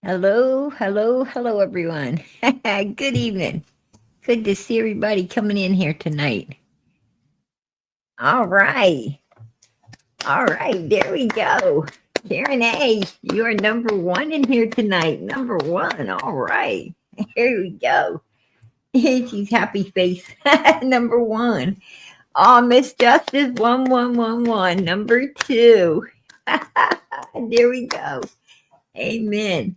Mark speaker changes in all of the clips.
Speaker 1: Hello, hello, hello, everyone. Good evening. Good to see everybody coming in here tonight. All right. All right. There we go. Karen A., you're number one in here tonight. Number one. All right. Here we go. She's happy face. Number one. Oh, Miss Justice 1111. Number two. There we go. Amen.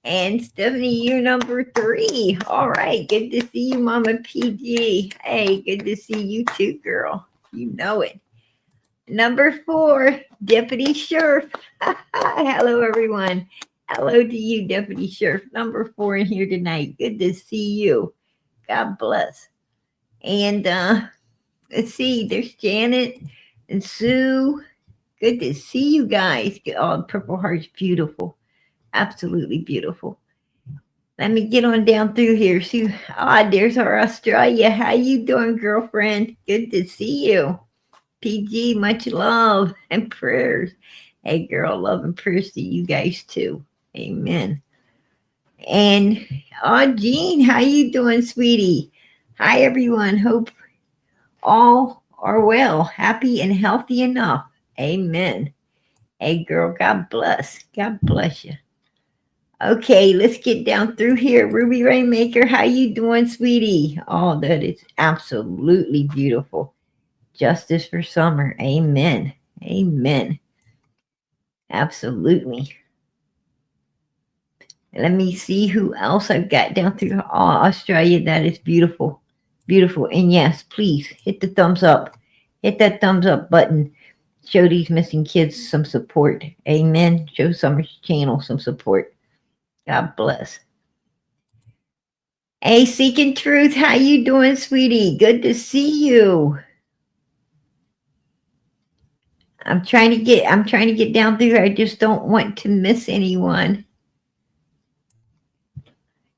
Speaker 1: And Stephanie, you're number three. All right. Good to see you, Mama PG. Hey, good to see you too, girl. You know it. Number four, Deputy Sheriff. Hello, everyone. Hello to you, Deputy Sheriff. Number four in here tonight. Good to see you. God bless. And let's see, there's Janet and Sue. Good to see you guys. Oh, Purple Heart's beautiful. Absolutely beautiful. Let me get on down through here. See, there's our Australia. How you doing, girlfriend? Good to see you. PG, much love and prayers. Hey, girl, love and prayers to you guys too. Amen. And Jean, how you doing, sweetie? Hi, everyone. Hope all are well, happy and healthy enough. Amen. Hey, girl, God bless. God bless you. Okay, let's get down through here. Ruby Rainmaker, how you doing, sweetie? Oh, that is absolutely beautiful. Justice for summer. Amen. Amen. Absolutely. Let me see who else I've got down through Australia. That is beautiful. Beautiful. And yes, please hit the thumbs up. Hit that thumbs up button. Show these missing kids some support. Amen. Show Summer's channel some support. God bless. Hey, Seeking Truth, how you doing, sweetie? Good to see you. I'm trying to get down through here. I just don't want to miss anyone.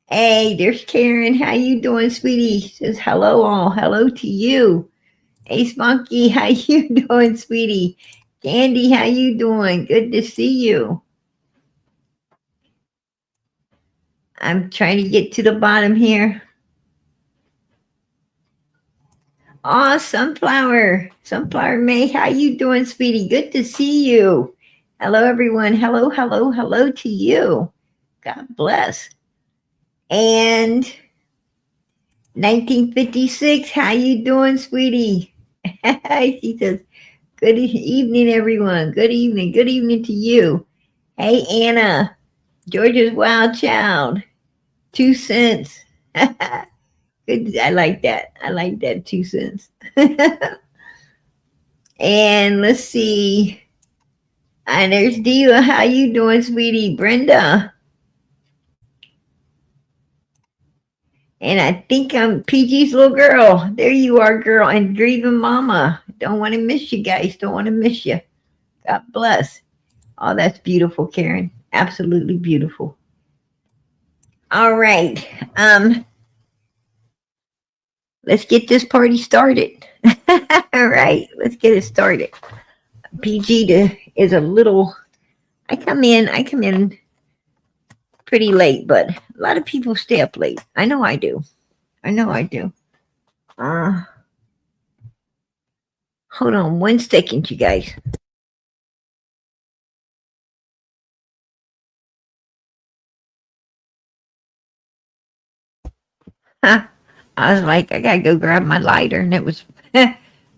Speaker 1: Hey, there's Karen. How you doing, sweetie? Says hello all. Hello to you. Hey, Spunky, how you doing, sweetie? Candy, how you doing? Good to see you. I'm trying to get to the bottom here. Oh, Sunflower May, how you doing, sweetie? Good to see you. Hello, everyone. Hello, hello, hello to you. God bless. And 1956, how you doing, sweetie? She says, good evening, everyone. Good evening to you. Hey, Anna, Georgia's wild child. 2 cents. Good. I like that. 2 cents. And let's see. And there's Dila. How you doing, sweetie? Brenda. And I think I'm PG's little girl. There you are, girl. And Dreven Mama. Don't want to miss you guys. Don't want to miss you. God bless. Oh, that's beautiful, Karen. Absolutely beautiful. All right. Let's get this party started. All right. Let's get it started. PG is a little. I come in pretty late, but a lot of people stay up late. I know I do. Hold on 1 second, you guys. Huh? I was like, I gotta go grab my lighter, and it was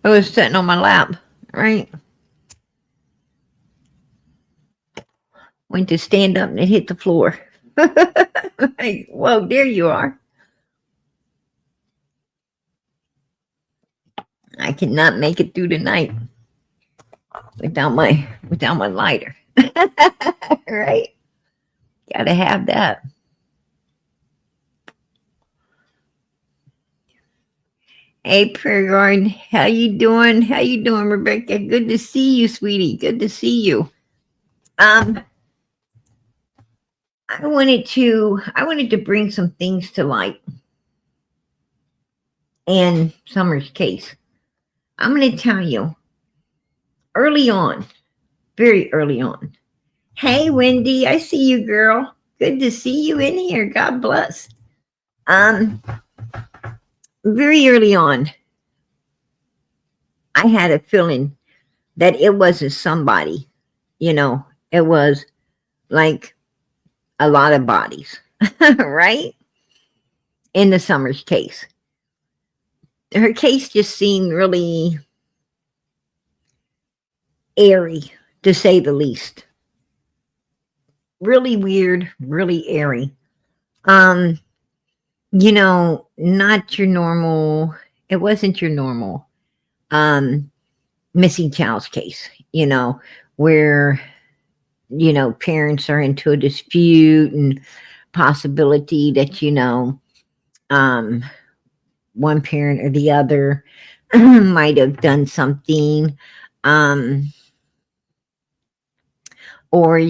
Speaker 1: sitting on my lap, right? Went to stand up and it hit the floor. Like, whoa, there you are. I cannot make it through the night without my lighter. Right? Gotta have that. Hey, Prayer Garden, how you doing? How you doing, Rebecca? Good to see you, sweetie. Good to see you. I wanted to bring some things to light in Summer's case. I'm going to tell you early on, very early on. Hey, Wendy, I see you, girl. Good to see you in here. God bless. Very early on, I had a feeling that it wasn't somebody, it was like a lot of bodies, right? In the Summers case. Her case just seemed really airy, to say the least. Really weird, really airy. Not your normal, it wasn't your normal missing child's case, where, parents are into a dispute and possibility that, one parent or the other might have done something, or,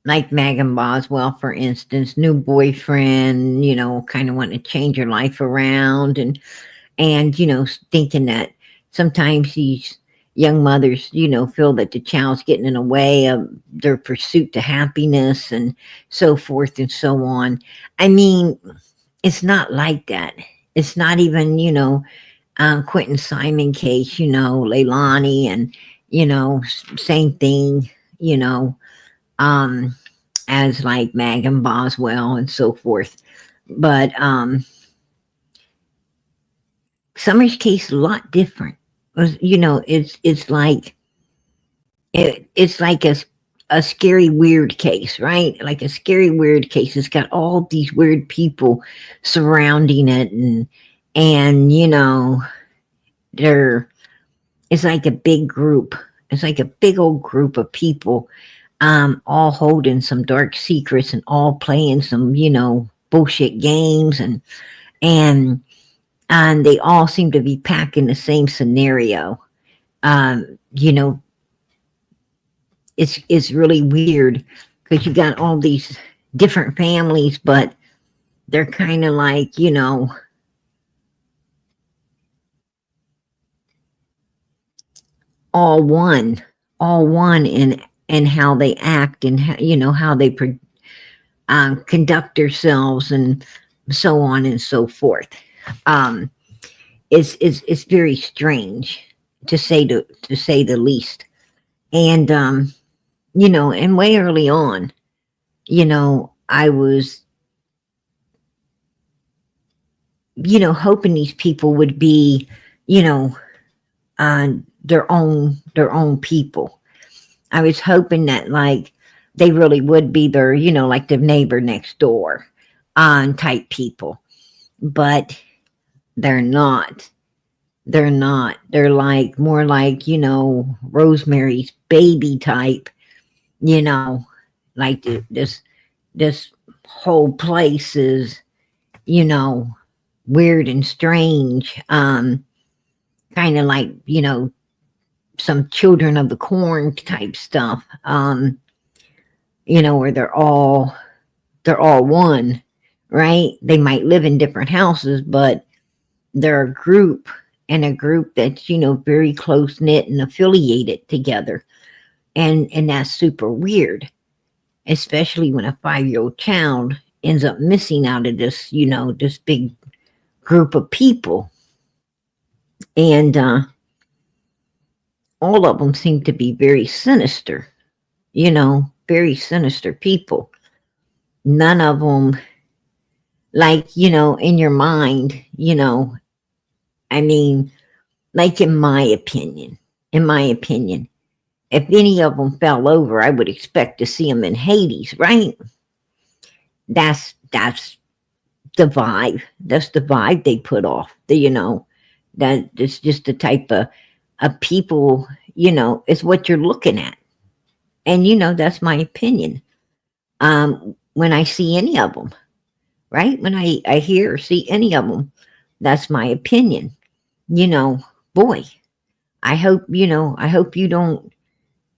Speaker 1: like Megan Boswell, for instance, new boyfriend, kind of wanting to change her life around and, thinking that sometimes these young mothers, feel that the child's getting in the way of their pursuit to happiness and so forth and so on. I mean, it's not like that. It's not even, Quentin Simon case, Leilani and, same thing, as like Megan Boswell and so forth. But Summer's case is a lot different. It's like it's like a scary weird case, right? Like a scary weird case. It's got all these weird people surrounding it, and it's like a big group. It's like a big old group of people, all holding some dark secrets and all playing some, bullshit games, and they all seem to be packing the same scenario. It's really weird because you got all these different families, but they're kind of like, all one in how they act and how they conduct themselves and so on and so forth. It's very strange to say the least. And and way early on, I was hoping these people would be, their own people. I was hoping that like they really would be their, like the neighbor next door type people. But they're not. They're not. They're like more like, Rosemary's Baby type, like this whole place is, weird and strange. Kind of like, some Children of the Corn type stuff. Where they're all one, right? They might live in different houses, but they're a group, and a group that's, very close knit and affiliated together. And that's super weird, especially when a 5-year-old child ends up missing out of this, this big group of people. And all of them seem to be very sinister, very sinister people. None of them, like, in your mind, I mean, like in my opinion, if any of them fell over, I would expect to see them in Hades, right? That's the vibe. That's the vibe they put off. That it's just the type of people, is what you're looking at. And that's my opinion. When I see any of them, right? When I hear or see any of them, that's my opinion. Boy, I hope you don't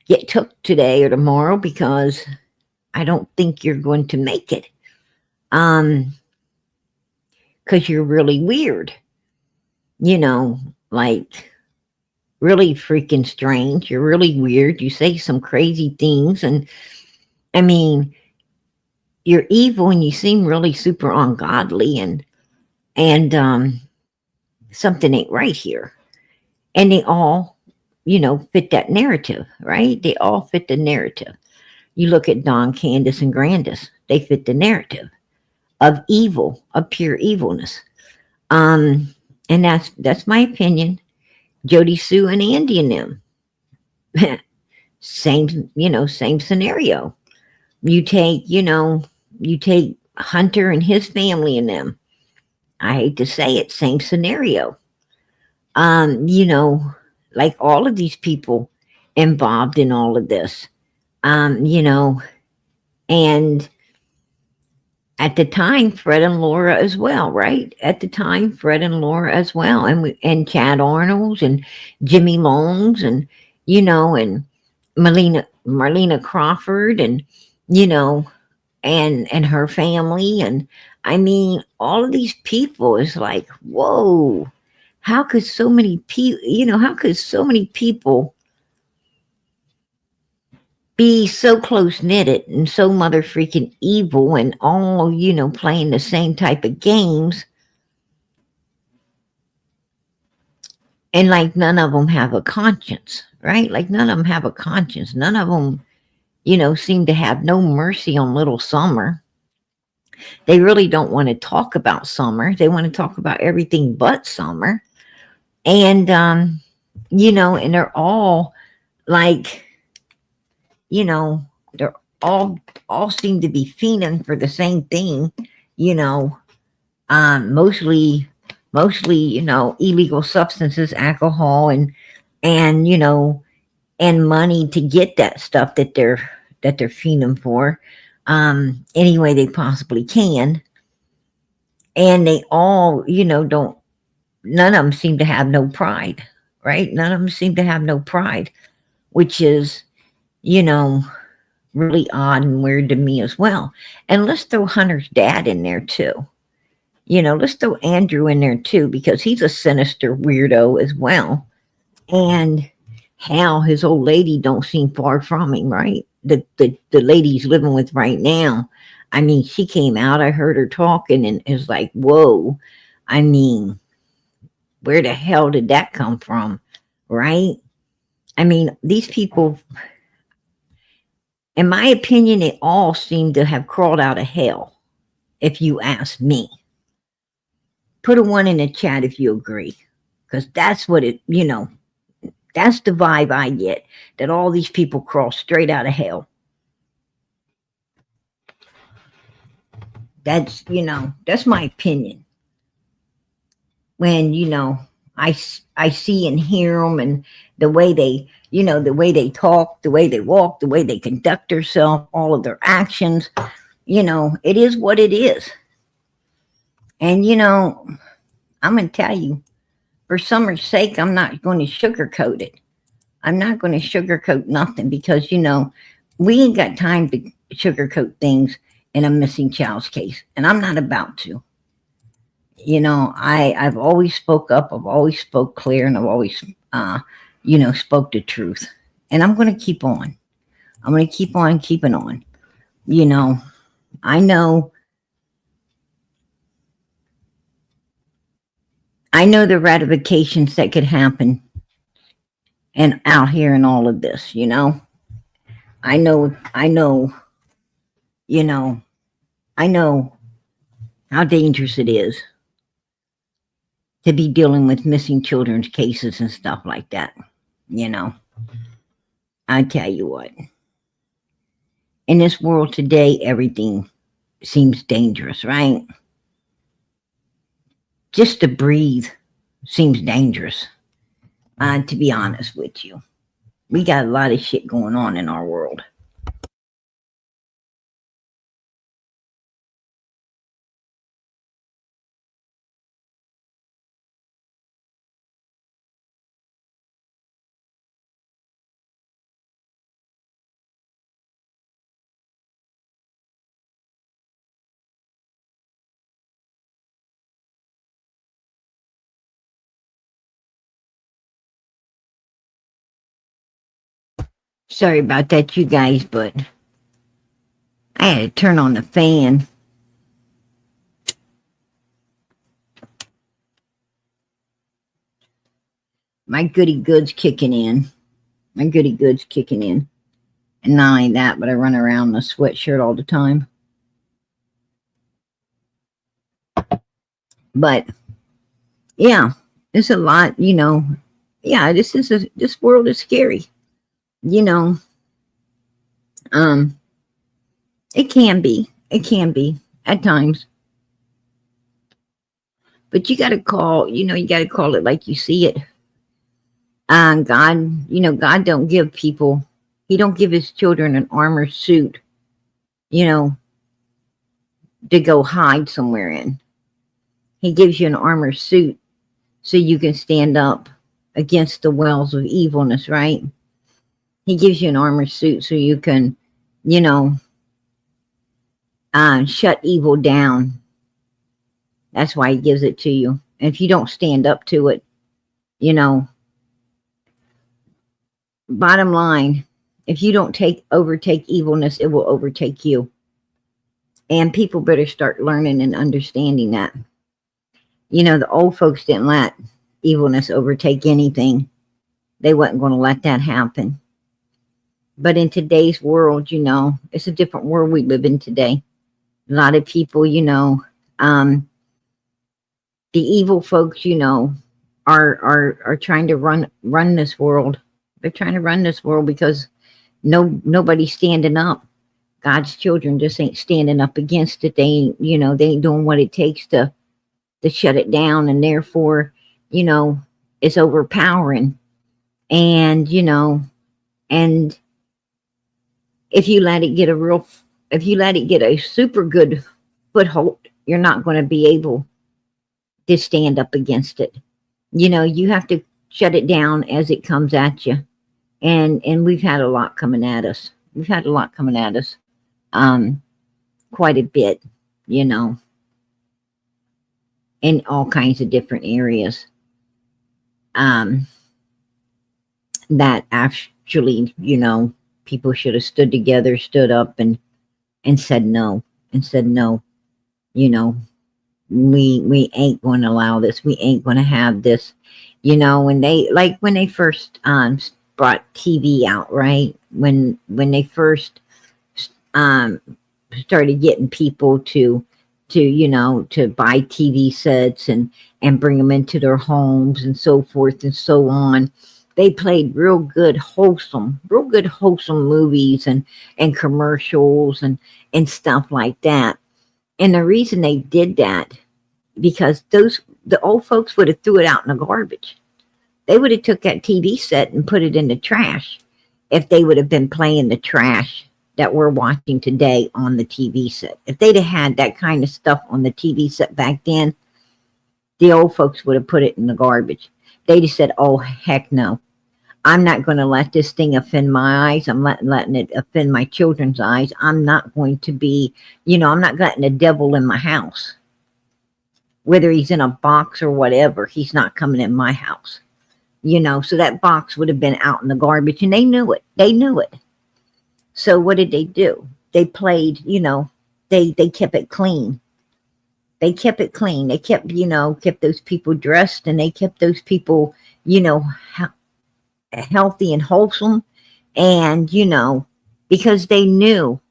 Speaker 1: get took today or tomorrow, because I don't think you're going to make it. Because you're really weird. Like really freaking strange. You're really weird. You say some crazy things. And I mean, you're evil and you seem really super ungodly. And something ain't right here. And they all, fit that narrative, right? They all fit the narrative. You look at Don, Candace, and Grandis, they fit the narrative of evil, of pure evilness. Um, and that's my opinion. Jody Sue and Andy and them. Same scenario. You take Hunter and his family and them. I hate to say it, same scenario. Um, you know, like all of these people involved in all of this. And at the time, Fred and Laura as well, right? At the time, Fred and Laura as well, and Chad Arnold's and Jimmy Long's and Marlena Crawford you know and her family, and I mean all of these people is like, whoa, how could so many people be so close knitted and so mother freaking evil and all, playing the same type of games, and like none of them have a conscience, right? Like none of them have a conscience. None of them, seem to have no mercy on little Summer. They really don't want to talk about Summer. They want to talk about everything but Summer. And they're all like, they're all seem to be fiending for the same thing, you know, mostly, illegal substances, alcohol, and money to get that stuff that they're fiending for, any way they possibly can. And they all, don't. None of them seem to have no pride, right? None of them seem to have no pride, which is, you know, really odd and weird to me as well. And let's throw Hunter's dad in there too. Let's throw Andrew in there too, because he's a sinister weirdo as well. And Hal, his old lady, don't seem far from him, right? The lady he's living with right now. I mean, she came out. I heard her talking, and it's like, whoa. I mean, where the hell did that come from, right? I mean, these people, in my opinion, they all seem to have crawled out of hell. If you ask me, put a one in the chat if you agree, because that's what that's the vibe I get, that all these people crawl straight out of hell. That's my opinion. When, I see and hear them, and the way they talk, the way they walk, the way they conduct themselves, all of their actions, it is what it is. And, I'm going to tell you, for Summer's sake, I'm not going to sugarcoat it. I'm not going to sugarcoat nothing, because, we ain't got time to sugarcoat things in a missing child's case. And I'm not about to. I've always spoke up. I've always spoke clear, and I've always, spoke the truth. And I'm going to keep on. I'm going to keep on keeping on. I know the ratifications that could happen and out here in all of this, I know, you know, I know how dangerous it is to be dealing with missing children's cases and stuff like that. I tell you what, in this world today, everything seems dangerous, right? Just to breathe seems dangerous, to be honest with you. We got a lot of shit going on in our world. Sorry about that, you guys, but I had to turn on the fan. My goody goods kicking in. My goody goods kicking in. And not only that, but I run around in a sweatshirt all the time. But yeah, it's a lot, Yeah, this world is scary. You know, um, it can be. It can be at times. But you gotta call it like you see it. God, God don't give people, he don't give his children an armor suit, you know, to go hide somewhere in. He gives you an armor suit so you can stand up against the wells of evilness, right? He gives you an armor suit so you can, you know, shut evil down. That's why he gives it to you. And if you don't stand up to it, you know, bottom line, if you don't overtake evilness, it will overtake you. And people better start learning and understanding that. The old folks didn't let evilness overtake anything. They wasn't going to let that happen. But in today's world, it's a different world we live in today. A lot of people, the evil folks, are trying to run this world. They're trying to run this world because nobody's standing up. God's children just ain't standing up against it. They ain't doing what it takes to shut it down, and therefore, it's overpowering. And and if you let it get a super good foothold, you're not going to be able to stand up against it. You have to shut it down as it comes at you. And we've had a lot coming at us. Quite a bit, in all kinds of different areas. That actually, people should have stood together, stood up and said no, we ain't going to allow this. We ain't going to have this. When they first brought TV out, right? When they first started getting people to buy TV sets and bring them into their homes and so forth and so on. They played real good wholesome movies and commercials and stuff like that. And the reason they did that, because the old folks would have threw it out in the garbage. They would have took that TV set and put it in the trash if they would have been playing the trash that we're watching today on the TV set. If they'd have had that kind of stuff on the TV set back then, the old folks would have put it in the garbage. They just said, oh, heck no. I'm not going to let this thing offend my eyes. I'm letting it offend my children's eyes. I'm not going to be, I'm not letting the devil in my house. Whether he's in a box or whatever, he's not coming in my house. So that box would have been out in the garbage, and they knew it. So what did they do? They played, they kept it clean. They kept it clean. They kept those people dressed, and they kept those people, healthy and wholesome. And, because they knew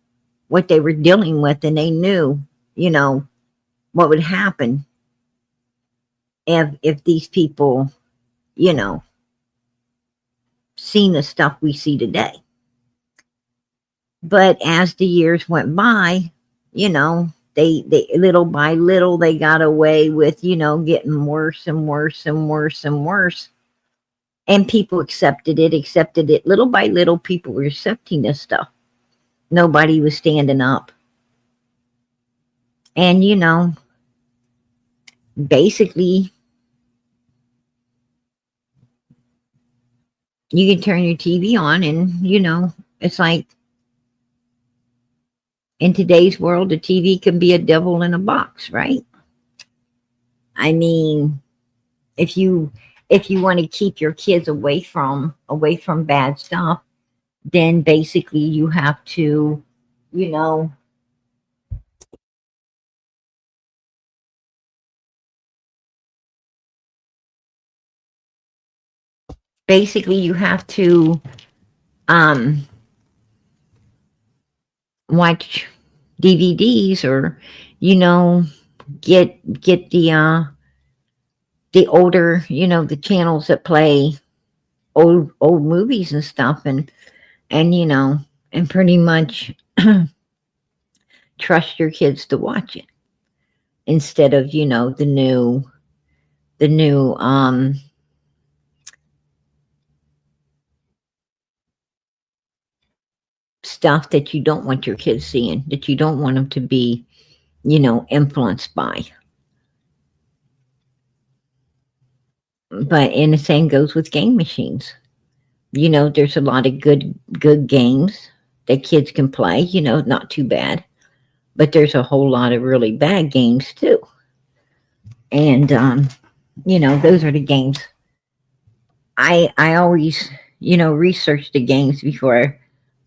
Speaker 1: what they were dealing with, and they knew, what would happen if these people, seen the stuff we see today. But as the years went by, they little by little, they got away with, getting worse and worse and worse and worse. And people accepted it. Little by little, people were accepting this stuff. Nobody was standing up. And, basically, you can turn your TV on and, it's like, in today's world, the TV can be a devil in a box, right? I mean, if you want to keep your kids away from bad stuff, then basically you have to, you know, basically you have to um watch DVDs, or you know, get the older, the channels that play old movies and stuff, and and pretty much trust your kids to watch it instead of the new stuff that you don't want your kids seeing, that you don't want them to be influenced by. But and the same goes with game machines. There's a lot of good games that kids can play, not too bad. But there's a whole lot of really bad games too. And those are the games. I always, research the games before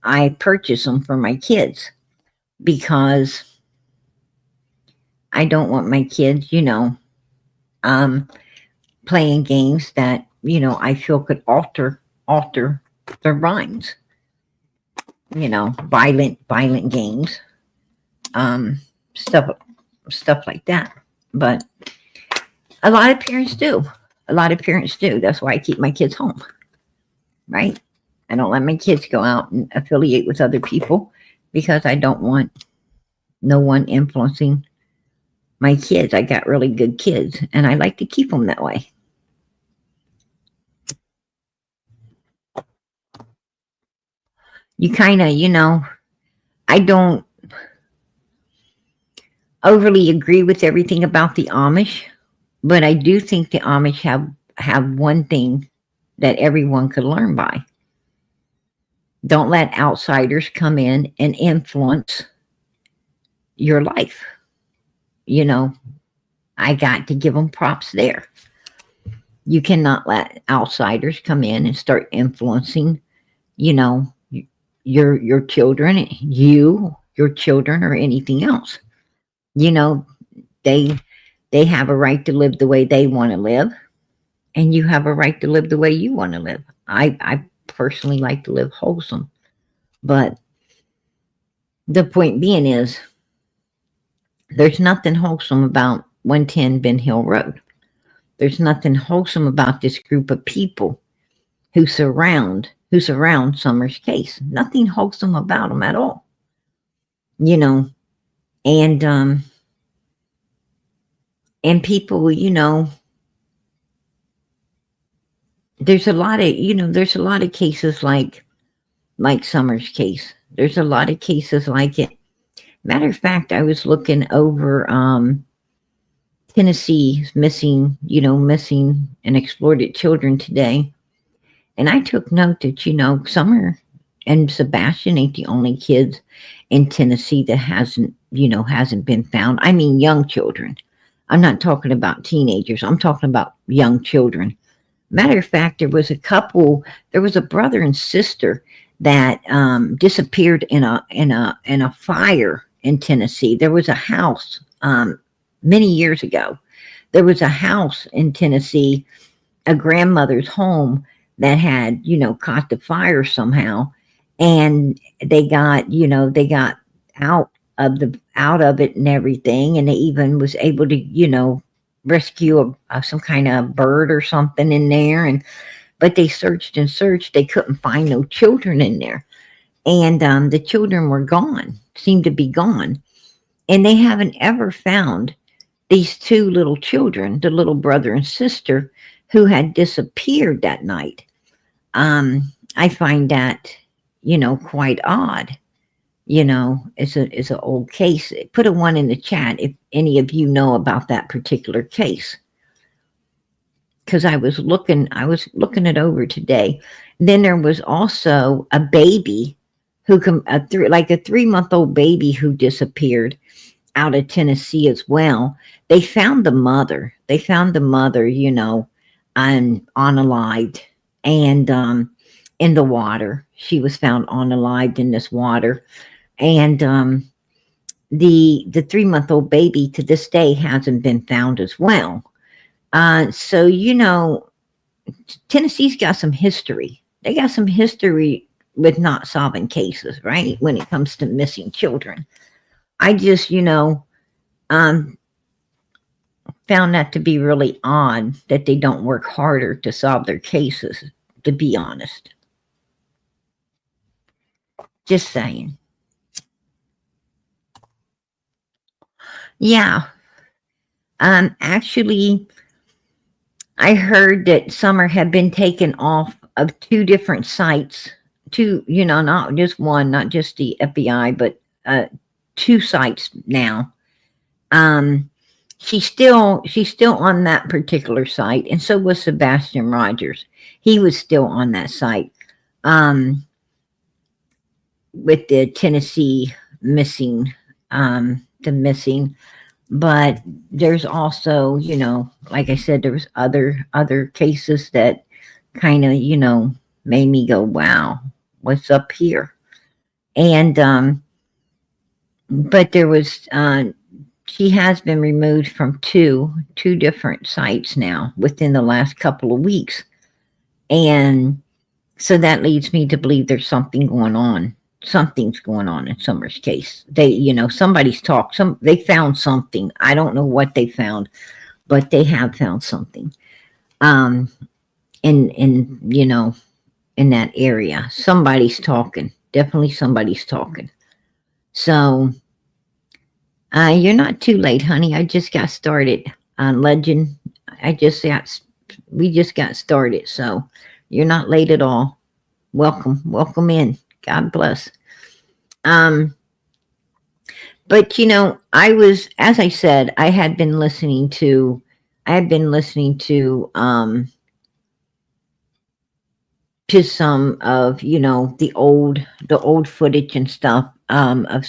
Speaker 1: I purchase them for my kids, because I don't want my kids, um, playing games that I feel could alter their minds. Violent games, um, stuff stuff like that. But a lot of parents do. A lot of parents do. That's why I keep my kids home. Right? I don't let my kids go out and affiliate with other people, because I don't want no one influencing my kids. I got really good kids, and I like to keep them that way. You kind of, I don't overly agree with everything about the Amish, but I do think the Amish have one thing that everyone could learn by. Don't let outsiders come in and influence your life. I got to give them props there. You cannot let outsiders come in and start influencing, you know, your children, your children, or anything else. You know, they they have a right to live the way they want to live, and you have a right to live the way you want to live. I personally like to live wholesome, but the point being is, there's nothing wholesome about 110 Ben Hill Road. There's nothing wholesome about this group of people who surround Summer's case. Nothing wholesome about them at all. You know, and people, there's a lot of cases like Summer's case. There's a lot of cases like it. Matter of fact, I was looking over Tennessee's missing and exploited children today. And I took note that, Summer and Sebastian ain't the only kids in Tennessee that hasn't been found. I mean, young children. I'm not talking about teenagers. I'm talking about young children. Matter of fact, there was a brother and sister that disappeared in a fire in Tennessee. There was a house many years ago. There was a house in Tennessee, a grandmother's home, that had caught the fire somehow, and they got out of it and everything, and they even was able to rescue some kind of bird or something in there, but they searched and searched, they couldn't find no children in there, and the children were gone, seemed to be gone, and they haven't ever found these two little children, the little brother and sister, who had disappeared that night. I find that, quite odd. It's an old case. Put a 1 in the chat if any of you know about that particular case. Because I was looking it over today. Then there was also a baby a 3-month-old baby who disappeared out of Tennessee as well. They found the mother. Unalived, and in the water. She was found unalived in this water. And the 3-month-old baby to this day hasn't been found as well. So, Tennessee's got some history. They got some history with not solving cases, right? When it comes to missing children. I just, found that to be really odd that they don't work harder to solve their cases, to be honest. Just saying. Yeah. Actually, I heard that Summer had been taken off of 2 different sites. 2, not just one, not just the FBI, but 2 sites now. She's still on that particular site, and so was Sebastian Rogers. He was still on that site with the Tennessee missing, but there's also, like I said, there was other cases that kind of, made me go, wow, what's up here? And but there was she has been removed from two different sites now within the last couple of weeks. And so that leads me to believe there's something going on. Something's going on in Summer's case. They, somebody's talked. They found something. I don't know what they found, but they have found something. In in that area, somebody's talking. Definitely, somebody's talking. So, you're not too late, honey. I just got started on Legend. We just got started. So, you're not late at all. Welcome in. God bless. But I was, as I said, I had been listening to some of the old footage and stuff of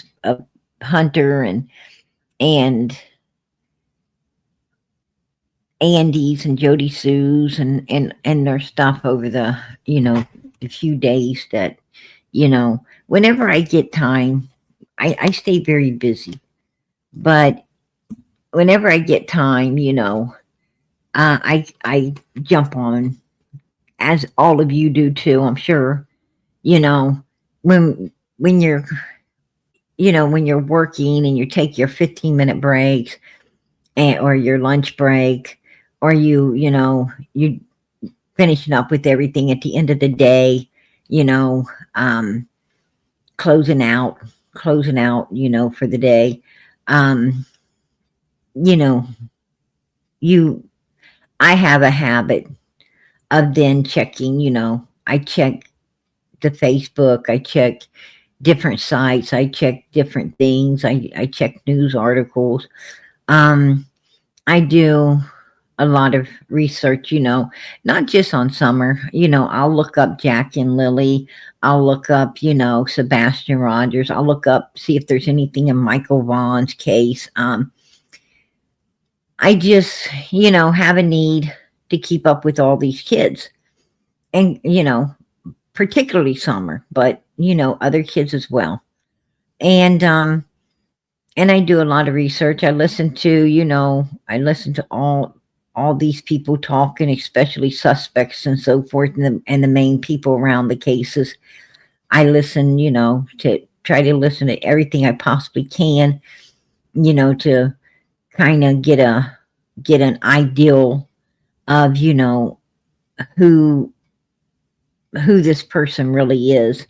Speaker 1: Hunter and Andy's and Jody Sue's and their stuff over the the few days that whenever I get time, I stay very busy, but whenever I get time, I jump on, as all of you do too, I'm sure. When you're when you're working and you take your 15-minute breaks or your lunch break, or you finishing up with everything at the end of the day, closing out, for the day. I have a habit of then checking, I check the Facebook, I check different sites, I check different things, I check news articles. I do a lot of research, not just on Summer. I'll look up Jack and Lily. I'll look up, Sebastian Rogers. I'll look up, see if there's anything in Michael Vaughn's case. I just, have a need to keep up with all these kids. And, particularly Summer, but, other kids as well. And I do a lot of research. I listen to all these people talking, especially suspects and so forth, and the main people around the cases. I listen, to try to listen to everything I possibly can, to kind of get an ideal of, who this person really is,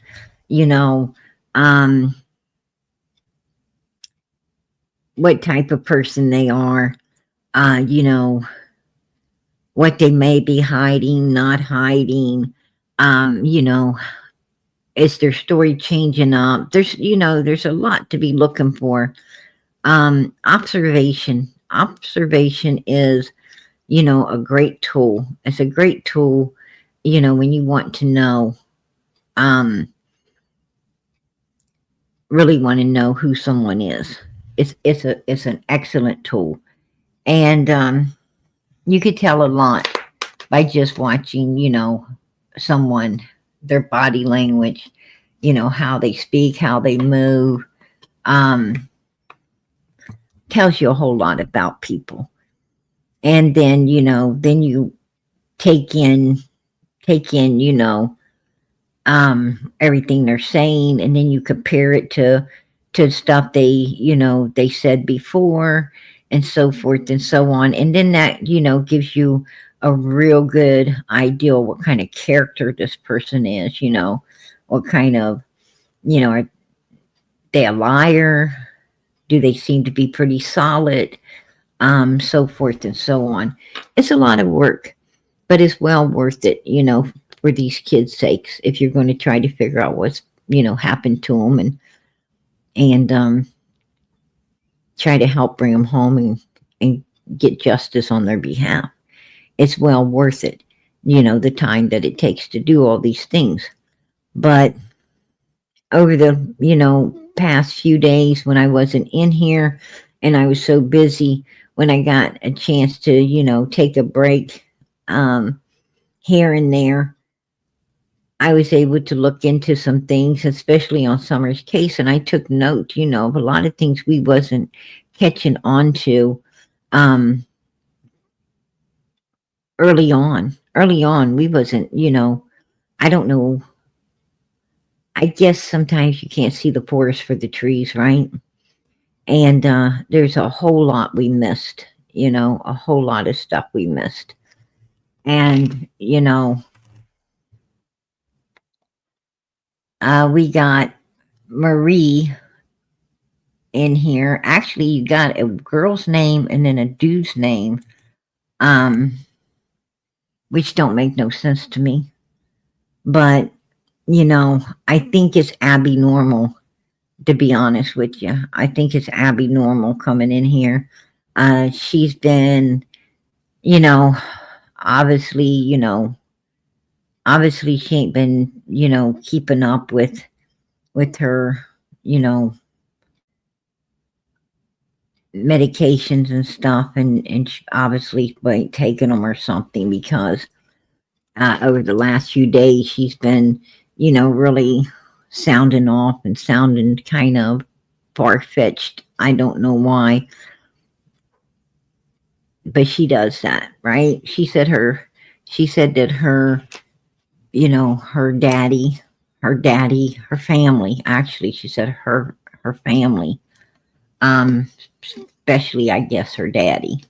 Speaker 1: what type of person they are, what they may be hiding, not hiding, is their story changing up? There's a lot to be looking for. Observation is, a great tool. It's a great tool, when you want to know, really want to know who someone is. It's an excellent tool. And, you could tell a lot by just watching, someone their body language, how they speak, how they move, tells you a whole lot about people. And then, then you take in, everything they're saying, and then you compare it to stuff they said before, and so forth and so on. And then that, gives you a real good idea what kind of character this person is, what kind of, are they a liar? Do they seem to be pretty solid? So forth and so on. It's a lot of work, but it's well worth it, for these kids' sakes, if you're going to try to figure out what's, happened to them, and try to help bring them home and get justice on their behalf. It's well worth it, the time that it takes to do all these things. But over the, past few days when I wasn't in here and I was so busy, when I got a chance to, take a break here and there, I was able to look into some things, especially on Summer's case, and I took note, of a lot of things we wasn't catching on to early on. Early on, we wasn't, I don't know. I guess sometimes you can't see the forest for the trees, right? And there's a whole lot we missed, a whole lot of stuff we missed. And, we got Marie in here. Actually, you got a girl's name and then a dude's name, which don't make no sense to me. But, I think it's Abby Normal, to be honest with you. I think it's Abby Normal coming in here. She's been, obviously, obviously she ain't been, keeping up with her, medications and stuff, and she obviously ain't taking them or something, because over the last few days she's been, really sounding off and sounding kind of far-fetched. I don't know why, but she does that, right? She said that her, her family, actually, she said her family, especially, I guess, her daddy,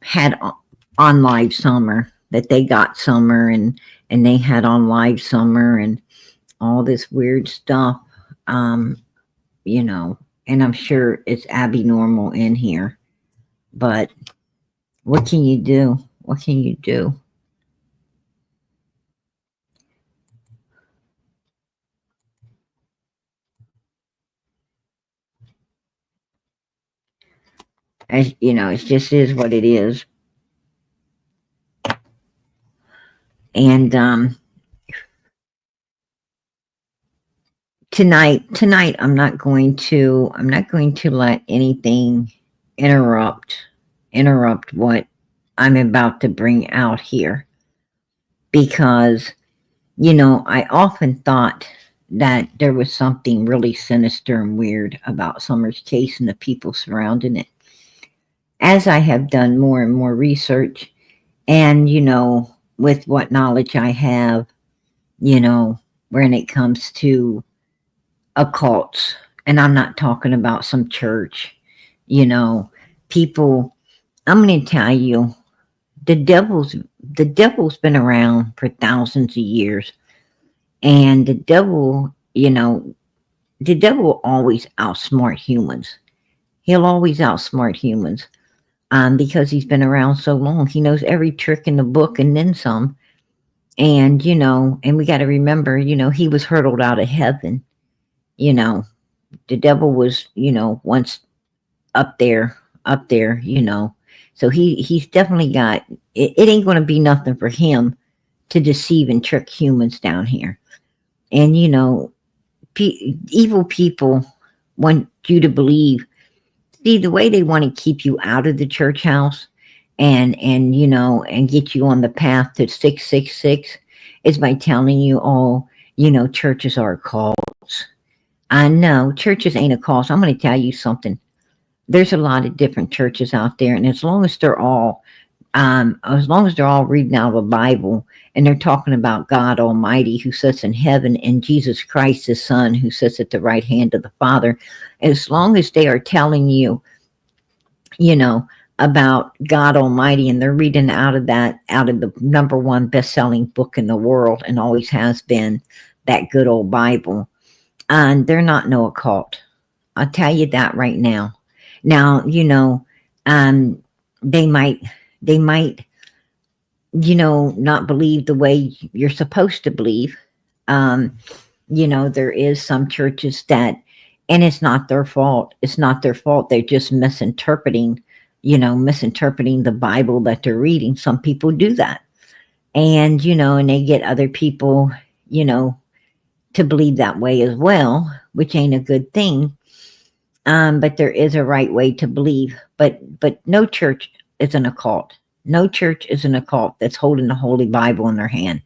Speaker 1: had on live summer, that they got summer, and they had on live summer and all this weird stuff, and I'm sure it's Abby Normal in here, but what can you do? What can you do? As it just is what it is. And tonight I'm not going to let anything interrupt what I'm about to bring out here, because I often thought that there was something really sinister and weird about Summer's case and the people surrounding it. As I have done more and more research, and with what knowledge I have, when it comes to occults, and I'm not talking about some church, people, I'm going to tell you, the devil's been around for thousands of years, and the devil always outsmart humans. He'll always outsmart humans, because he's been around so long. He knows every trick in the book and then some. And and we got to remember, he was hurtled out of heaven. The devil was, once up there, so he's definitely got it. It ain't going to be nothing for him to deceive and trick humans down here. And evil people want you to believe. See, the way they want to keep you out of the church house, and get you on the path to 666, is by telling you, oh, churches are cults. I know churches ain't a cult. So I'm going to tell you something. There's a lot of different churches out there, and as long as they're all reading out of a Bible and they're talking about God Almighty who sits in heaven and Jesus Christ, his Son, who sits at the right hand of the Father, as long as they are telling you, about God Almighty, and they're reading out of the number one best-selling book in the world and always has been, that good old Bible, and they're not no occult. I'll tell you that right now. Now, they might, not believe the way you're supposed to believe. There is some churches that, and it's not their fault. It's not their fault. They're just misinterpreting the Bible that they're reading. Some people do that. And, and they get other people, to believe that way as well, which ain't a good thing. But there is a right way to believe. But no church is an occult. No church is an occult that's holding the Holy Bible in their hand.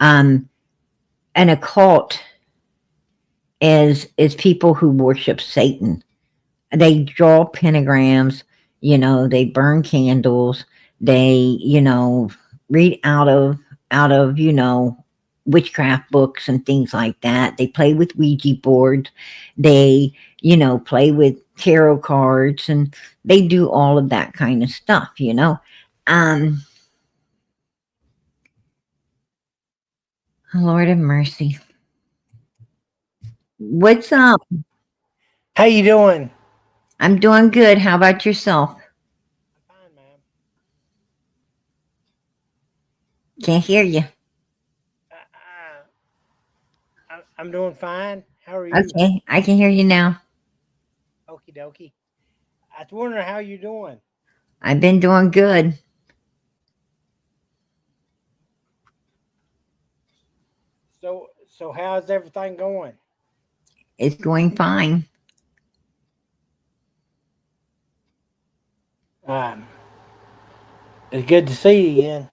Speaker 1: An occult is people who worship Satan. They draw pentagrams, they burn candles, they, read out of, witchcraft books and things like that. They play with Ouija boards. They, play with tarot cards, and they do all of that kind of stuff, Lord have mercy. What's up?
Speaker 2: How you doing?
Speaker 1: I'm doing good. How about yourself?
Speaker 2: I'm fine, ma'am.
Speaker 1: Can't hear you.
Speaker 2: I'm doing fine. How are you?
Speaker 1: Okay, I can hear you now.
Speaker 2: Okie dokie. I was wondering how you doing.
Speaker 1: I've been doing good.
Speaker 2: So how's everything going?
Speaker 1: It's going fine.
Speaker 2: It's good to see you again.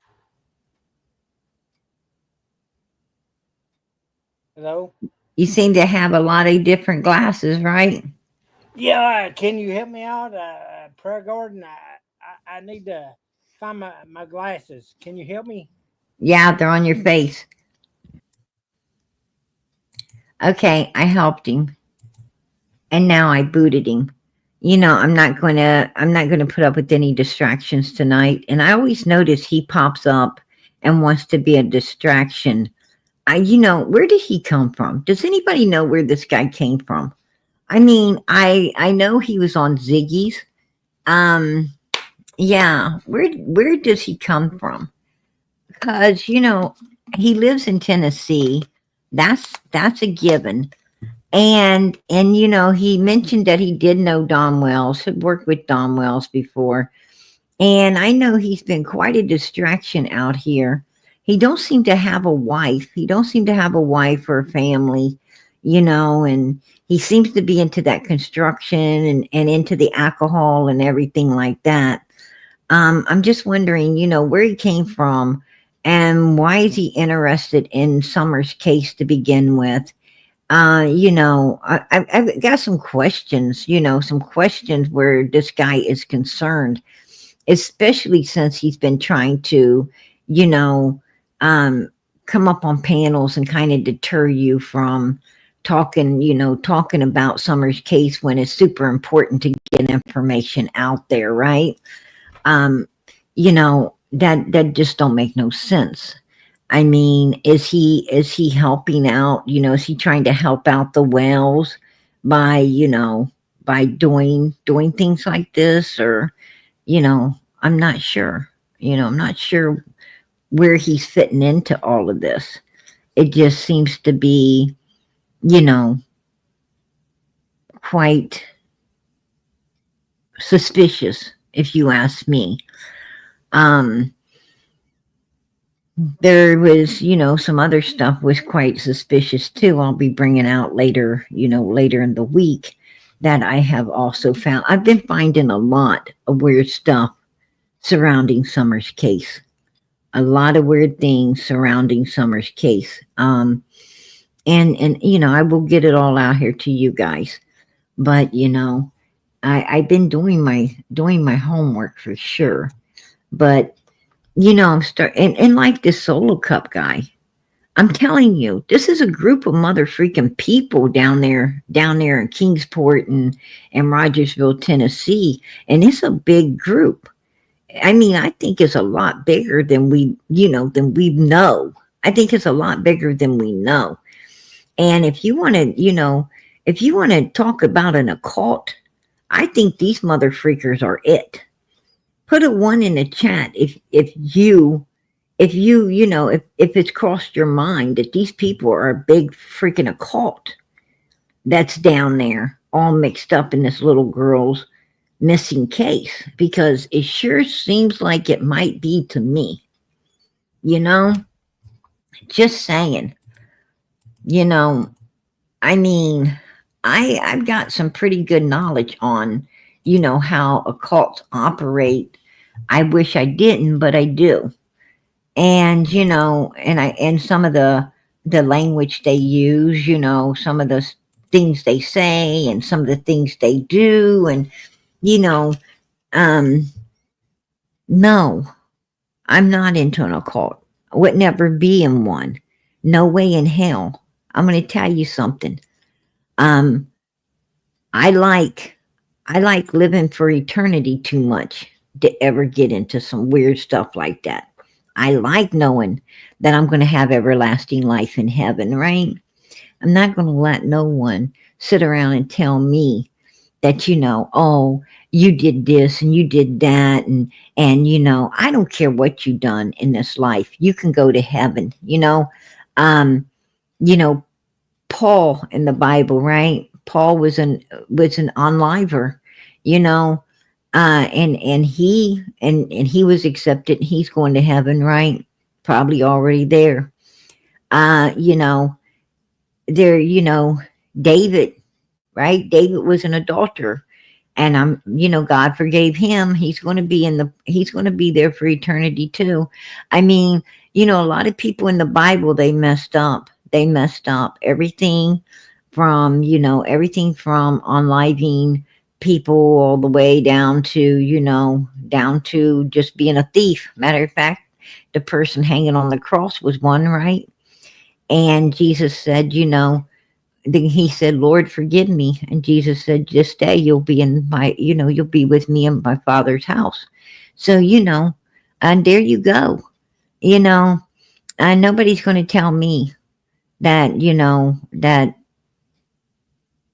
Speaker 2: Hello?
Speaker 1: You seem to have a lot of different glasses, right?
Speaker 2: Yeah, can you help me out? Prayer garden. I need to find my glasses. Can you help me?
Speaker 1: Yeah, they're on your face. Okay, I helped him. And now I booted him. I'm not gonna put up with any distractions tonight. And I always notice he pops up and wants to be a distraction. Where did he come from? Does anybody know where this guy came from? I mean, I know he was on Ziggy's. Yeah, where does he come from? Because he lives in Tennessee. That's a given. And he mentioned that he did know Don Wells, had worked with Don Wells before. And I know he's been quite a distraction out here. He don't seem to have a wife. He don't seem to have a wife or a family, and he seems to be into that construction and into the alcohol and everything like that. I'm just wondering, where he came from and why is he interested in Summer's case to begin with? I've got some questions, some questions where this guy is concerned, especially since he's been trying to, come up on panels and kind of deter you from talking about Summer's case when it's super important to get information out there, right? That just don't make no sense. I mean, is he helping out? Is he trying to help out the Wells by doing things like this? Or, I'm not sure. I'm not sure where he's fitting into all of this. It just seems to be, quite suspicious, if you ask me. There was, some other stuff was quite suspicious too. I'll be bringing out later, later in the week that I have also found. I've been finding a lot of weird stuff surrounding Summer's case. a lot of weird things surrounding Summer's case. And I will get it all out here to you guys. But I've been doing my homework for sure. But I'm and like this solo cup guy. I'm telling you, this is a group of mother freaking people down there in Kingsport and Rogersville, Tennessee, and it's a big group. I mean, I think it's a lot bigger than we know. I think it's a lot bigger than we know. And if you want to talk about an occult, I think these mother freakers are it. Put a 1 in the chat if it's crossed your mind that these people are a big freaking occult that's down there all mixed up in this little girl's missing case, because it sure seems like it might be to me. Just saying. I mean, I've got some pretty good knowledge on how occults operate. I wish I didn't, but I do. And and some of the language they use, some of the things they say and some of the things they do, and no, I'm not into an occult. I would never be in one. No way in hell. I'm going to tell you something. I like living for eternity too much to ever get into some weird stuff like that. I like knowing that I'm going to have everlasting life in heaven, right? I'm not going to let no one sit around and tell me that, oh, you did this and you did that. And I don't care what you done in this life. You can go to heaven, Paul in the Bible, right? Paul was an unliver, and he was accepted. He's going to heaven, right? Probably already there. David, right? David was an adulterer, and God forgave him. He's going to be there for eternity too. I mean, a lot of people in the Bible, they messed up. Everything from unliving people all the way down to just being a thief. Matter of fact, the person hanging on the cross was one, right? And Jesus said, he said, Lord, forgive me. And Jesus said, this day you'll be you'll be with me in my Father's house. So, and there you go. And nobody's going to tell me that, that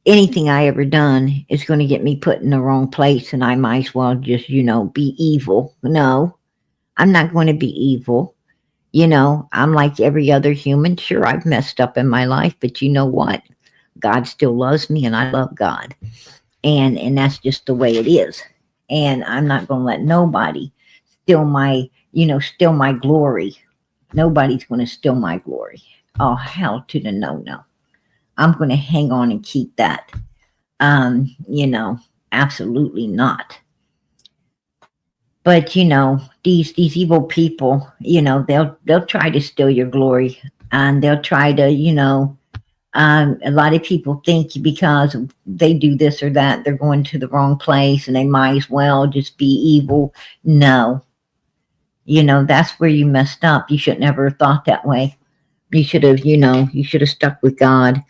Speaker 1: anything I ever done is going to get me put in the wrong place and I might as well just, be evil. No, I'm not going to be evil. I'm like every other human. Sure, I've messed up in my life, but you know what? God still loves me and I love God. And that's just the way it is. And I'm not going to let nobody steal my glory. Nobody's going to steal my glory. Oh, hell to the no. I'm going to hang on and keep that. Absolutely not. But these evil people, they'll try to steal your glory, and they'll try to, a lot of people think because they do this or that, they're going to the wrong place, and they might as well just be evil. No, that's where you messed up. You should never have thought that way. You should have stuck with God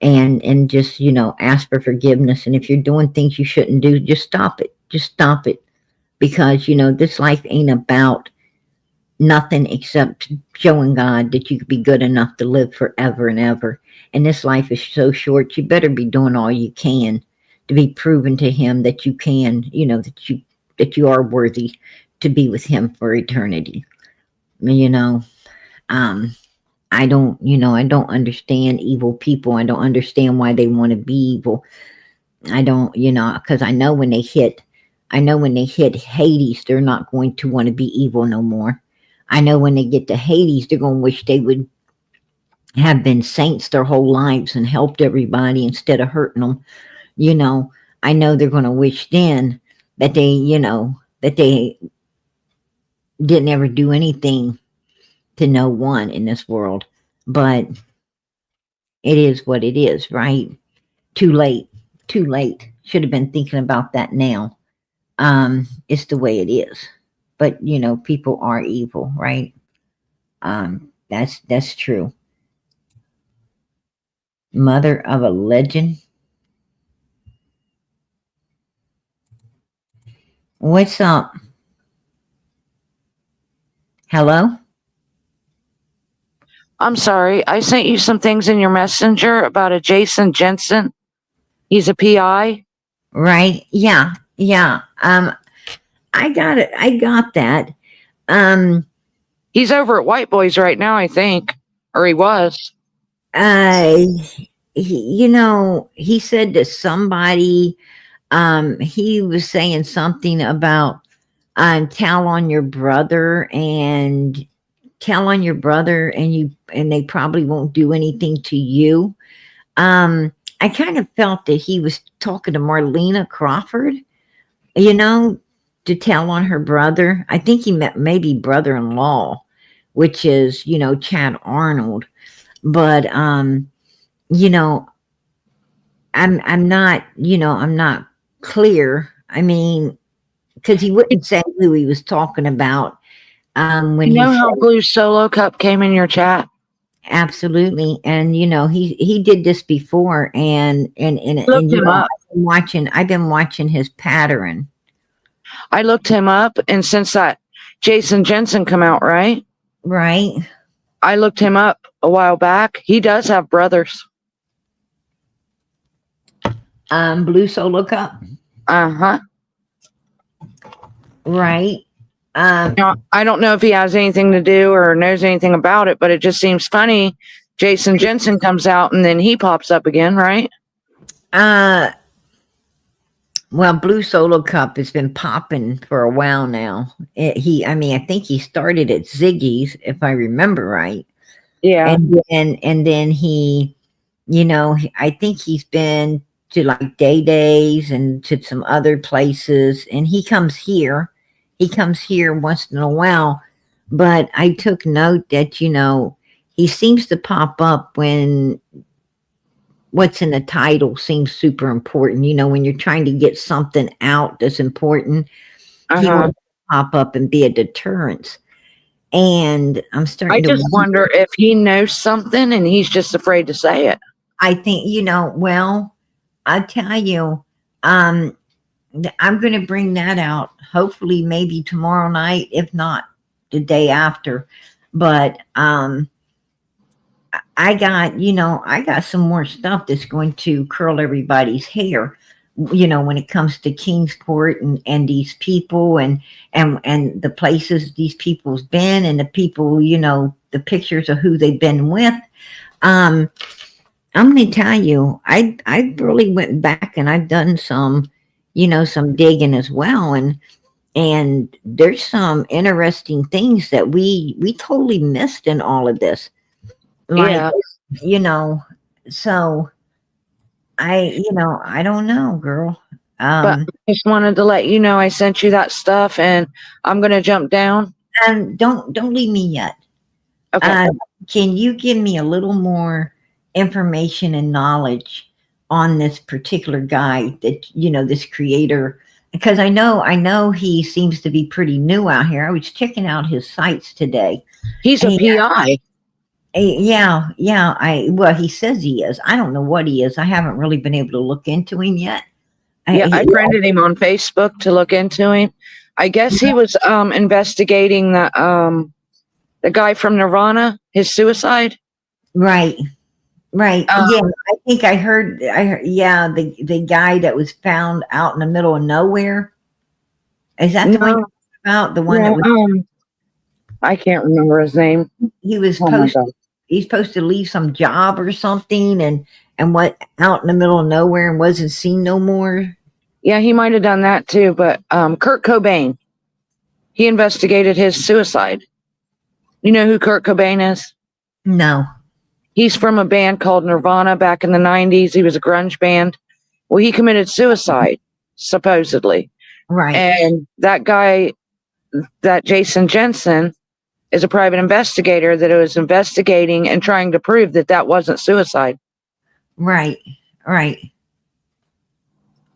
Speaker 1: and just, ask for forgiveness. And if you're doing things you shouldn't do, just stop it. Because, this life ain't about nothing except showing God that you could be good enough to live forever and ever. And this life is so short, you better be doing all you can to be proven to him that you can, that you are worthy to be with him for eternity. I don't understand evil people. I don't understand why they want to be evil. I don't, because I know when they hit Hades, they're not going to want to be evil no more. I know when they get to Hades, they're going to wish they would have been saints their whole lives and helped everybody instead of hurting them. I know they're going to wish then that they didn't ever do anything to no one in this world, but it is what it is, right? Too late. Too late. Should have been thinking about that now. It's the way it is. But people are evil, right? That's true. Mother of a legend. What's up? Hello?
Speaker 3: I'm sorry. I sent you some things in your messenger about a Jason Jensen. He's a PI.
Speaker 1: Right? Yeah. Yeah. I got it. I got that.
Speaker 3: He's over at White Boys right now, I think. Or he was.
Speaker 1: He said to somebody, he was saying something about tell on your brother and they probably won't do anything to you. I kind of felt that he was talking to Marlena Crawford, to tell on her brother. I think he meant maybe brother-in-law, which is, Chad Arnold. But I'm not clear. I mean, because he wouldn't say who he was talking about. When
Speaker 3: you know how Blue Solo Cup came in your chat?
Speaker 1: Absolutely. And he did this before, and
Speaker 3: Looked him up.
Speaker 1: I've been watching his pattern.
Speaker 3: I looked him up, and since that Jason Jensen come out, right?
Speaker 1: Right.
Speaker 3: I looked him up a while back. He does have brothers.
Speaker 1: Blue Solo Cup.
Speaker 3: Uh-huh.
Speaker 1: Right.
Speaker 3: Now, I don't know if he has anything to do or knows anything about it, but it just seems funny. Jason Jensen comes out and then he pops up again, right?
Speaker 1: Well, Blue Solo Cup has been popping for a while now. I think he started at Ziggy's, if I remember right.
Speaker 3: Yeah.
Speaker 1: And then he, I think he's been to like Day Days and to some other places, and he comes here once in a while. But I took note that, he seems to pop up when what's in the title seems super important. When you're trying to get something out that's important, he will pop up and be a deterrence. And I'm starting
Speaker 3: to wonder if he knows something and he's just afraid to say it.
Speaker 1: I think, well, I tell you, I'm going to bring that out, hopefully maybe tomorrow night, if not the day after. But I got some more stuff that's going to curl everybody's hair, when it comes to Kingsport and these people and the places these people's been and the people, the pictures of who they've been with. I'm going to tell you, I really went back and I've done some digging as well. And there's some interesting things that we totally missed in all of this. Like, so I don't know, girl.
Speaker 3: But I just wanted to let you know I sent you that stuff and I'm going to jump down.
Speaker 1: And don't leave me yet.
Speaker 3: Okay.
Speaker 1: Can you give me a little more information and knowledge on this particular guy that, this creator? Because I know he seems to be pretty new out here. I was checking out his sites today.
Speaker 3: He's a PI.
Speaker 1: Yeah. He says he is. I don't know what he is. I haven't really been able to look into him yet.
Speaker 3: I friended him on Facebook to look into him. I guess he was investigating the guy from Nirvana, his suicide.
Speaker 1: Right. Yeah, I think I heard. Yeah, the guy that was found out in the middle of nowhere. Is that the one you're about? The one that was.
Speaker 3: I can't remember his name.
Speaker 1: He was he's supposed to leave some job or something, and what out in the middle of nowhere and wasn't seen no more.
Speaker 3: Yeah, he might have done that too. But Kurt Cobain, he investigated his suicide. You know who Kurt Cobain is?
Speaker 1: No.
Speaker 3: He's from a band called Nirvana back in the 90s. He was a grunge band. Well, he committed suicide, supposedly.
Speaker 1: Right.
Speaker 3: And that guy, that Jason Jensen, is a private investigator that was investigating and trying to prove that that wasn't suicide.
Speaker 1: Right.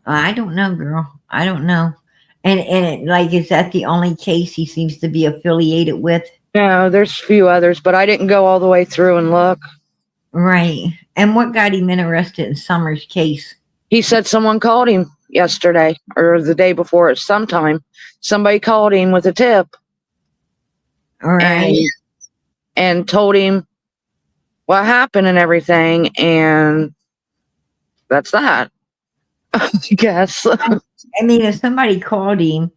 Speaker 1: I don't know, girl. I don't know. And is that the only case he seems to be affiliated with?
Speaker 3: No, there's a few others, but I didn't go all the way through and look.
Speaker 1: Right. And what got him interested in Summer's case?
Speaker 3: He said someone called him yesterday or the day before sometime. Somebody called him with a tip.
Speaker 1: Right.
Speaker 3: And told him what happened and everything, and that's that. I guess.
Speaker 1: I mean, if somebody called him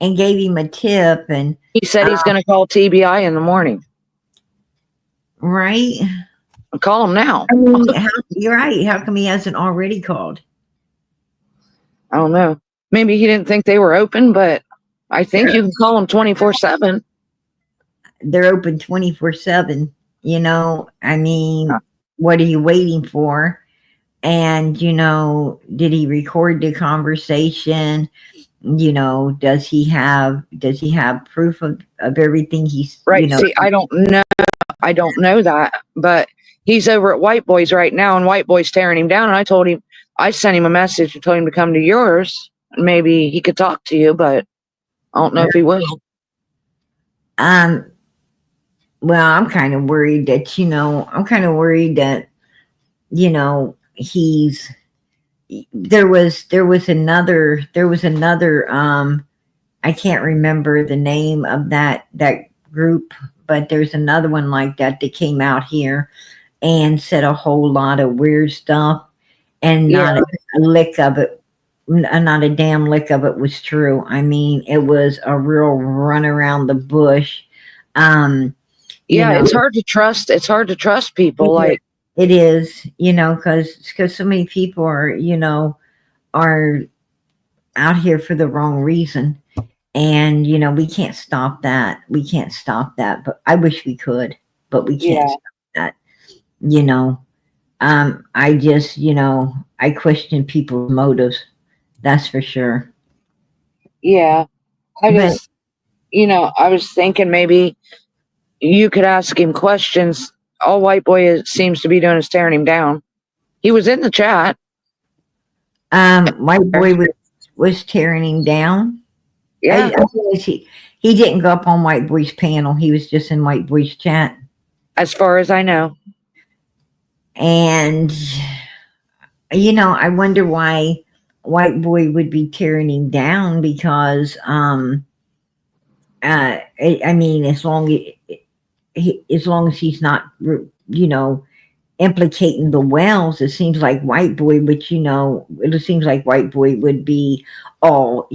Speaker 1: and gave him a tip, and
Speaker 3: he said he's going to call TBI in the morning.
Speaker 1: Right.
Speaker 3: I'll call him now.
Speaker 1: I mean, you're right. How come he hasn't already called?
Speaker 3: I don't know. Maybe he didn't think they were open, but I think you can call them 24/7.
Speaker 1: They're open 24/7. You know, I mean, what are you waiting for? And, you know, did he record the conversation? You know, does he have proof of everything he's
Speaker 3: right?
Speaker 1: You know,
Speaker 3: see, I don't know that, but he's over at White Boy's right now, and White Boy's tearing him down. And I sent him a message and told him to come to yours. Maybe he could talk to you, but I don't know if he will.
Speaker 1: Well, I'm kind of worried that, you know, there was another I can't remember the name of that group, but there's another one like that came out here and said a whole lot of weird stuff, and not a lick of it, not a damn lick of it was true. I mean, it was a real run around the bush.
Speaker 3: It's hard to trust. It's hard to trust people.
Speaker 1: It is, you know, because so many people are out here for the wrong reason. And, you know, we can't stop that. But I wish we could, but we can't stop that. You know, I just, I question people's motives. That's for sure.
Speaker 3: Yeah. I was thinking maybe you could ask him questions. All White Boy seems to be doing is tearing him down. He was in the chat.
Speaker 1: White Boy was tearing him down.
Speaker 3: Yeah.
Speaker 1: He didn't go up on White Boy's panel. He was just in White Boy's chat.
Speaker 3: As far as I know.
Speaker 1: And, I wonder why White Boy would be tearing him down, because, I mean, as long as he's not, implicating the Wells, it seems like White Boy would, be all,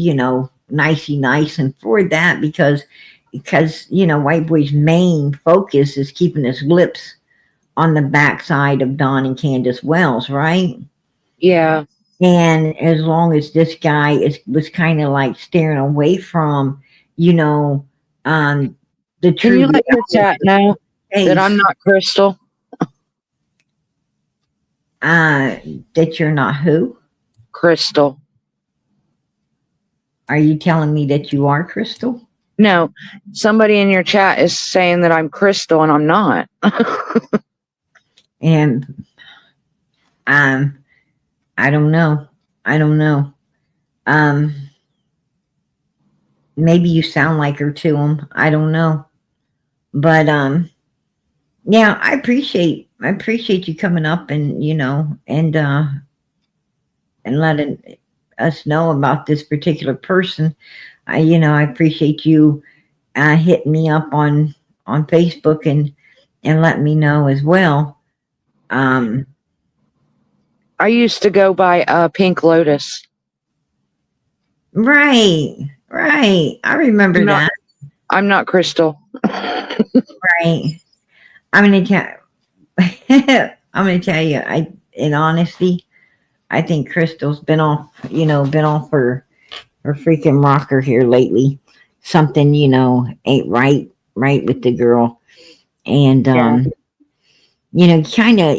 Speaker 1: nicey nice and for that, because White Boy's main focus is keeping his lips on the backside of Don and Candace Wells, right?
Speaker 3: Yeah.
Speaker 1: And as long as this guy was kind of like staring away from, the
Speaker 3: Can
Speaker 1: truth.
Speaker 3: you let your chat know that I'm not Crystal?
Speaker 1: That you're not who?
Speaker 3: Crystal.
Speaker 1: Are you telling me that you are Crystal?
Speaker 3: No, somebody in your chat is saying that I'm Crystal, and I'm not.
Speaker 1: And I don't know. Maybe you sound like her to him. I don't know. But yeah, I appreciate you coming up and and letting us know about this particular person. I appreciate you hitting me up on Facebook and letting me know as well.
Speaker 3: I used to go by Pink Lotus.
Speaker 1: Right. I remember that.
Speaker 3: I'm not Crystal.
Speaker 1: Right. I'm gonna tell you, in honesty, I think Crystal's been off her freaking rocker here lately. Something, ain't right with the girl. And you kind of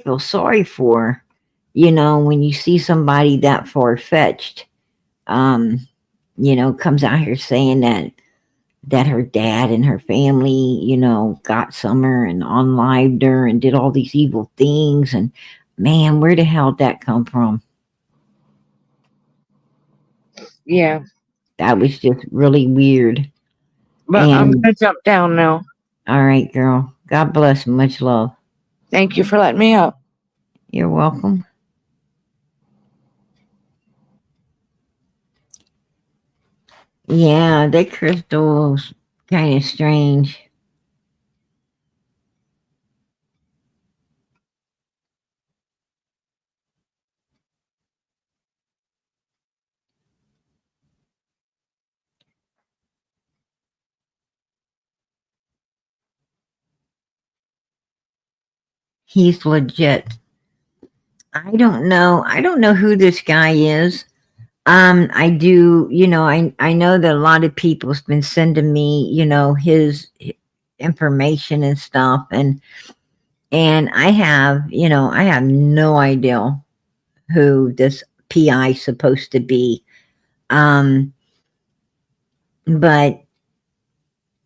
Speaker 1: feel sorry for her, when you see somebody that far-fetched, comes out here saying that her dad and her family, you know, got Summer and unlived her and did all these evil things. And man, where the hell did that come from?
Speaker 3: Yeah.
Speaker 1: That was just really weird.
Speaker 3: But I'm
Speaker 1: And
Speaker 3: gonna jump down now.
Speaker 1: all right, girl. God bless. Much love.
Speaker 3: Thank you for letting me up.
Speaker 1: You're welcome. Yeah, that crystal's kind of strange. He's legit. I don't know. I don't know who this guy is. I do, you know, I know that a lot of people's been sending me, you know, his information and stuff, and I have, you know, I have no idea who this PI is supposed to be. But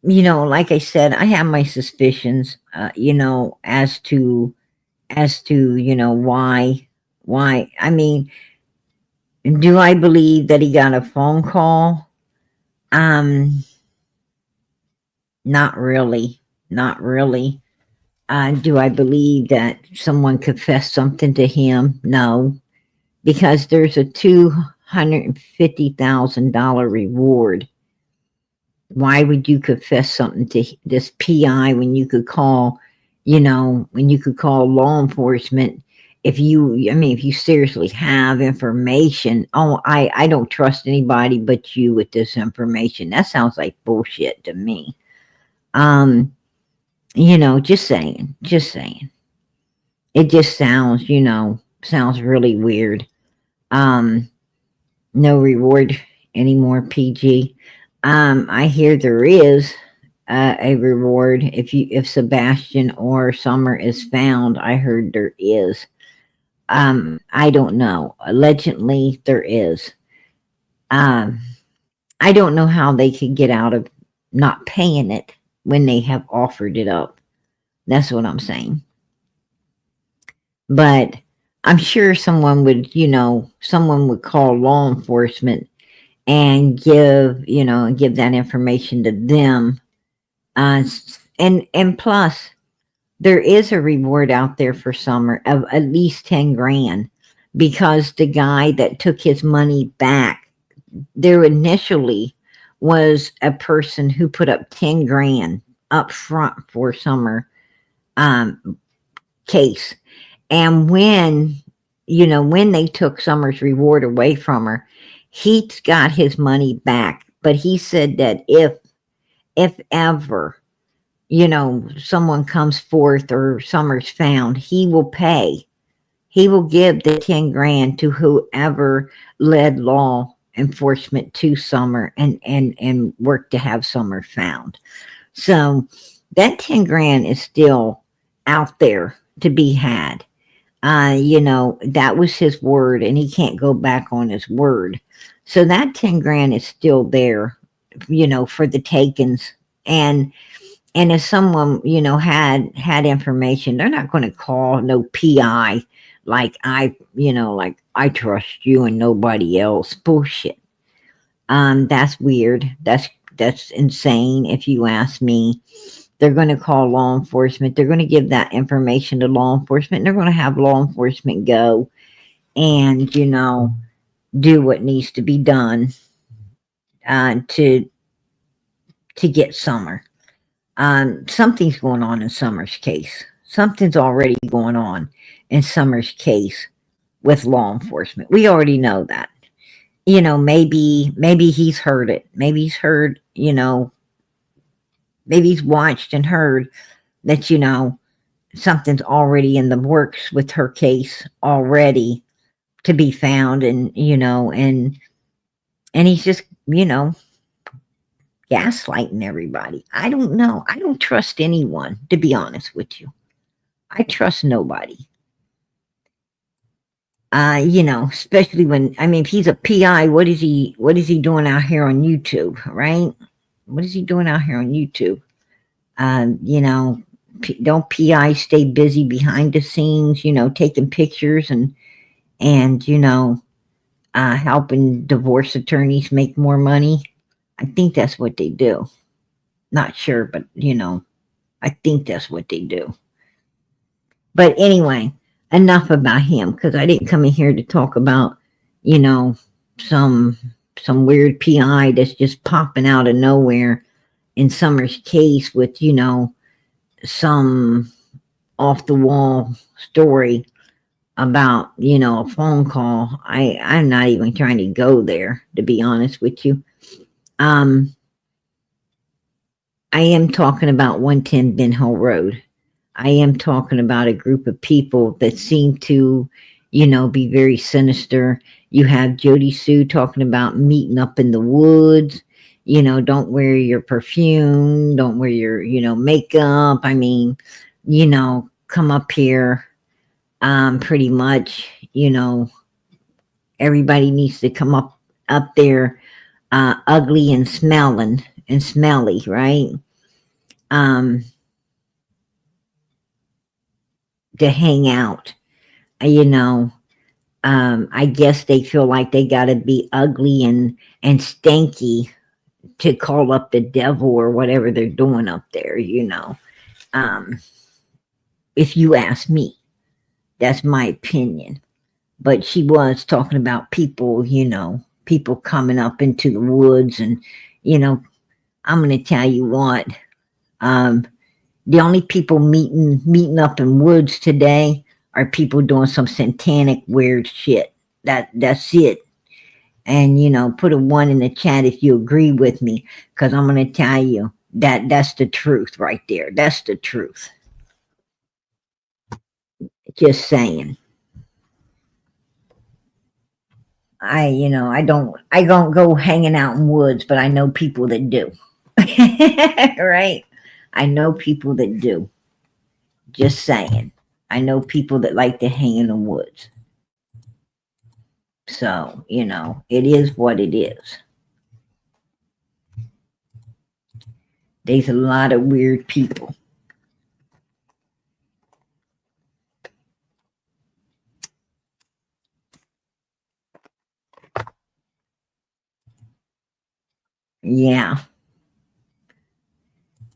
Speaker 1: you know, like I said, I have my suspicions, you know, as to you know why. I mean, do I believe that he got a phone call? Um, Not really. Not really. Do I believe that someone confessed something to him? No, because there's a $250,000 reward. Why would you confess something to this PI when you could call, you know, when you could call law enforcement? If you, I mean, if you seriously have information, oh, I don't trust anybody but you with this information. That sounds like bullshit to me. Um, You know, just saying, just saying. It just sounds, you know, sounds really weird. Um, no reward anymore, PG. I hear there is a reward if Sebastian or Summer is found. I heard there is. I don't know. Allegedly, there is. Um, I don't know how they could get out of not paying it when they have offered it up. That's what I'm saying. But I'm sure someone would, you know, someone would call law enforcement and give, you know, give that information to them. And plus, there is a reward out there for Summer of at least 10 grand because the guy that took his money back, there initially was a person who put up 10 grand up front for Summer case. And when, you know, when they took Summer's reward away from her, he got his money back. But he said that if ever, you know, someone comes forth or Summer's found, he will pay. He will give the 10 grand to whoever led law enforcement to Summer and work to have Summer found. So that 10 grand is still out there to be had. You know, that was his word and he can't go back on his word. So that 10 grand is still there, you know, for the takings. And if someone, you know, had information, they're not going to call no PI like you know, like I trust you and nobody else. Bullshit. That's weird. That's insane if you ask me. They're going to call law enforcement. They're going to give that information to law enforcement. And they're going to have law enforcement go and, you know, do what needs to be done to get Summer. Something's going on in Summer's case. Something's already going on in Summer's case with law enforcement. We already know that. You know, maybe he's heard it. Maybe he's heard, you know, maybe he's watched and heard that, you know, something's already in the works with her case already to be found. And, you know, and he's just, you know, gaslighting everybody. I don't know. I don't trust anyone, to be honest with you. I trust nobody. You know, especially when, I mean, if he's a PI, what is he doing out here on YouTube, right? what is he doing out here on YouTube? You know, don't PI stay busy behind the scenes, you know, taking pictures and you know, helping divorce attorneys make more money? I think that's what they do. Not sure, but you know, I think that's what they do. But anyway, enough about him, because I didn't come in here to talk about, you know, some weird PI that's just popping out of nowhere in Summer's case with, you know, some off the wall story about, you know, a phone call. I'm not even trying to go there, to be honest with you. I am talking about 110 Ben Hill Road. I am talking about a group of people that seem to, you know, be very sinister. You have Jody Sue talking about meeting up in the woods. You know, don't wear your perfume, don't wear your, you know, makeup. I mean, you know, come up here. Pretty much, you know, everybody needs to come up there, ugly and smelly, right? To hang out, you know. I guess they feel like they got to be ugly and stanky to call up the devil or whatever they're doing up there, you know. If you ask me, that's my opinion. But she was talking about people, you know, people coming up into the woods, and you know, I'm going to tell you what. The only people meeting up in woods today are people doing some satanic weird shit. That's it. And you know, put a 1 in the chat if you agree with me, because I'm going to tell you that's the truth right there. That's the truth. Just saying. I don't go hanging out in woods, but I know people that do. Right? I know people that do. Just saying. I know people that like to hang in the woods. So, you know, it is what it is. There's a lot of weird people. Yeah.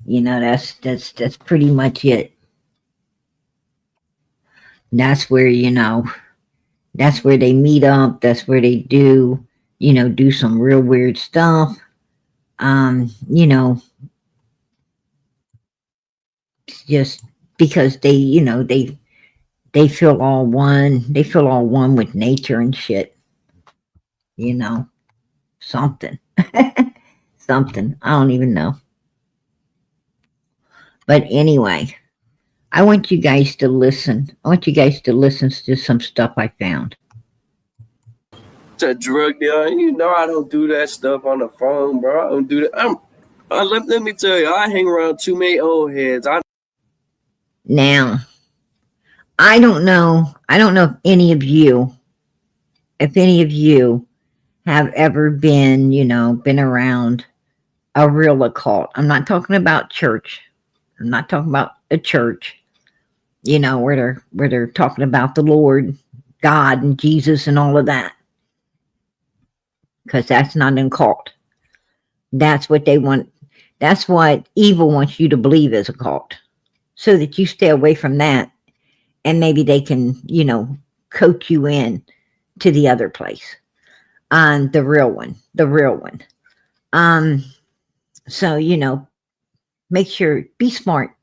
Speaker 1: You know, that's pretty much it. That's where, you know, that's where they meet up. That's where they do, you know, do some real weird stuff. You know, just because they, you know, they feel all one. They feel all one with nature and shit. You know, something. Something. I don't even know. But anyway, I want you guys to listen. I want you guys to listen to some stuff I found.
Speaker 4: A drug dealer, you know I don't do that stuff on the phone, bro. I don't do that. Let me tell you, I hang around too many old heads.
Speaker 1: Now, I don't know if any of you have ever been, you know, been around a real occult. I'm not talking about church. I'm not talking about a church, you know, where they're talking about the Lord, God, and Jesus and all of that. Because that's not an occult. That's what they want. That's what evil wants you to believe is a cult, so that you stay away from that, and maybe they can, you know, coach you in to the other place, on the real one. So you know, make sure, be smart,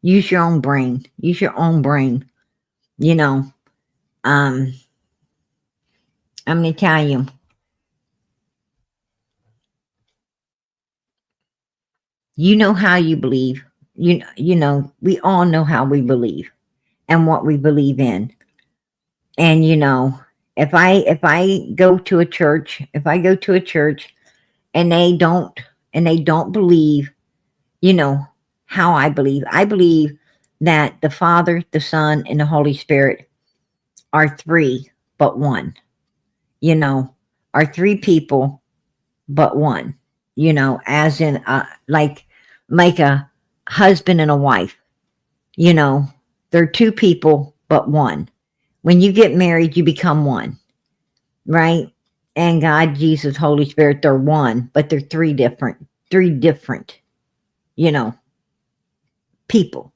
Speaker 1: use your own brain, you know. I'm gonna tell you, you know how you believe. You know, we all know how we believe and what we believe in. And you know, if I go to a church, and they don't believe, you know, how I believe that the Father, the Son, and the Holy Spirit are three but one. You know, are three people but one. you know, as in like a husband and a wife. You know, they're two people, but one. When you get married, you become one, right? And God, Jesus, Holy Spirit, they're one, but they're three different, you know, people.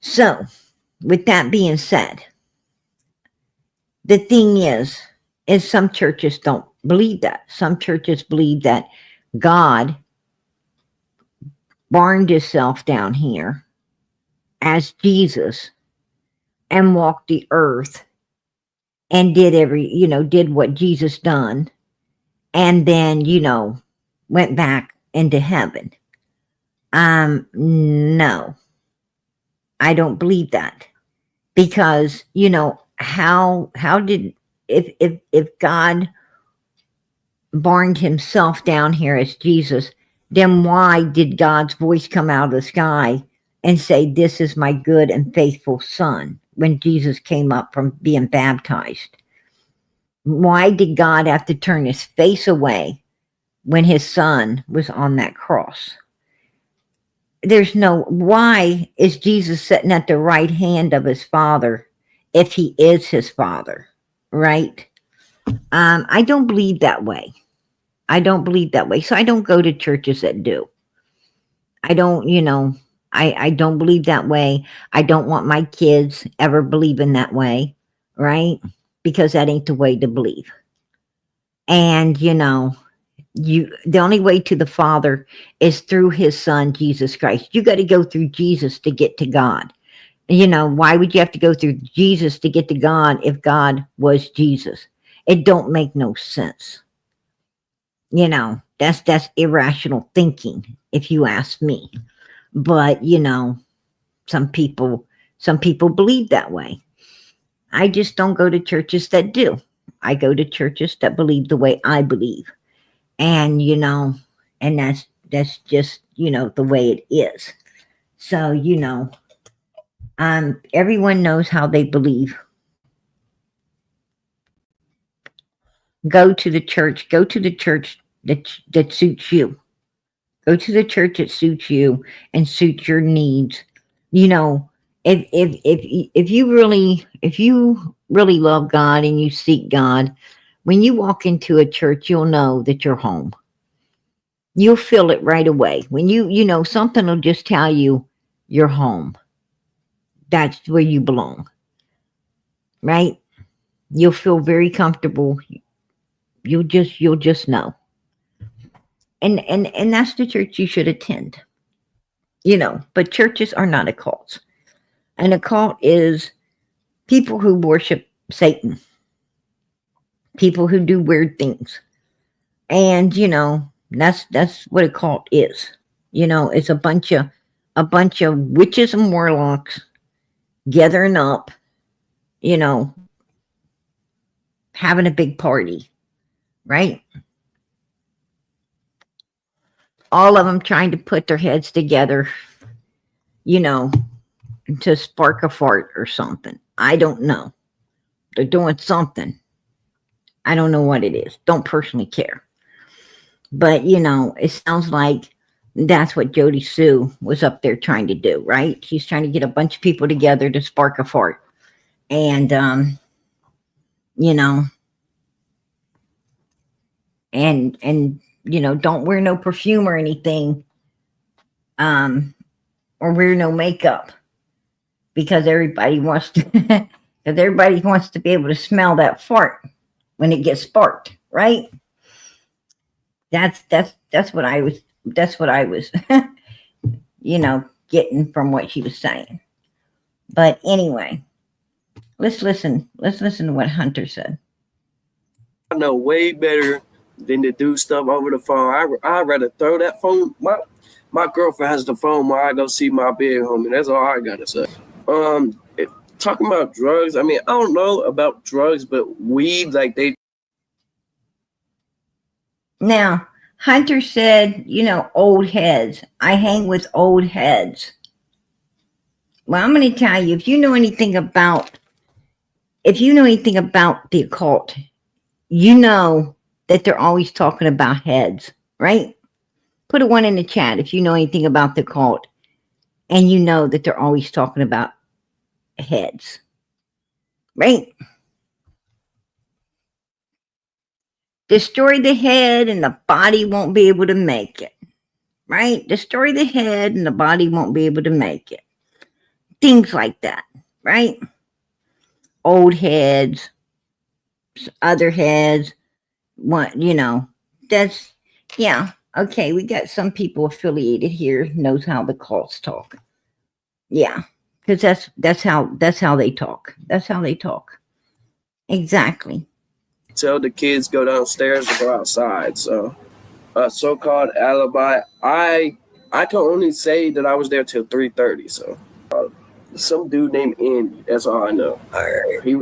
Speaker 1: So, with that being said, the thing is some churches don't believe that. Some churches believe that God barned himself down here as Jesus and walked the earth and did what Jesus done, and then, went back into heaven. No, I don't believe that, because, how did, if God barned himself down here as Jesus, then why did God's voice come out of the sky and say, "This is my good and faithful son," when Jesus came up from being baptized? Why did God have to turn his face away when his son was on that cross? Why is Jesus sitting at the right hand of his Father if he is his Father, right? I don't believe that way. So I don't go to churches that do. I don't, I don't believe that way. I don't want my kids ever believing that way, right? Because that ain't the way to believe. And, the only way to the Father is through his son, Jesus Christ. You got to go through Jesus to get to God. Why would you have to go through Jesus to get to God if God was Jesus? It don't make no sense. That's irrational thinking, if you ask me. But, some people believe that way. I just don't go to churches that do. I go to churches that believe the way I believe. And, and that's just, the way it is. So, everyone knows how they believe. Go to the church that suits you. Go to the church that suits you and suits your needs. If you really love God and you seek God, when you walk into a church, you'll know that you're home. You'll feel it right away. When something will just tell you you're home. That's where you belong. Right? You'll feel very comfortable. You'll just know. And that's the church you should attend. But churches are not occults. An occult is people who worship Satan. People who do weird things. And, that's what a cult is. It's a bunch of witches and warlocks gathering up, having a big party, right? All of them trying to put their heads together, to spark a fart or something. I don't know. They're doing something. I don't know what it is. Don't personally care. But, it sounds like that's what Jody Sue was up there trying to do, right? She's trying to get a bunch of people together to spark a fart. And, and don't wear no perfume or anything, or wear no makeup, because everybody wants to be able to smell that fart when it gets sparked, right? That's what I was getting from what she was saying. But anyway, let's listen to what Hunter said.
Speaker 4: I know way better than to do stuff over the phone. I'd rather throw that phone. My girlfriend has the phone while I go see my big homie. That's all I gotta say. Talking about drugs, I mean, I don't know about drugs, but weed, like they.
Speaker 1: Now, Hunter said, old heads. I hang with old heads. Well, I'm going to tell you, if you know anything about the occult, you know that they're always talking about heads, right? Put a 1 in the chat if you know anything about the cult and you know that they're always talking about heads, right? Destroy the head and the body won't be able to make it, right? Destroy the head and the body won't be able to make it. Things like that, right? Old heads, other heads, what, that's, yeah. Okay, we got some people affiliated here, knows how the cults talk. Yeah, because that's how they talk. That's how they talk. Exactly.
Speaker 4: Tell the kids go downstairs or go outside. So, so-called alibi. I can only say that I was there till 3:30. So, some dude named Andy. That's all I know. He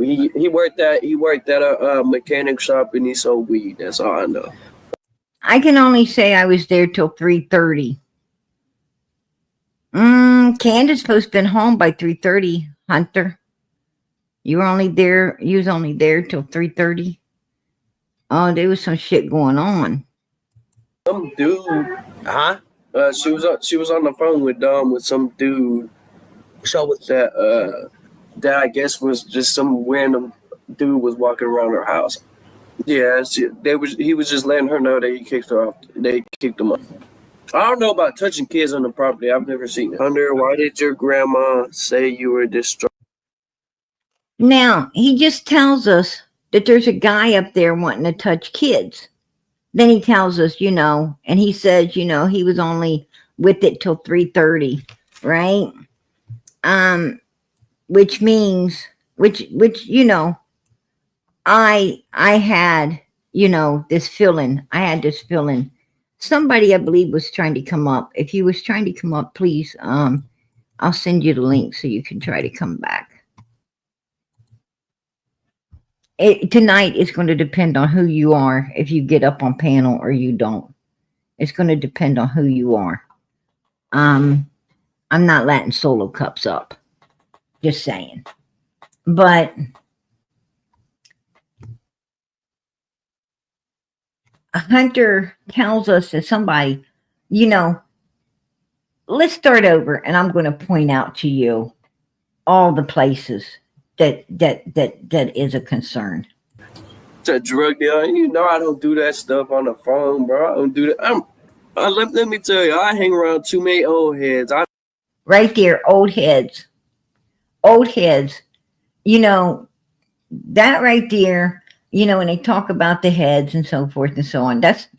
Speaker 4: worked at a mechanic shop and he sold weed. That's all I know.
Speaker 1: I can only say I was there till 3:30. Candace supposed to have been home by 3:30, Hunter. You was only there till 3:30. Oh, there was some shit going on.
Speaker 4: Some dude, she was on the phone with some dude. So with that I guess was just some random dude was walking around her house. Yeah, he was just letting her know that he kicked her off. They kicked him off. I don't know about touching kids on the property. I've never seen it. Hunter, why did your grandma say you were distraught?
Speaker 1: Now, he just tells us that there's a guy up there wanting to touch kids. Then he tells us, and he says, he was only with it till 3:30, right? Which means, I had, this feeling. I had this feeling. Somebody, I believe, was trying to come up. If you was trying to come up, please, I'll send you the link so you can try to come back. Tonight is going to depend on who you are, if you get up on panel or you don't. It's going to depend on who you are. I'm not letting solo cups up. Just saying. But Hunter tells us that somebody, let's start over, and I'm going to point out to you all the places that is a concern.
Speaker 4: It's a drug dealer. I don't do that stuff on the phone, bro. I don't do that. Let me tell you, I hang around too many old heads.
Speaker 1: Right there, old heads. Old heads. That right there, when they talk about the heads and so forth and so on, that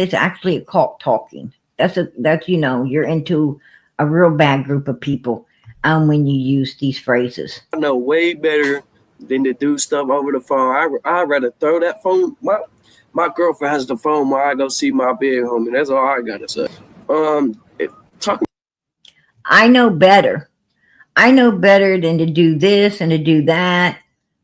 Speaker 1: is actually occult talking. That's you're into a real bad group of people when you use these phrases.
Speaker 4: I know way better than to do stuff over the phone. I'd rather throw that phone. My girlfriend has the phone while I go see my big homie. That's all I gotta say.
Speaker 1: I know better. I know better than to do this and to do that.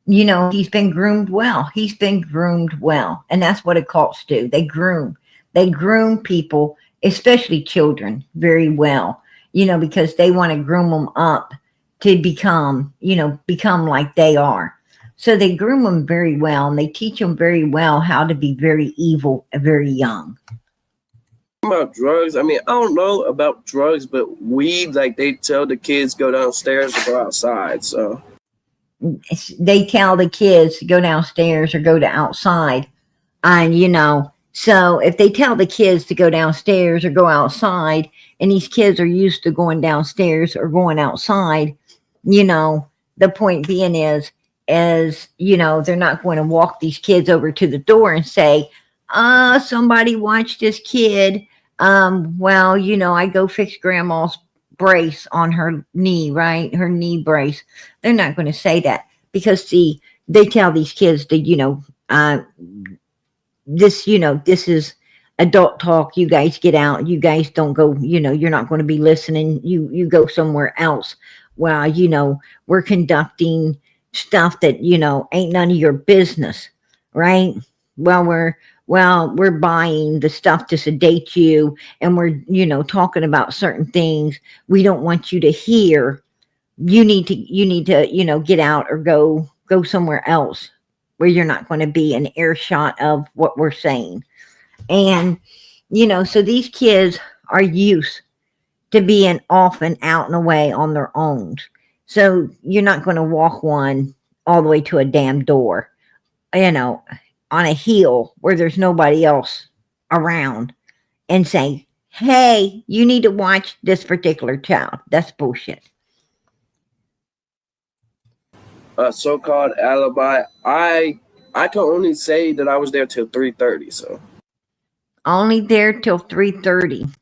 Speaker 1: He's been groomed well. He's been groomed well. And that's what occults do. They groom. They groom people, especially children, very well, because they want to groom them up to become like they are. So they groom them very well, and they teach them very well how to be very evil, very young.
Speaker 4: About drugs, I don't know about drugs, but weed, like they tell the kids go downstairs or go outside. So
Speaker 1: they tell the kids to go downstairs or go to outside, and so if they tell the kids to go downstairs or go outside, and these kids are used to going downstairs or going outside, the point being is they're not going to walk these kids over to the door and say, somebody watch this kid. I go fix grandma's brace on her knee, right? Her knee brace. They're not going to say that because they tell these kids that, this is adult talk. You guys get out. You guys don't go, you're not going to be listening. You go somewhere else. Well, we're conducting stuff that, ain't none of your business, right? We're buying the stuff to sedate you, and we're, talking about certain things we don't want you to hear. You need to, get out or go somewhere else where you're not going to be an earshot of what we're saying. And, So these kids are used to being off and out and away on their own. So you're not going to walk one all the way to a damn door, on a hill where there's nobody else around and say, hey, you need to watch this particular child. That's bullshit.
Speaker 4: So-called alibi. I can only say that I was there till 3:30. So
Speaker 1: only there till 3:30.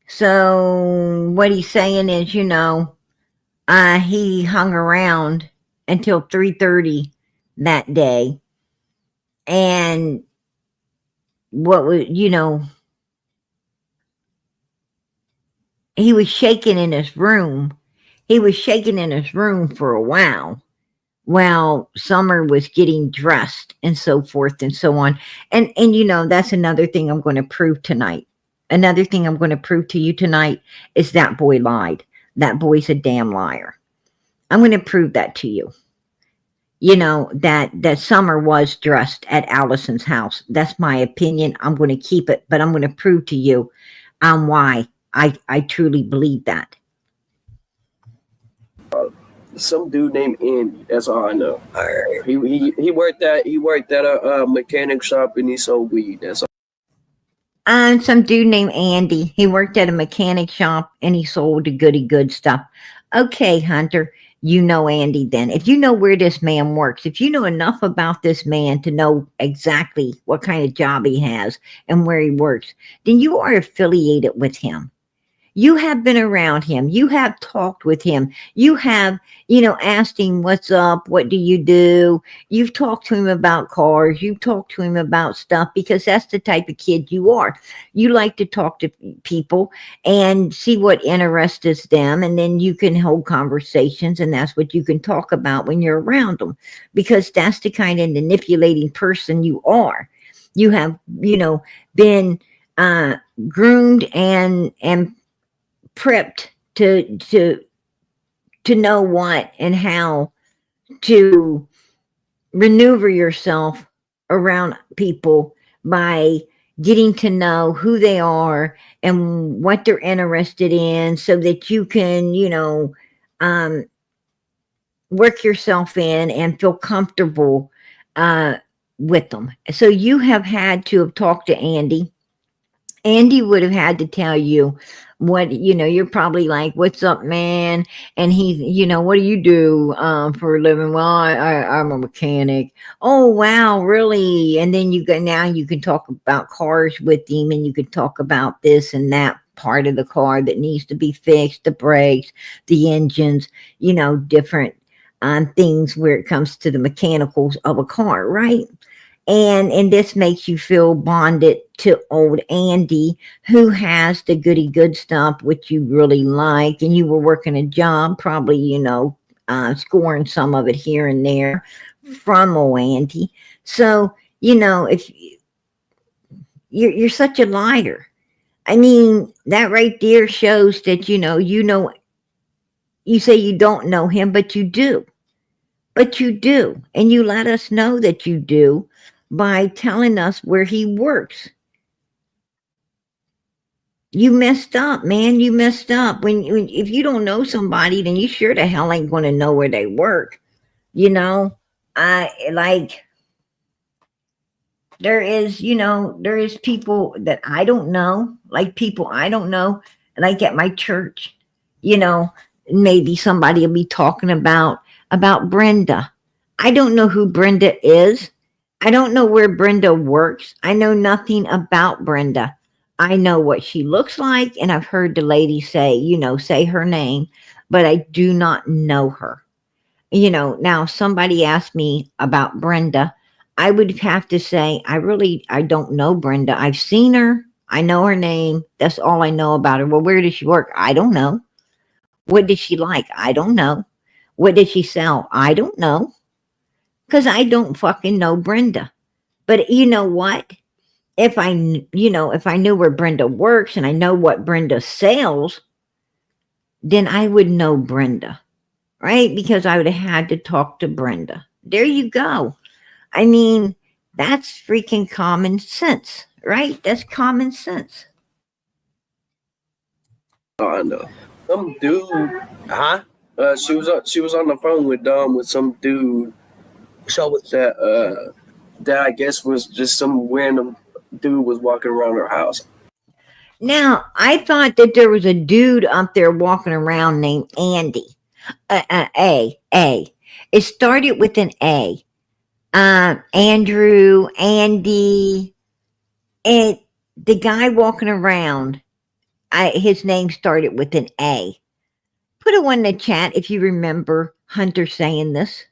Speaker 1: So what he's saying is, he hung around until 3:30 that day, and what was, he was shaking in his room. He was shaking in his room for a while Summer was getting dressed and so forth and so on. And that's another thing I'm going to prove tonight. Another thing I'm going to prove to you tonight is that boy lied. That boy's a damn liar. I'm going to prove that to you. That Summer was dressed at Allison's house. That's my opinion. I'm going to keep it, but I'm going to prove to you why I truly believe that.
Speaker 4: some dude named Andy. That's all I know. He worked at a mechanic shop and he sold weed. That's all.
Speaker 1: And some dude named Andy. He worked at a mechanic shop and he sold the goody good stuff. Okay, Hunter, you know Andy then. If you know where this man works, if you know enough about this man to know exactly what kind of job he has and where he works, then you are affiliated with him. You have been around him. You have talked with him. You have, asked him, what's up? What do you do? You've talked to him about cars. You've talked to him about stuff because that's the type of kid you are. You like to talk to people and see what interests them. And then you can hold conversations, and that's what you can talk about when you're around them, because that's the kind of manipulating person you are. You have, been groomed and prepped to know what and how to maneuver yourself around people by getting to know who they are and what they're interested in, so that you can work yourself in and feel comfortable with them. So you have had to have talked to Andy. Andy would have had to tell you what, you're probably like, what's up, man? And he, what do you do for a living? Well, I'm a mechanic. Oh, wow, really? And then now you can talk about cars with him, and you can talk about this and that part of the car that needs to be fixed, the brakes, the engines, different things where it comes to the mechanicals of a car, right? And this makes you feel bonded to old Andy, who has the goody good stuff, which you really like. And you were working a job, probably, scoring some of it here and there from old Andy. So, if you're such a liar. I mean, that right there shows that, you say you don't know him, but you do. But you do. And you let us know that you do by telling us where he works. You messed up, man. You messed up. If you don't know somebody, then you sure the hell ain't going to know where they work. There is people that I don't know, like people I don't know, like at my church, maybe somebody will be talking about Brenda. I don't know who Brenda is. I don't know where Brenda works. I know nothing about Brenda. I know what she looks like, and I've heard the lady say her name, but I do not know her. Now somebody asked me about Brenda, I would have to say, I don't know Brenda. I've seen her. I know her name. That's all I know about her. Well, where does she work? I don't know. What did she like? I don't know. What did she sell? I don't know. Because I don't fucking know Brenda. But you know what? If I knew where Brenda works and I know what Brenda sells, then I would know Brenda, right? Because I would have had to talk to Brenda. There you go. I mean, that's freaking common sense, right? That's common sense.
Speaker 4: Oh, I know. Some dude.
Speaker 2: Huh?
Speaker 4: She was on the phone with some dude. So with that I guess was just some random dude was walking around her house.
Speaker 1: Now, I thought that there was a dude up there walking around named Andy. A. It started with an A. Andrew, Andy. The guy walking around, his name started with an A. Put a one in the chat if you remember Hunter saying this.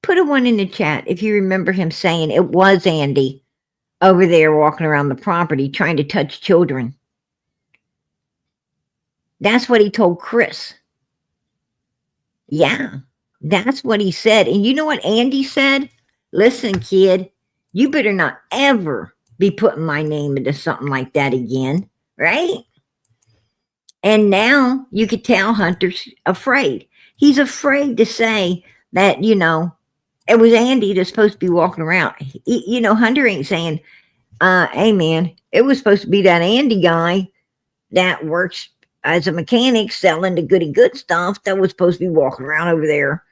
Speaker 1: Put a one in the chat if you remember him saying it was Andy over there walking around the property trying to touch children. That's what he told Chris. Yeah, that's what he said. And you know what Andy said? Listen, kid, you better not ever be putting my name into something like that again, right? And now you could tell Hunter's afraid. He's afraid to say that, it was Andy that's supposed to be walking around. Hunter ain't saying, hey, man, it was supposed to be that Andy guy that works as a mechanic selling the goody good stuff that was supposed to be walking around over there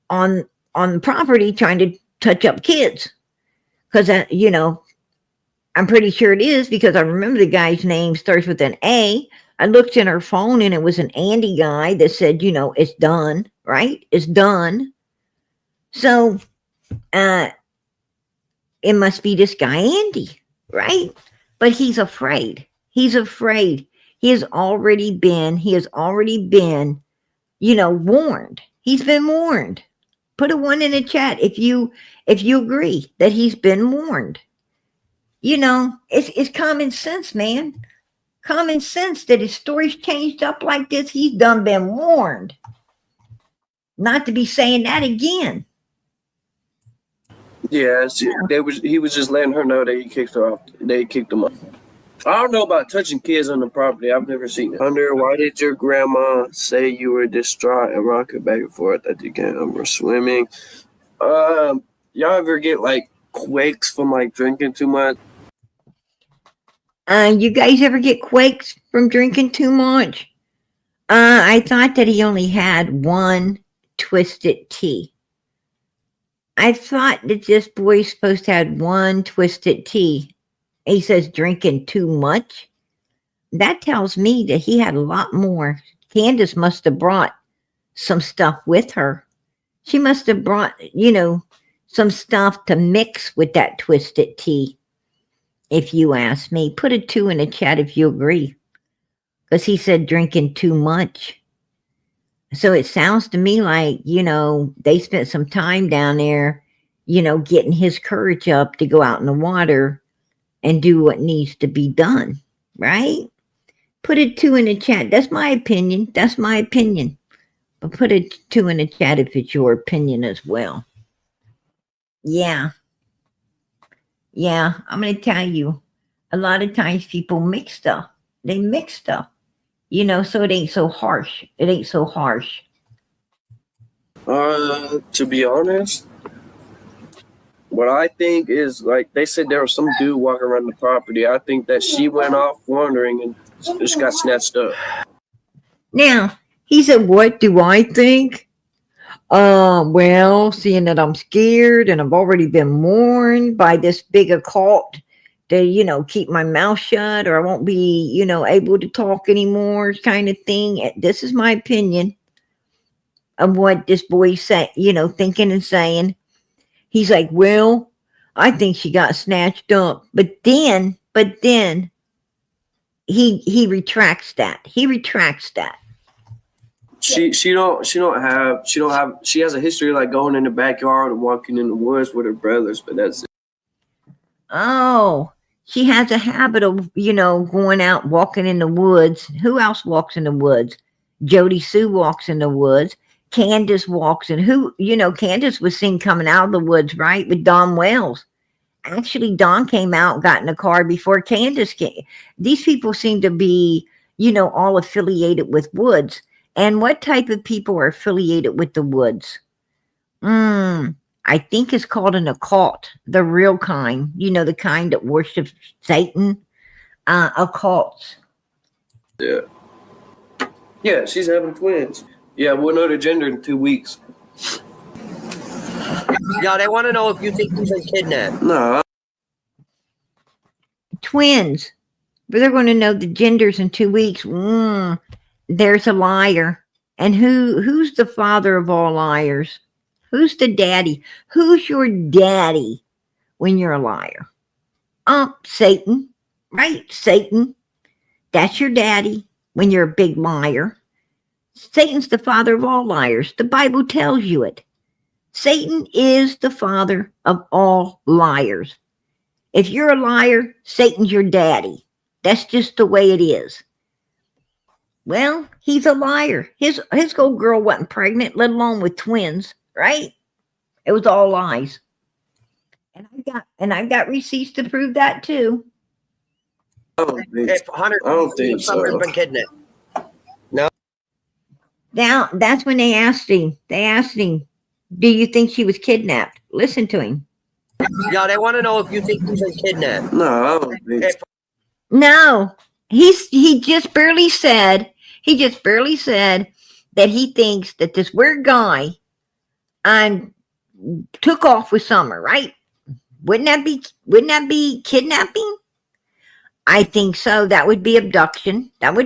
Speaker 1: on the property trying to touch up kids. Because, I'm pretty sure it is because I remember the guy's name starts with an A. I looked in her phone and it was an Andy guy that said, it's done, right? It's done. So, it must be this guy, Andy, right? But he's afraid. He's afraid. He has already been, warned. He's been warned. Put a one in the chat if you agree that he's been warned. It's common sense, man. Common sense that his story's changed up like this. He's done been warned. Not to be saying that again.
Speaker 4: Yeah, he was just letting her know that he kicked her off. They kicked him off. I don't know about touching kids on the property. I've never seen it. Hunter, why did your grandma say you were distraught and rocking back and forth at the game were swimming? Y'all ever get like quakes from like drinking too much?
Speaker 1: You guys ever get quakes from drinking too much? I thought that he only had one twisted tea. I thought that this boy's supposed to have one twisted tea. He says drinking too much. That tells me that he had a lot more. Candace must have brought some stuff with her. She must have brought, some stuff to mix with that twisted tea. If you ask me, put a 2 in the chat if you agree. Because he said drinking too much. So it sounds to me like, they spent some time down there, getting his courage up to go out in the water and do what needs to be done, right? Put a 2 in the chat. That's my opinion. But put a 2 in the chat if it's your opinion as well. Yeah, I'm going to tell you, a lot of times people mix stuff. They mix stuff, so it ain't so harsh.
Speaker 4: To be honest, what I think is, like, they said there was some dude walking around the property. I think that she went off wandering and just got snatched up.
Speaker 1: Now, he said, what do I think? Well, seeing that I'm scared and I've already been warned by this big occult to, keep my mouth shut or I won't be, able to talk anymore kind of thing. This is my opinion of what this boy's saying, thinking and saying. He's like, well, I think she got snatched up. But then he retracts that.
Speaker 4: She has a history of like going in the backyard and walking in the woods with her brothers, but that's it.
Speaker 1: Oh, she has a habit of, going out walking in the woods. Who else walks in the woods? Jody Sue walks in the woods. Candace walks in. Candace was seen coming out of the woods, right, with Don Wells. Actually, Don came out, got in the car before Candace came. These people seem to be, all affiliated with woods. And what type of people are affiliated with the woods? I I think it's called an occult, the real kind, you know, the kind that worships Satan, occults.
Speaker 4: Yeah. Yeah, she's having twins. Yeah, we'll know the gender in 2 weeks.
Speaker 5: Yeah, they want to know if you think he's been kidnapped.
Speaker 4: No.
Speaker 1: Twins, but they're going to know the genders in 2 weeks. There's a liar. And who's the father of all liars? Who's the daddy? Who's your daddy when you're a liar? Satan, right? Satan. That's your daddy when you're a big liar. Satan's the father of all liars. The Bible tells you it. Satan is the father of all liars. If you're a liar, Satan's your daddy. That's just the way it is. Well, he's a liar. His old girl wasn't pregnant, let alone with twins, right? It was all lies. And I've got receipts to prove that too.
Speaker 5: If Hunter,
Speaker 4: I don't think
Speaker 5: Summer's
Speaker 4: so.
Speaker 5: been kidnapped.
Speaker 1: Now, that's when they asked him, do you think she was kidnapped? Listen to him.
Speaker 5: Yeah, they want to know if you think he's been kidnapped.
Speaker 4: No, I don't think so.
Speaker 1: No, he just barely said that he thinks that this weird guy took off with Summer, right? Wouldn't that be kidnapping? I think so. That would be abduction. And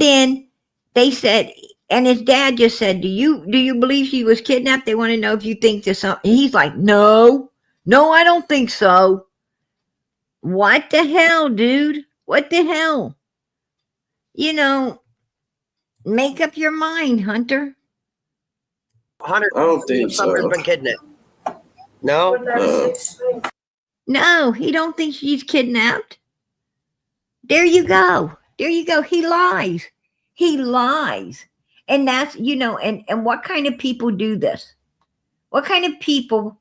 Speaker 1: then they said, and his dad just said, do you believe she was kidnapped? They want to know if you think this. He's like, no, I don't think so. What the hell, dude? What the hell? You know, make up your mind, Hunter.
Speaker 5: Hunter,
Speaker 4: I don't think
Speaker 5: Summer's
Speaker 4: so.
Speaker 5: been kidnapped. No?
Speaker 1: No, he don't think she's kidnapped. There you go. He lies. And that's, you know, and what kind of people do this? What kind of people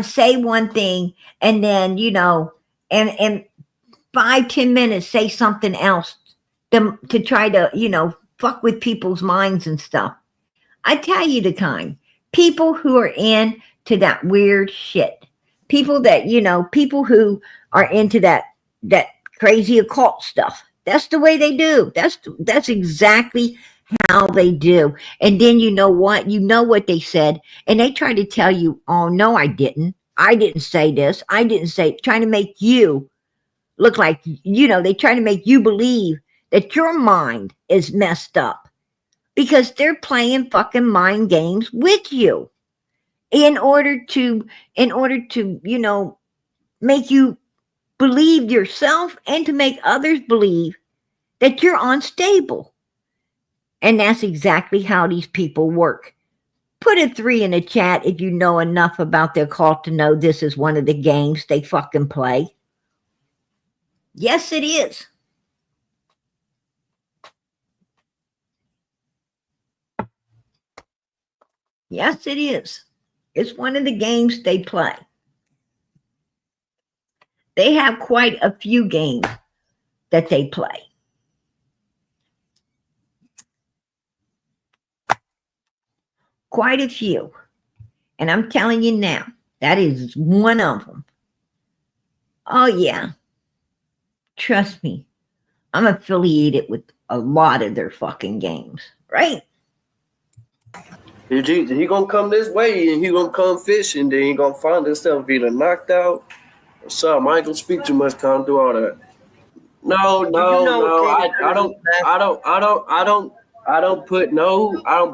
Speaker 1: say one thing and then, you know, and 5-10 minutes say something else to try to, you know, fuck with people's minds and stuff. I tell you the kind. People who are into that weird shit. People that, you know, people who are into that crazy occult stuff. That's the way they do. That's exactly how they do. And then you know what? You know what they said. And they try to tell you, oh, no, I didn't. I didn't say this. I didn't say, trying to make you look like, you know, they try to make you believe that your mind is messed up because they're playing fucking mind games with you in order to, you know, make you believe yourself and to make others believe that you're unstable. And that's exactly how these people work. Put a 3 in the chat if you know enough about the occult to know this is one of the games they fucking play. Yes, it is. Yes, it is. It's one of the games they play. They have quite a few games that they play. Quite a few. And I'm telling you now, that is one of them. Oh, yeah. Trust me. I'm affiliated with a lot of their fucking games, right?
Speaker 4: He gonna come this way and he gonna come fishing, then he gonna find himself either knocked out or something. I ain't gonna speak too much, can't do all that. No. I don't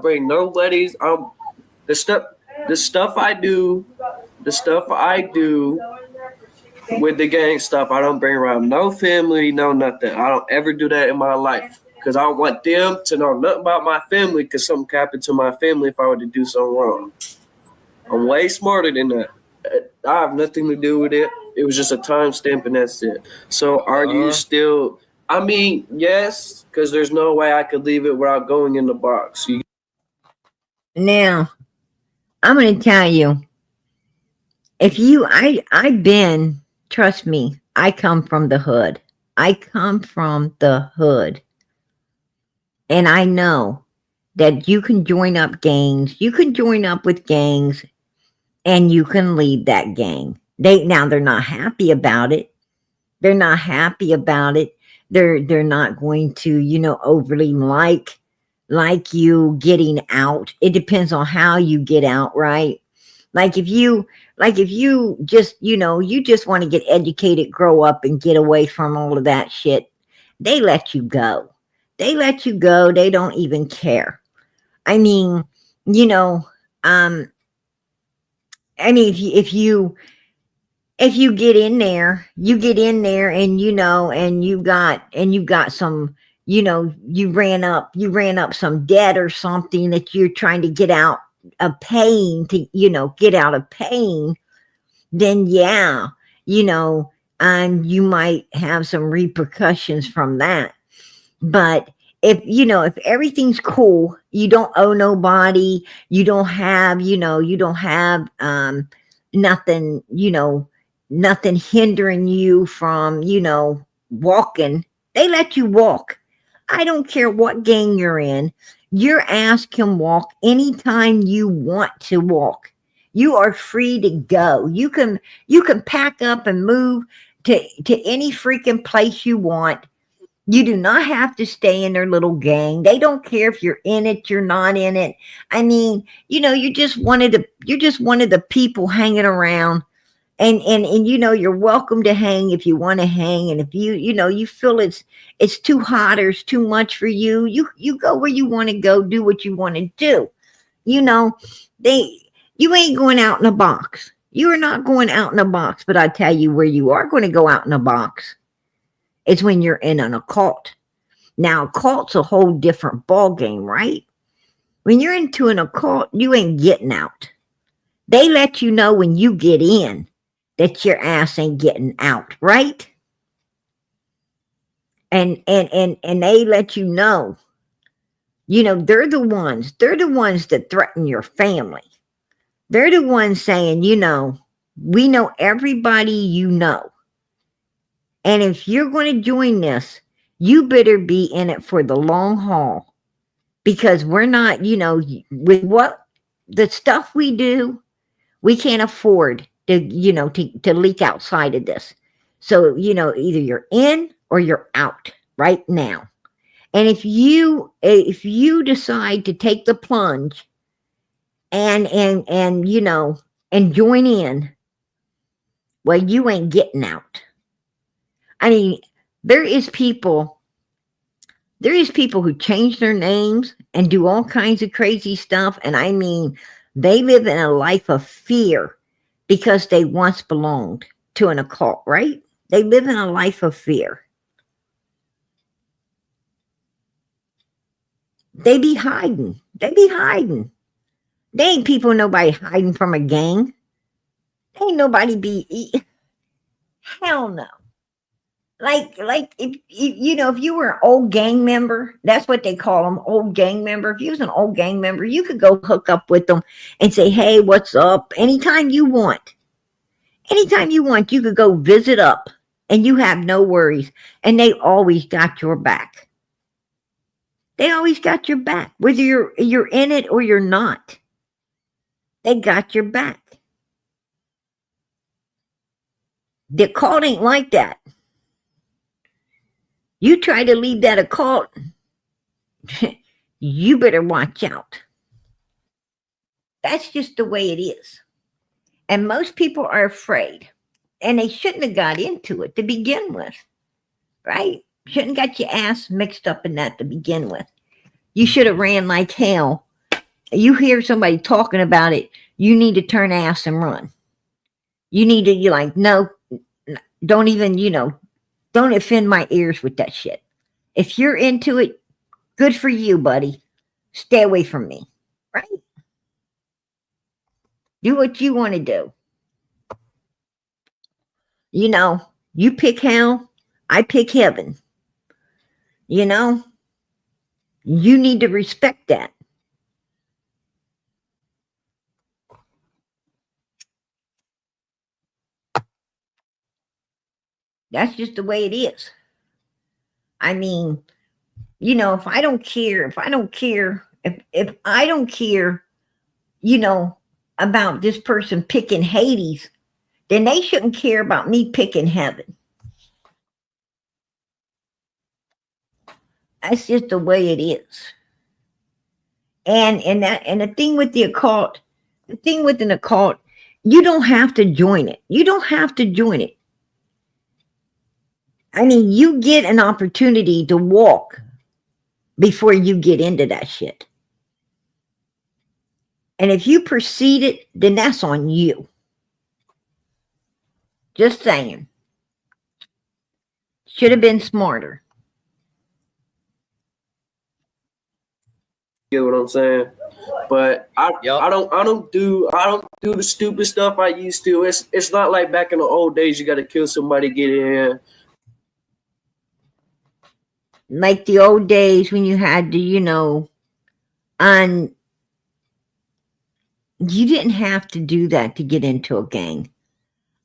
Speaker 4: bring nobody's the stuff I do with the gang stuff, I don't bring around no family, no nothing. I don't ever do that in my life. Because I don't want them to know nothing about my family because something could happen to my family if I were to do something wrong. I'm way smarter than that. I have nothing to do with it. It was just a timestamp and that's it. So are you still... I mean, yes, because there's no way I could leave it without going in the box.
Speaker 1: Now, I'm going to tell you, I've been, trust me, I come from the hood. And I know that you can join up gangs. You can join up with gangs and you can lead that gang. They're not happy about it. They're not happy about it. They're not going to, overly like you getting out. It depends on how you get out, right? Like if you just, you just want to get educated, grow up and get away from all of that shit, they let you go. They let you go. They don't even care. I mean, if you get in there, and and you got some, you ran up some debt or something that you're trying to get out of pain get out of pain, then yeah, you might have some repercussions from that. But if everything's cool, you don't owe nobody, you don't have nothing, nothing hindering you from, walking, they let you walk. I don't care what gang you're in. Your ass can walk anytime you want to walk. You are free to go. You can pack up and move to any freaking place you want. You do not have to stay in their little gang. They don't care if you're in it, you're not in it. I mean, you're just one of the people hanging around. And you're welcome to hang if you want to hang. And if you feel it's too hot or it's too much for you, you go where you want to go, do what you want to do. You ain't going out in a box. You are not going out in a box, but I tell you where you are going to go out in a box. It's when you're in an occult. Now, occult's a whole different ball game, right? When you're into an occult, you ain't getting out. They let you know when you get in that your ass ain't getting out, right? And they let you know, they're the ones that threaten your family. They're the ones saying, we know everybody you know. And if you're going to join this, you better be in it for the long haul. Because we're not, with what the stuff we do, we can't afford to leak outside of this. So, either you're in or you're out right now. And if you decide to take the plunge and join in, well, you ain't getting out. I mean, there is people who change their names and do all kinds of crazy stuff. And I mean, they live in a life of fear because they once belonged to an occult, right? They live in a life of fear. They be hiding. They ain't nobody hiding from a gang. Ain't nobody hell no. Like if you were an old gang member, that's what they call them, old gang member. If you was an old gang member, you could go hook up with them and say, hey, what's up? Anytime you want, you could go visit up and you have no worries. And they always got your back. They always got your back, whether you're in it or you're not. They got your back. The occult ain't like that. You try to leave that occult, you better watch out. That's just the way it is. And most people are afraid. And they shouldn't have got into it to begin with. Right? Shouldn't got your ass mixed up in that to begin with. You should have ran like hell. You hear somebody talking about it, you need to turn ass and run. You're like, no, don't even, don't offend my ears with that shit. If you're into it, good for you, buddy. Stay away from me. Right? Do what you want to do. You pick hell, I pick heaven. You need to respect that. That's just the way it is. I mean, if I don't care if I don't care, you know, about this person picking Hades, then they shouldn't care about me picking heaven. That's just the way it is. And the thing with the occult, the thing with an occult, you don't have to join it. You don't have to join it. I mean, you get an opportunity to walk before you get into that shit. And if you proceed it, then that's on you. Just saying. Should have been smarter.
Speaker 4: You get what I'm saying? But I
Speaker 5: Yup.
Speaker 4: don't do the stupid stuff I used to. It's not like back in the old days you gotta kill somebody to get in.
Speaker 1: Like the old days when you had to, you know, you didn't have to do that to get into a gang.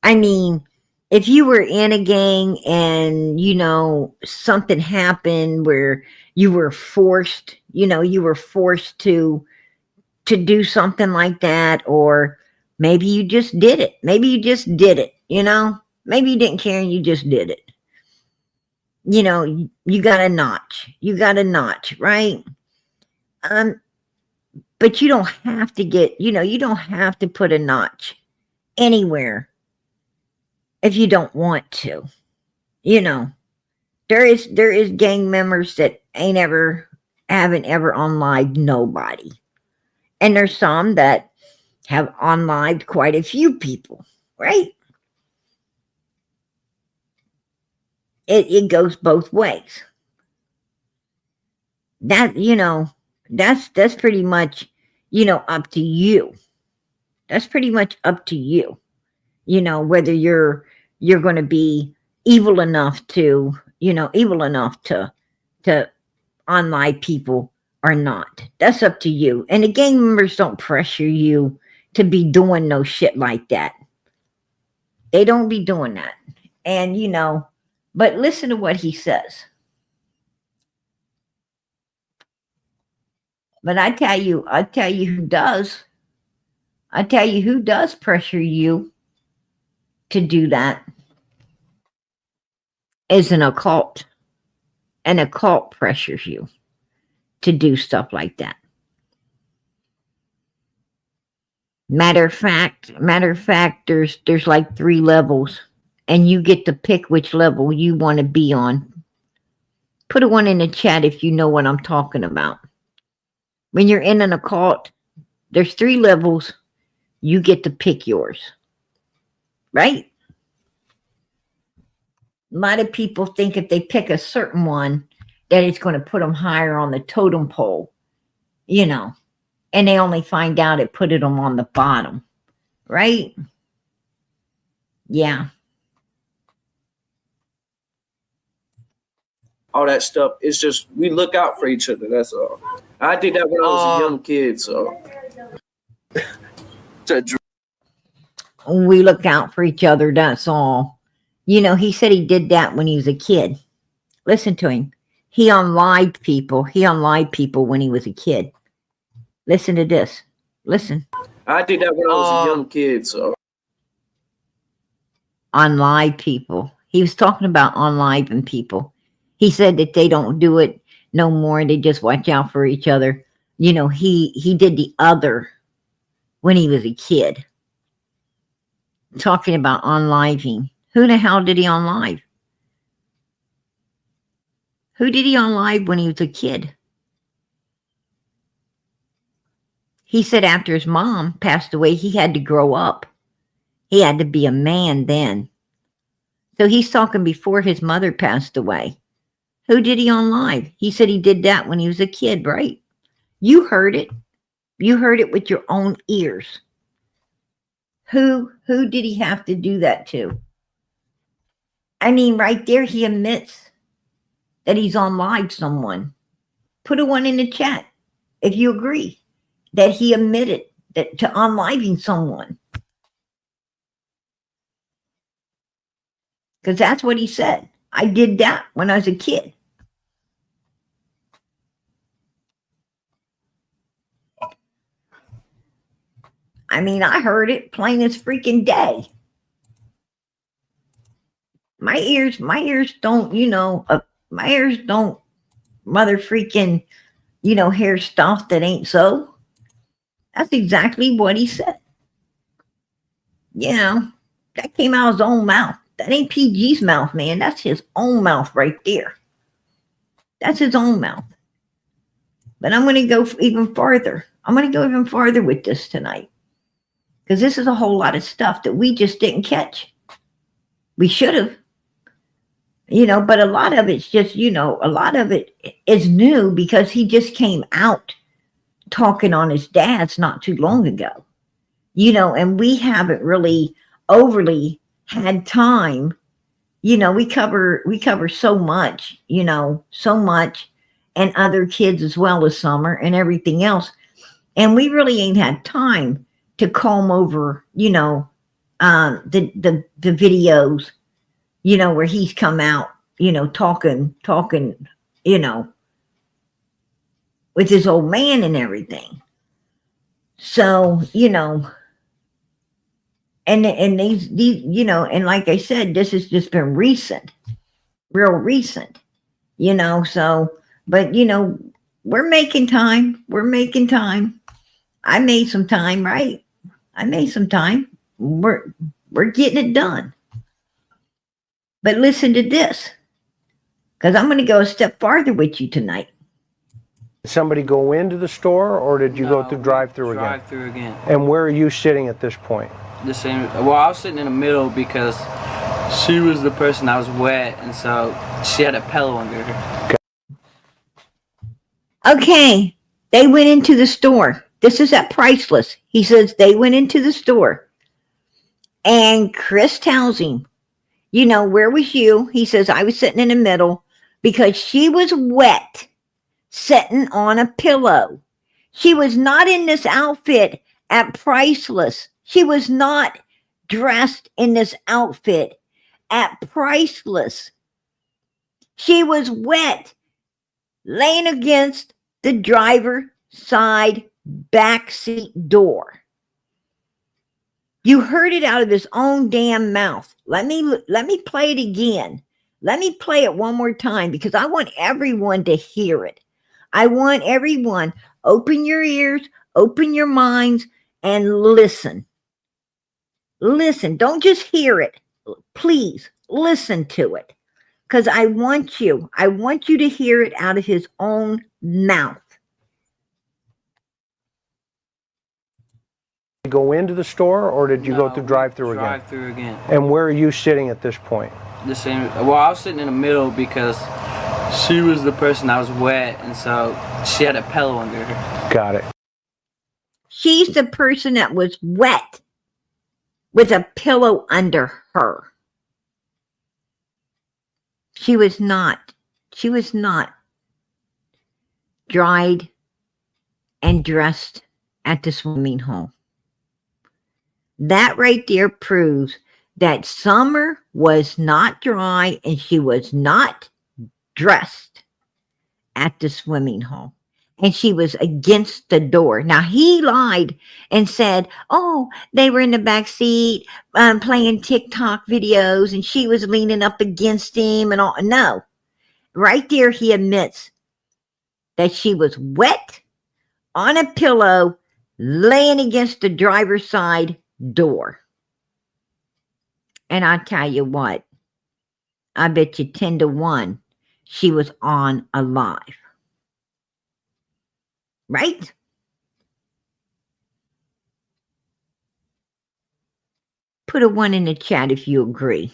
Speaker 1: I mean, if you were in a gang and, you know, something happened where you were forced, you know, to do something like that, or maybe you just did it. Maybe you just did it, you know? Maybe you didn't care and you just did it. You know, you got a notch. You got a notch, right? But you don't have to get, you know, you don't have to put a notch anywhere if you don't want to. You know, there is gang members that haven't ever unlived nobody. And there's some that have unlived quite a few people, right? It goes both ways. That, you know, that's pretty much, you know, up to you. That's pretty much up to you. You know, whether you're going to be evil enough to unlive people or not. That's up to you. And the gang members don't pressure you to be doing no shit like that. They don't be doing that. And, you know, but listen to what he says. But I tell you who does. I tell you who does pressure you to do that is an occult. An occult pressures you to do stuff like that. Matter of fact, there's like 3 levels, and you get to pick which level you want to be on. Put a 1 in the chat if you know what I'm talking about. When you're in an occult, there's 3 levels. You get to pick yours. Right? A lot of people think if they pick a certain one, that it's going to put them higher on the totem pole, you know, and they only find out it put them on the bottom, right? Yeah.
Speaker 5: Oh,
Speaker 4: All that stuff. It's just we look out for each other. That's all. I did that when I was a young kid. So
Speaker 1: We look out for each other. That's all. You know, he said he did that when he was a kid. Listen to him. He unlived people. He unlived people when he was a kid. Listen to this. Listen.
Speaker 4: I did that when I was a young kid. So
Speaker 1: Unlive people. He was talking about unliving people. He said that they don't do it no more. They just watch out for each other. You know, he did the other when he was a kid. Talking about unliving. Who the hell did he unlive? Who did he unlive when he was a kid? He said after his mom passed away, he had to grow up. He had to be a man then. So he's talking before his mother passed away. Who did he unlive? He said he did that when he was a kid, right? You heard it. You heard it with your own ears. Who did he have to do that to? I mean, right there, he admits that he's unlived someone. Put a 1 in the chat if you agree that he admitted that to unliving someone. Because that's what he said. I did that when I was a kid. I mean, I heard it plain as freaking day. My ears don't, my ears don't mother freaking, hear stuff that ain't so. That's exactly what he said. That came out of his own mouth. That ain't PG's mouth, man. That's his own mouth right there. That's his own mouth. But I'm going to go even farther. I'm going to go even farther with this tonight. Because this is a whole lot of stuff that we just didn't catch. We should have. But a lot of it's just, a lot of it is new because he just came out talking on his dad's not too long ago. And we haven't really overly had time. We cover so much, so much, and other kids as well as Summer and everything else. And we really ain't had time to comb over, the videos, where he's come out, talking, with his old man and everything. So, and these, and like I said, this has just been recent, real recent, so, but, we're making time. I made some time, right? I made some time. We're getting it done. But listen to this, because I'm going to go a step farther with you tonight.
Speaker 6: Did somebody go into the store, or did you go through drive-through again?
Speaker 7: Drive-through again.
Speaker 6: And where are you sitting at this point?
Speaker 7: The same. Well, I was sitting in the middle because she was the person that was wet, and so she had a pillow under her.
Speaker 1: Okay, they went into the store. This is at Priceless. He says they went into the store. And Chris tells him, where was you? He says, I was sitting in the middle because she was wet, sitting on a pillow. She was not in this outfit at Priceless. She was not dressed in this outfit at Priceless. She was wet, laying against the driver's side backseat door. You heard it out of his own damn mouth. Let me play it again. Let me play it one more time because I want everyone to hear it. I want everyone, open your ears, open your minds, and listen. Listen, don't just hear it. Please listen to it. Because I want you to hear it out of his own mouth.
Speaker 6: Did you go into the store, or did you go through drive-through again?
Speaker 7: Drive-through again.
Speaker 6: And where are you sitting at this point?
Speaker 7: The same. Well, I was sitting in the middle because she was the person that was wet, and so she had a pillow under her.
Speaker 6: Got it.
Speaker 1: She's the person that was wet with a pillow under her. She was not dried and dressed at the swimming hole. That right there proves that Summer was not dry and she was not dressed at the swimming hole. And she was against the door. Now, he lied and said, oh, they were in the back seat playing TikTok videos and she was leaning up against him and all. No. Right there, he admits that she was wet on a pillow laying against the driver's side door. And I tell you what, I bet you 10-1 she was on alive. Right? Put a 1 in the chat if you agree.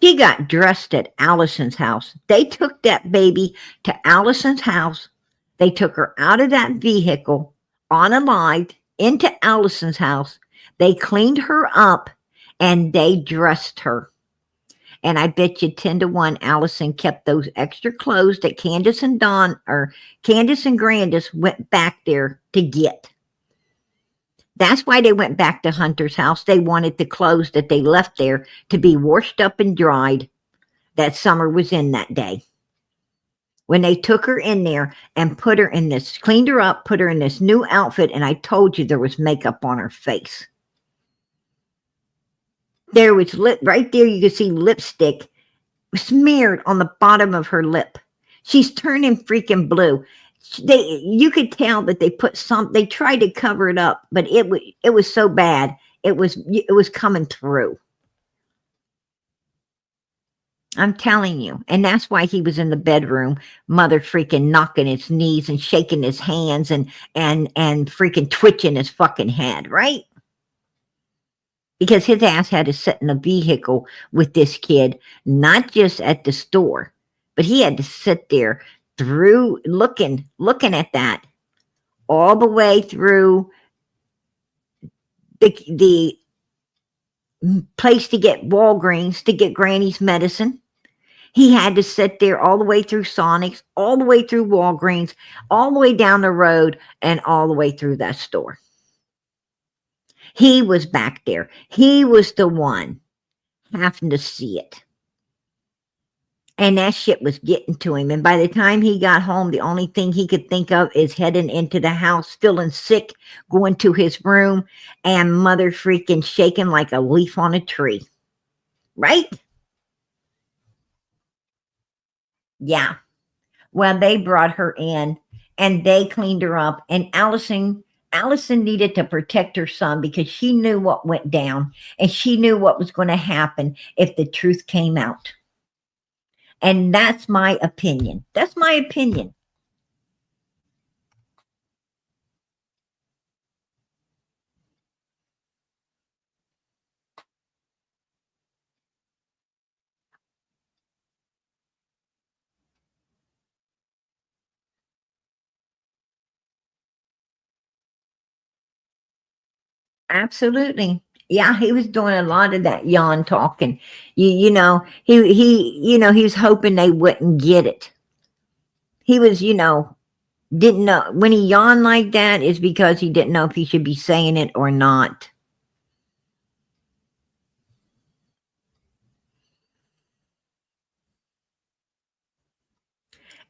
Speaker 1: She got dressed at Allison's house. They took that baby to Allison's house. They took her out of that vehicle unalived into Allison's house. They cleaned her up and they dressed her. And I bet you 10-1 Allison kept those extra clothes that Candace and Grandis went back there to get. That's why they went back to Hunter's house. They wanted the clothes that they left there to be washed up and dried that Summer was in that day. when they took her in there and put her in this, cleaned her up, put her in this new outfit, and I told you there was makeup on her face. There was lip, right there you could see lipstick smeared on the bottom of her lip. She's turning freaking blue. You could tell that they tried to cover it up, but it was so bad. It was coming through. I'm telling you. And that's why he was in the bedroom, mother freaking knocking his knees and shaking his hands and freaking twitching his fucking head, right? Because his ass had to sit in a vehicle with this kid, not just at the store, but he had to sit there through looking at that all the way through the place to get Walgreens to get Granny's medicine. He had to sit there all the way through Sonic's, all the way through Walgreens, all the way down the road, and all the way through that store. He was back there. He was the one having to see it. And that shit was getting to him. And by the time he got home, the only thing he could think of is heading into the house, feeling sick, going to his room, and mother freaking shaking like a leaf on a tree. Right? Yeah. Well, they brought her in and they cleaned her up. And Allison needed to protect her son because she knew what went down and she knew what was going to happen if the truth came out. And that's my opinion. That's my opinion. Absolutely. Yeah, he was doing a lot of that yawn talking. He was hoping they wouldn't get it. He was, didn't know when he yawned like that is because he didn't know if he should be saying it or not.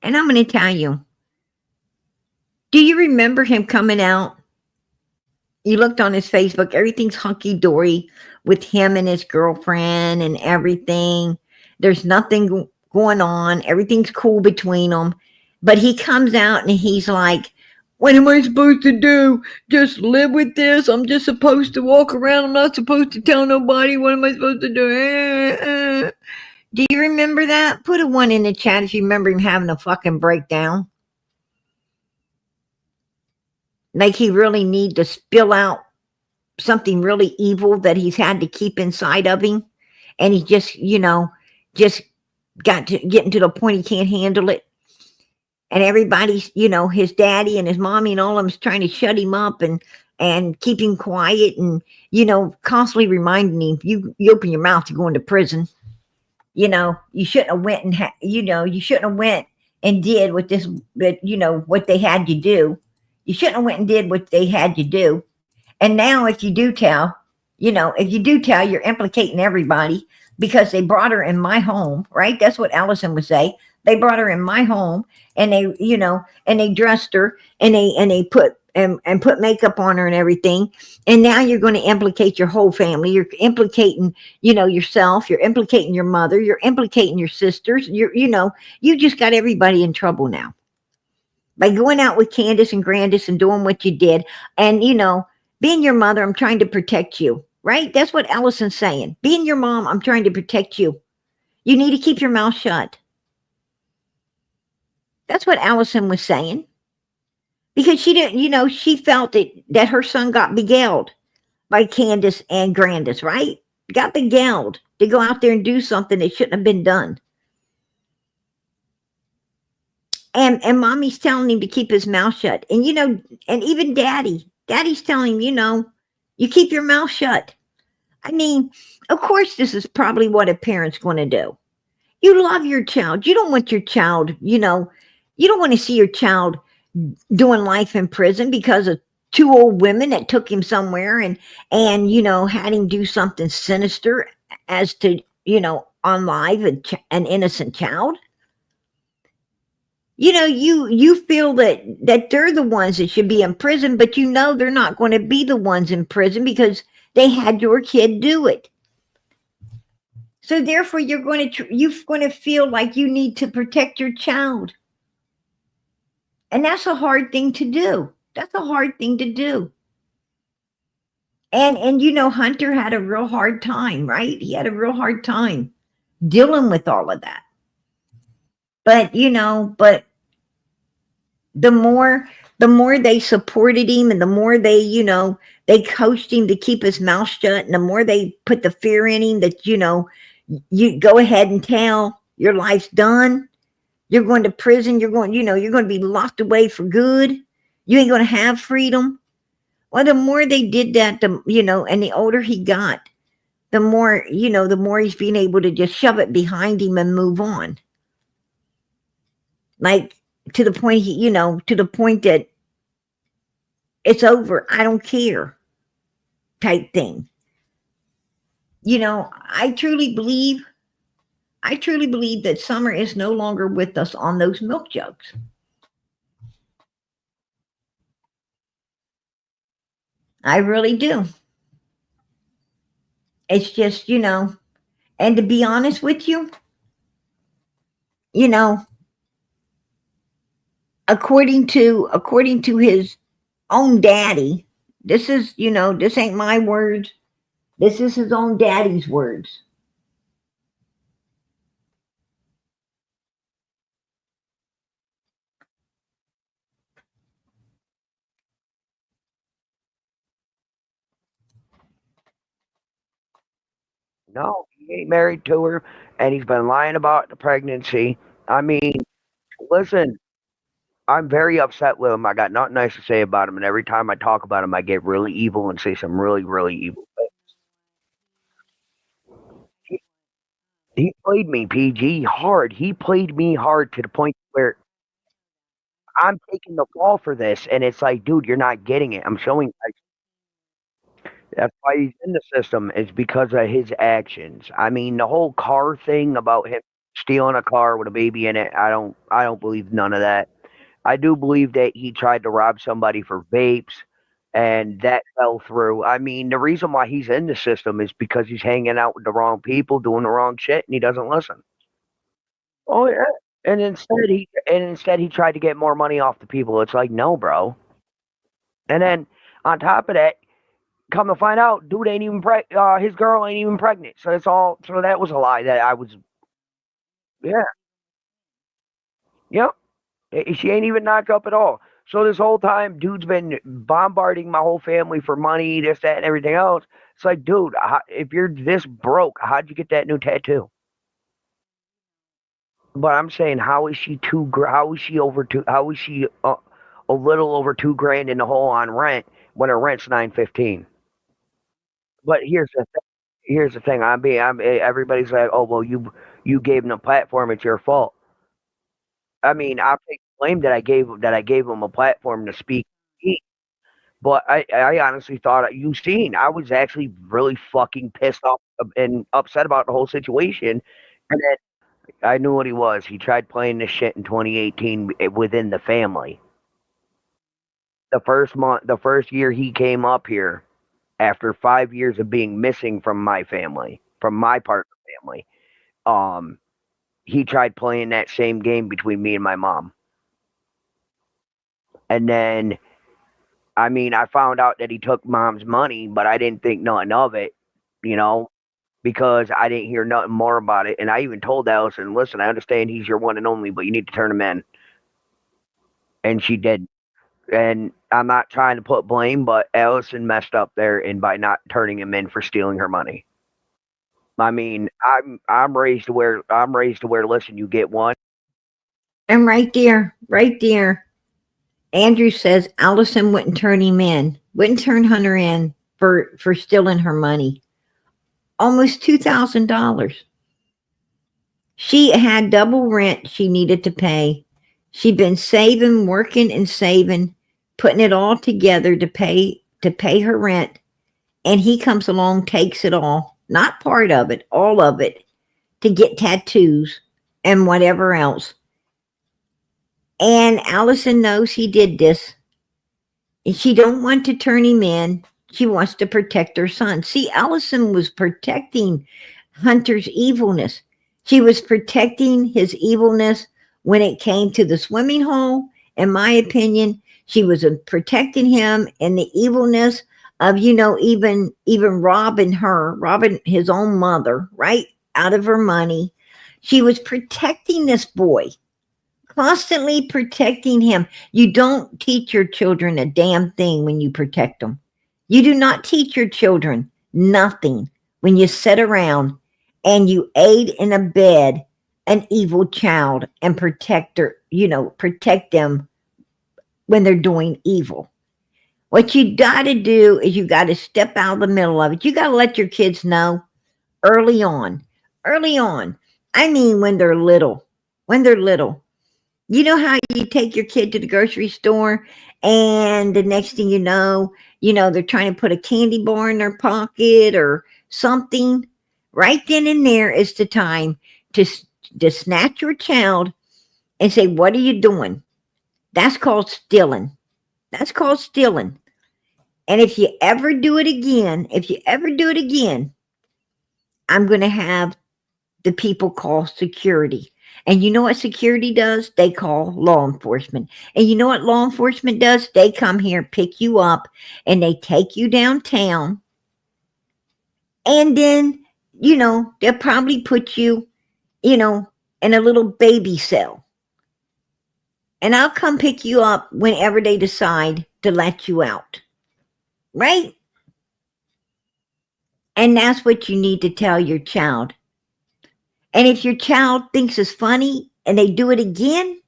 Speaker 1: And I'm going to tell you, do you remember him coming out? You looked on his Facebook, everything's hunky-dory with him and his girlfriend and everything. There's nothing going on. Everything's cool between them. But he comes out and he's like, what am I supposed to do? Just live with this? I'm just supposed to walk around. I'm not supposed to tell nobody. What am I supposed to do? Do you remember that? Put a 1 in the chat if you remember him having a fucking breakdown. Like he really need to spill out something really evil that he's had to keep inside of him. And he just, just got to getting to the point he can't handle it. And everybody's, his daddy and his mommy and all of them's trying to shut him up and keep him quiet and, constantly reminding him, you open your mouth, you're going to prison. You shouldn't have went and, you shouldn't have went and did what what they had you do. You shouldn't have went and did what they had you do. And now if you do tell, you're implicating everybody because they brought her in my home, right? That's what Allison would say. They brought her in my home and they, and they dressed her and they put put makeup on her and everything. And now you're going to implicate your whole family. You're implicating, yourself. You're implicating your mother. You're implicating your sisters. You just got everybody in trouble now. By going out with Candace and Grandis and doing what you did. And, being your mother, I'm trying to protect you, right? That's what Allison's saying. Being your mom, I'm trying to protect you. You need to keep your mouth shut. That's what Allison was saying. Because she didn't, she felt that her son got beguiled by Candace and Grandis, right? Got beguiled to go out there and do something that shouldn't have been done. And mommy's telling him to keep his mouth shut. And, and even daddy's telling him, you keep your mouth shut. I mean, of course, this is probably what a parent's going to do. You love your child. You don't want your child, you don't want to see your child doing life in prison because of 2 old women that took him somewhere and had him do something sinister as to, unlive an innocent child. you feel that they're the ones that should be in prison, but they're not going to be the ones in prison because they had your kid do it. So therefore you're going to feel like you need to protect your child. And that's a hard thing to do. That's a hard thing to do. And Hunter had a real hard time, right? He had a real hard time dealing with all of that. But the more they supported him, and the more they coached him to keep his mouth shut, and the more they put the fear in him that you go ahead and tell your life's done, you're going to prison, you're going to be locked away for good, you ain't going to have freedom. Well, the more they did that, and the older he got, the more he's being able to just shove it behind him and move on. Like, to the point that it's over, I don't care type thing. I truly believe that Summer is no longer with us on those milk jugs. I really do. It's just, and to be honest with you, according to his own daddy, this ain't my words. This is his own daddy's words.
Speaker 8: No, he ain't married to her, and he's been lying about the pregnancy. I mean, listen, I'm very upset with him. I got nothing nice to say about him, and every time I talk about him, I get really evil and say some really, really evil things. He played me, PG, hard. He played me hard to the point where I'm taking the fall for this, and it's like, dude, you're not getting it. I'm showing. That's why he's in the system. Is because of his actions. I mean, the whole car thing about him stealing a car with a baby in it. I don't believe none of that. I do believe that he tried to rob somebody for vapes, and that fell through. I mean, the reason why he's in the system is because he's hanging out with the wrong people, doing the wrong shit, and he doesn't listen. Oh yeah. And instead he tried to get more money off the people. It's like, no, bro. And then on top of that, come to find out, dude ain't even his girl ain't even pregnant. So it's all. So that was a lie that I was. Yeah. Yep. She ain't even knocked up at all. So this whole time, dude's been bombarding my whole family for money, this, that, and everything else. It's like, dude, if you're this broke, how'd you get that new tattoo? But I'm saying, how is she How is she over two? How is she a little over $2,000 in the hole on rent when her rent's $915? But here's the thing. Everybody's like, oh well, you gave them a platform. It's your fault. I mean, I'll take blame that I gave them a platform to speak. But I honestly thought I was actually really fucking pissed off and upset about the whole situation. And then I knew what he was. He tried playing this shit in 2018 within the family. The first year he came up here, after 5 years of being missing from my family, from my part of the family, he tried playing that same game between me and my mom. And then, I mean, I found out that he took mom's money, but I didn't think nothing of it, you know, because I didn't hear nothing more about it. And I even told Allison, listen, I understand he's your one and only, but you need to turn him in. And she did. And I'm not trying to put blame, but Allison messed up there and by not turning him in for stealing her money. I mean, I'm raised to where listen, you get one.
Speaker 1: And right there, Andrew says Allison wouldn't turn Hunter in for stealing her money. Almost $2,000. She had double rent she needed to pay. She'd been saving, working and saving, putting it all together to pay her rent. And he comes along, takes it all, not part of it, all of it, to get tattoos and whatever else. And Allison knows he did this. And she don't want to turn him in. She wants to protect her son. See, Allison was protecting Hunter's evilness. She was protecting his evilness when it came to the swimming hole. In my opinion, she was protecting him in the evilness of, even robbing his own mother, right, out of her money. She was protecting this boy, constantly protecting him. You don't teach your children a damn thing when you protect them. You do not teach your children nothing when you sit around and you aid and abet an evil child and protect them when they're doing evil. What you got to do is you got to step out of the middle of it. You got to let your kids know early on. I mean, when they're little. You know how you take your kid to the grocery store and the next thing you know, they're trying to put a candy bar in their pocket or something. Right then and there is the time to snatch your child and say, what are you doing? That's called stealing. And if you ever do it again, I'm going to have the people call security. And you know what security does? They call law enforcement. And you know what law enforcement does? They come here, pick you up, and they take you downtown. And then, they'll probably put you, in a little baby cell. And I'll come pick you up whenever they decide to let you out. Right? And that's what you need to tell your child. And if your child thinks it's funny and they do it again,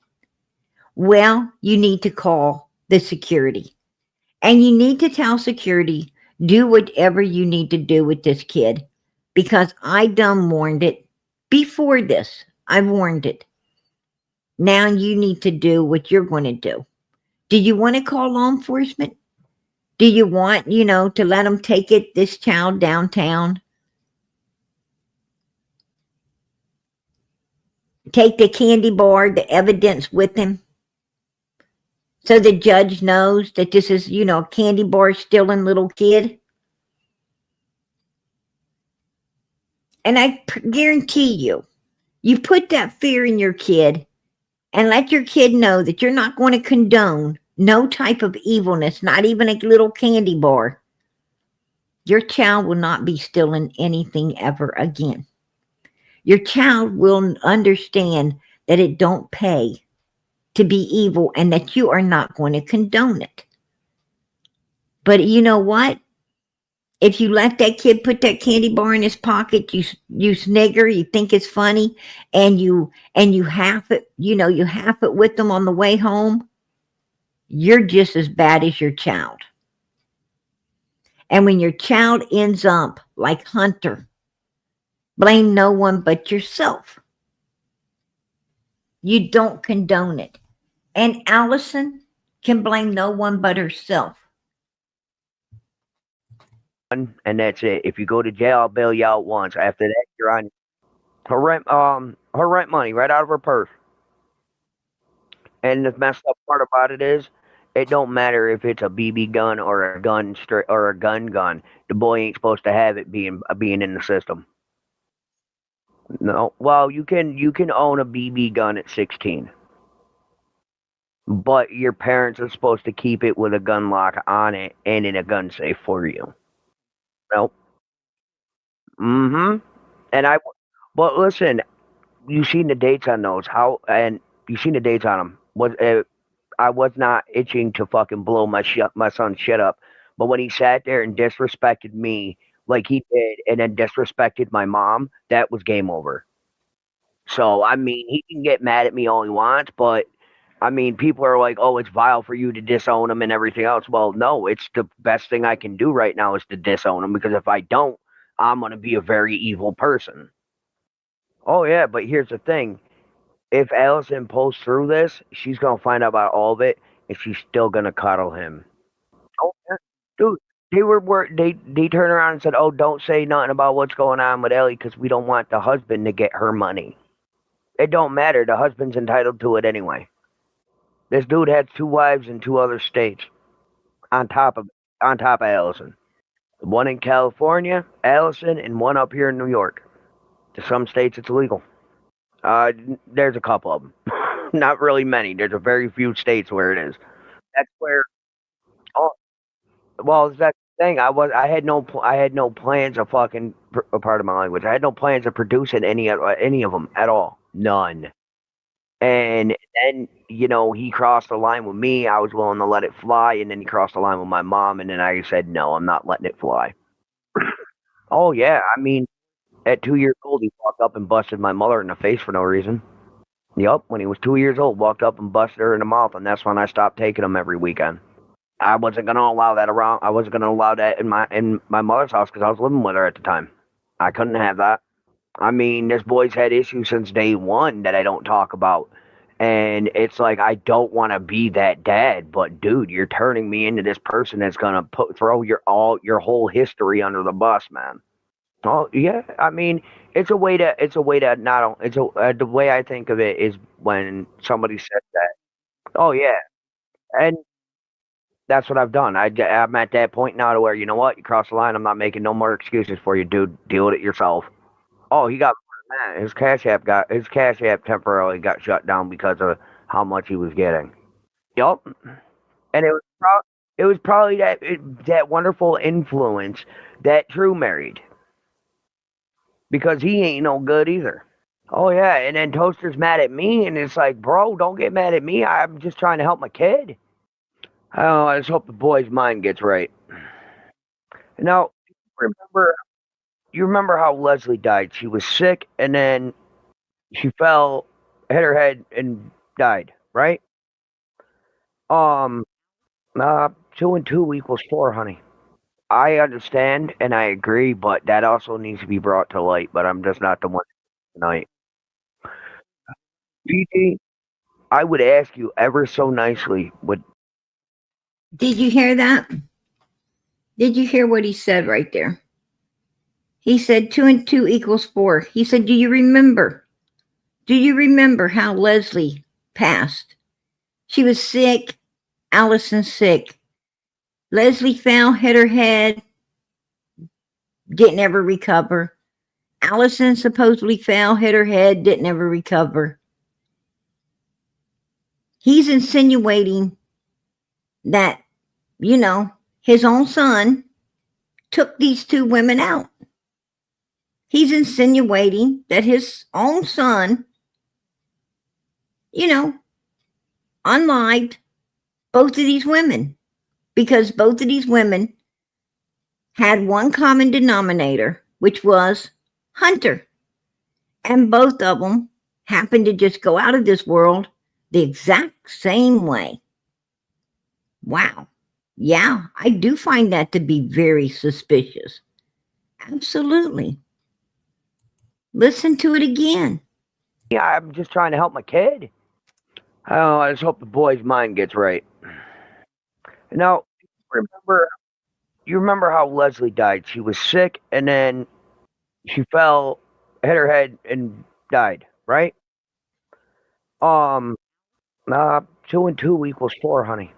Speaker 1: well, you need to call the security. And you need to tell security, do whatever you need to do with this kid. Because I done warned it before this. I warned it. Now you need to do what you're going to do. Do you want to call law enforcement? Do you want, to let them take this child downtown? Take the candy bar, the evidence with him? So the judge knows that this is, a candy bar stealing little kid? And I guarantee you put that fear in your kid and let your kid know that you're not going to condone no type of evilness, not even a little candy bar. Your child will not be stealing anything ever again. Your child will understand that it don't pay to be evil and that you are not going to condone it. But you know what? If you let that kid put that candy bar in his pocket, you snigger, you think it's funny, and you half it, you half it with them on the way home, you're just as bad as your child. And when your child ends up like Hunter, blame no one but yourself. You don't condone it. And Allison can blame no one but herself.
Speaker 8: And that's it. If you go to jail, I'll bail you out once. After that, you're on her rent money right out of her purse. And the messed up part about it is, it don't matter if it's a BB gun or a gun or a gun. The boy ain't supposed to have it being in the system. No, well, you can own a BB gun at 16, but your parents are supposed to keep it with a gun lock on it and in a gun safe for you. Nope. Mm-hmm. But listen, you seen the dates on those? You seen the dates on them? I was not itching to fucking blow my son's shit up, but when he sat there and disrespected me like he did, and then disrespected my mom, that was game over. So I mean, he can get mad at me all he wants, but I mean, people are like, "Oh, it's vile for you to disown him and everything else." Well, no, it's the best thing I can do right now is to disown him, because if I don't, I'm gonna be a very evil person. Oh yeah, but here's the thing: if Allison pulls through this, she's gonna find out about all of it, and she's still gonna cuddle him. Oh yeah, dude. They turned around and said, "Oh, don't say nothing about what's going on with Ellie because we don't want the husband to get her money." It don't matter. The husband's entitled to it anyway. This dude had 2 wives in 2 other states on top of Allison. One in California, Allison, and one up here in New York. To some states, it's illegal. There's a couple of them. Not really many. There's a very few states where it is. That's where. Oh, well, that's the thing. I had no plans of fucking. A part of my language. I had no plans of producing any of them at all. None. And then he crossed the line with me. I was willing to let it fly, and then he crossed the line with my mom, and then I said no, I'm not letting it fly. Oh yeah, I mean, at 2 years old, he walked up and busted my mother in the face for no reason. Yup, when he was 2 years old, walked up and busted her in the mouth, and that's when I stopped taking him every weekend. I wasn't gonna allow that around. I wasn't gonna allow that in my mother's house because I was living with her at the time. I couldn't have that. I mean, this boy's had issues since day one that I don't talk about. And it's like, I don't want to be that dad, but dude, you're turning me into this person that's gonna throw your whole history under the bus, man. Oh yeah, I mean, the way I think of it is when somebody says that. Oh yeah, and that's what I've done. I'm at that point now to where, you know what, you cross the line. I'm not making no more excuses for you, dude. Deal with it yourself. Oh, he got mad. His Cash App temporarily got shut down because of how much he was getting. Yup. And it was probably that wonderful influence that Drew married. Because he ain't no good either. Oh yeah, and then Toaster's mad at me, and it's like, bro, don't get mad at me. I'm just trying to help my kid. Oh, I just hope the boy's mind gets right. Now, you remember how Leslie died? She was sick, and then she fell, hit her head, and died, right? 2 and 2 equals 4, honey. I understand and I agree, but that also needs to be brought to light. But I'm just not the one tonight. PG, I would ask you ever so nicely.
Speaker 1: Did you hear that? Did you hear what he said right there? He said 2 and 2 equals 4. He said, do you remember? Do you remember how Leslie passed? She was sick. Allison's sick. Leslie fell, hit her head, didn't ever recover. Allison supposedly fell, hit her head, didn't ever recover. He's insinuating that, his own son took these 2 women out. He's insinuating that his own son, unlived both of these women because both of these women had one common denominator, which was Hunter. And both of them happened to just go out of this world the exact same way. Wow. Yeah, I do find that to be very suspicious. Absolutely. Listen to it again.
Speaker 8: Yeah, I'm just trying to help my kid. Oh, I just hope the boy's mind gets right. Now, you remember how Leslie died? She was sick, and then she fell, hit her head, and died, right? 2 and 2 equals 4, honey.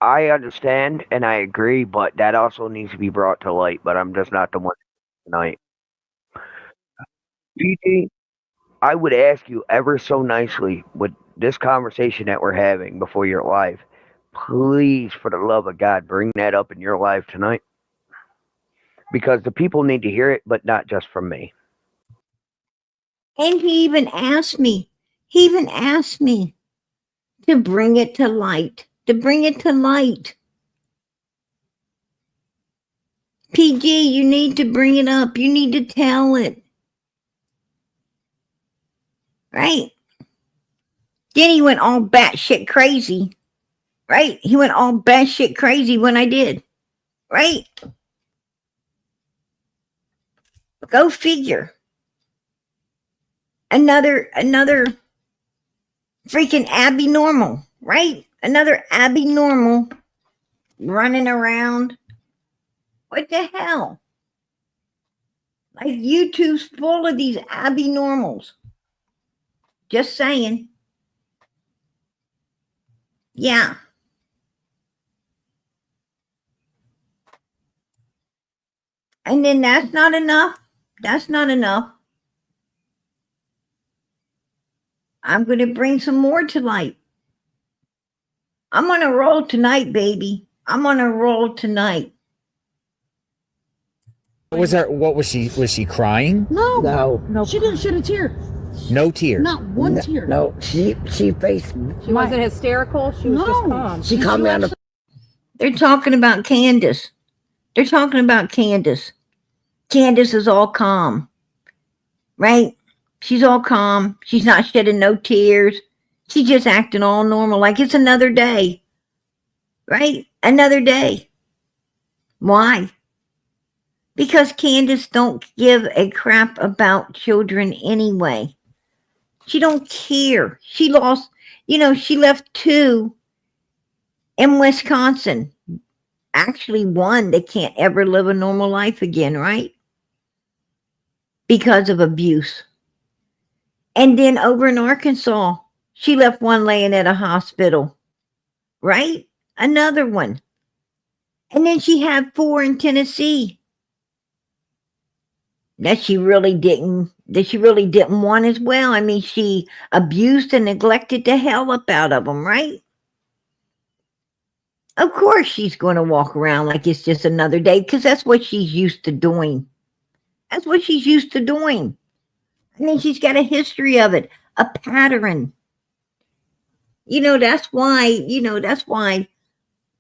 Speaker 8: I understand and I agree, but that also needs to be brought to light. But I'm just not the one tonight. PG, I would ask you ever so nicely with this conversation that we're having before your live, please, for the love of God, bring that up in your live tonight. Because the people need to hear it, but not just from me.
Speaker 1: And he even asked me to bring it to light, PG, you need to bring it up. You need to tell it. Right? Then he went all batshit crazy. Right? He went all batshit crazy when I did. Right? Go figure. Another freaking Abby Normal, right? Another Abby Normal running around. What the hell? Like YouTube's full of these Abby Normals. Just saying. Yeah. And then that's not enough. That's not enough. I'm going to bring some more to light. I'm on a roll tonight, baby. I'm on a roll tonight.
Speaker 9: What was she? Was she crying?
Speaker 10: No. She didn't shed a tear.
Speaker 9: No tears.
Speaker 10: Not one tear.
Speaker 11: No, she faced me.
Speaker 10: She wasn't hysterical. She was just calm.
Speaker 11: She called me on the.
Speaker 1: They're talking about Candace. They're talking about Candace. Candace is all calm, right? She's all calm. She's not shedding no tears. She's just acting all normal, like it's another day, right? Another day. Why? Because Candace don't give a crap about children anyway. She don't care. She lost, she left 2 in Wisconsin. Actually, 1 that can't ever live a normal life again, right? Because of abuse. And then over in Arkansas, she left 1 laying at a hospital, right? Another one. And then she had 4 in Tennessee that she really didn't want as well. I mean, she abused and neglected the hell up out of them, right? Of course she's going to walk around like it's just another day, because that's what she's used to doing. That's what she's used to doing. I mean, she's got a history of it, a pattern. That's why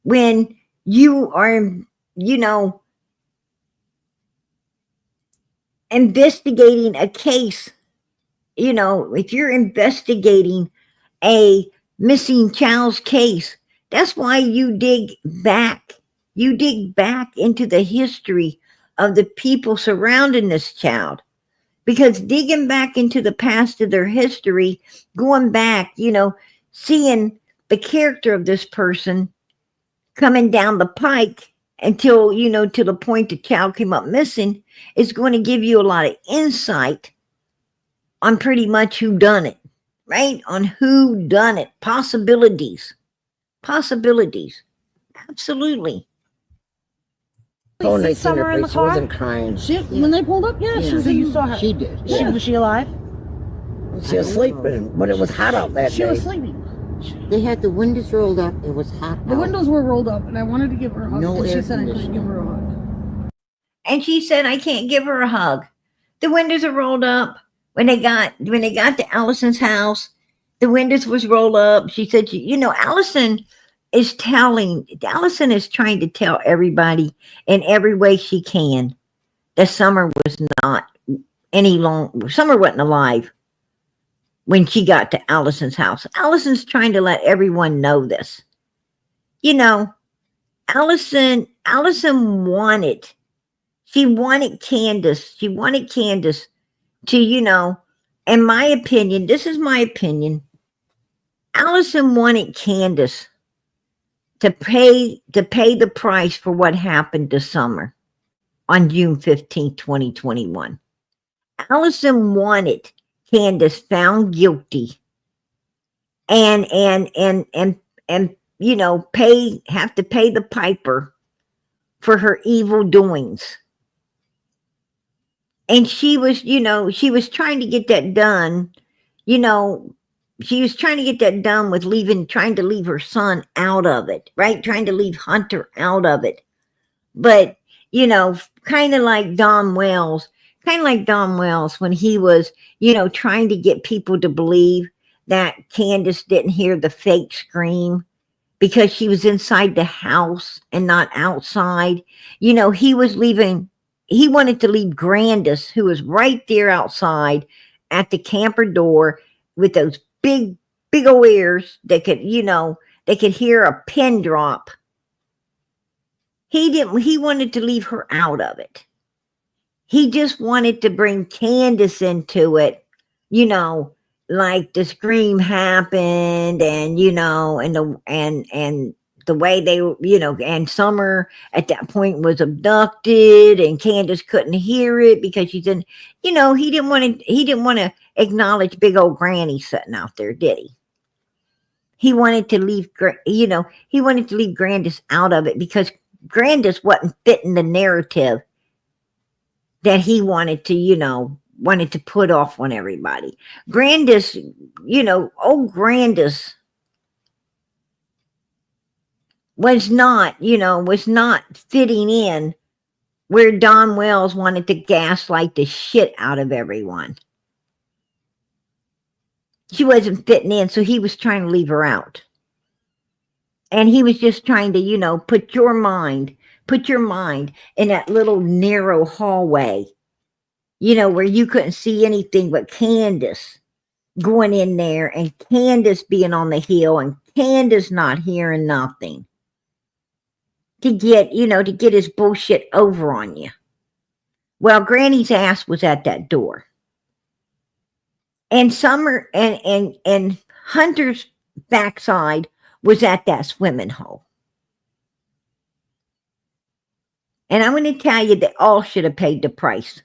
Speaker 1: when you are, investigating a case, if you're investigating a missing child's case, that's why you dig back. You dig back into the history of the people surrounding this child. Because digging back into the past of their history, going back, seeing the character of this person coming down the pike until, to the point the child came up missing, is going to give you a lot of insight on pretty much who done it, right? On who done it. Possibilities. Absolutely.
Speaker 11: Phone,
Speaker 10: See
Speaker 11: I seen her
Speaker 10: Summer in the
Speaker 11: face. She
Speaker 10: car?
Speaker 11: wasn't crying.
Speaker 10: When they pulled up, she was.
Speaker 11: So
Speaker 10: you saw her.
Speaker 11: She did.
Speaker 10: Yeah. Was she alive?
Speaker 11: She was sleeping, but it was hot out that
Speaker 10: She
Speaker 11: day.
Speaker 10: was sleeping.
Speaker 12: They had the windows rolled up. It was hot.
Speaker 10: The windows were rolled up, and I wanted to give her a hug.
Speaker 12: No
Speaker 10: and she
Speaker 12: air
Speaker 10: said I couldn't
Speaker 12: conditioning.
Speaker 10: give her a hug.
Speaker 1: And she said, I can't give her a hug. The windows are rolled up. When they got to Allison's house, the windows was rolled up. She said, Allison is trying to tell everybody in every way she can that Summer was not Summer wasn't alive when she got to Allison's house. Allison's trying to let everyone know this. Allison wanted Candace. She wanted Candace to, in my opinion, this is my opinion, Allison wanted Candace to pay the price for what happened to Summer on June 15, 2021. Allison wanted Candace found guilty and have to pay the piper for her evil doings. And she was trying to get that done, she was trying to get that done with trying to leave her son out of it, right? Trying to leave Hunter out of it. But, kind of like Don Wells when he was, trying to get people to believe that Candace didn't hear the fake scream because she was inside the house and not outside. He wanted to leave Grandis, who was right there outside at the camper door with those big old ears that could, they could hear a pin drop. He wanted to leave her out of it. He just wanted to bring Candace into it, like the scream happened and, and the way they, and Summer at that point was abducted and Candace couldn't hear it because she's in, he didn't want to acknowledge big old Granny sitting out there, did he? he wanted to leave, he wanted to leave Grandis out of it because Grandis wasn't fitting the narrative that he wanted to put off on everybody. Grandis, old Grandis was not fitting in where Don Wells wanted to gaslight the shit out of everyone. She wasn't fitting in, so he was trying to leave her out. And he was just trying to, put your mind in that little narrow hallway, where you couldn't see anything but Candace going in there and Candace being on the hill and Candace not hearing nothing to get his bullshit over on you. Well, Granny's ass was at that door. And Summer and Hunter's backside was at that swimming hole. And I'm going to tell you, they all should have paid the price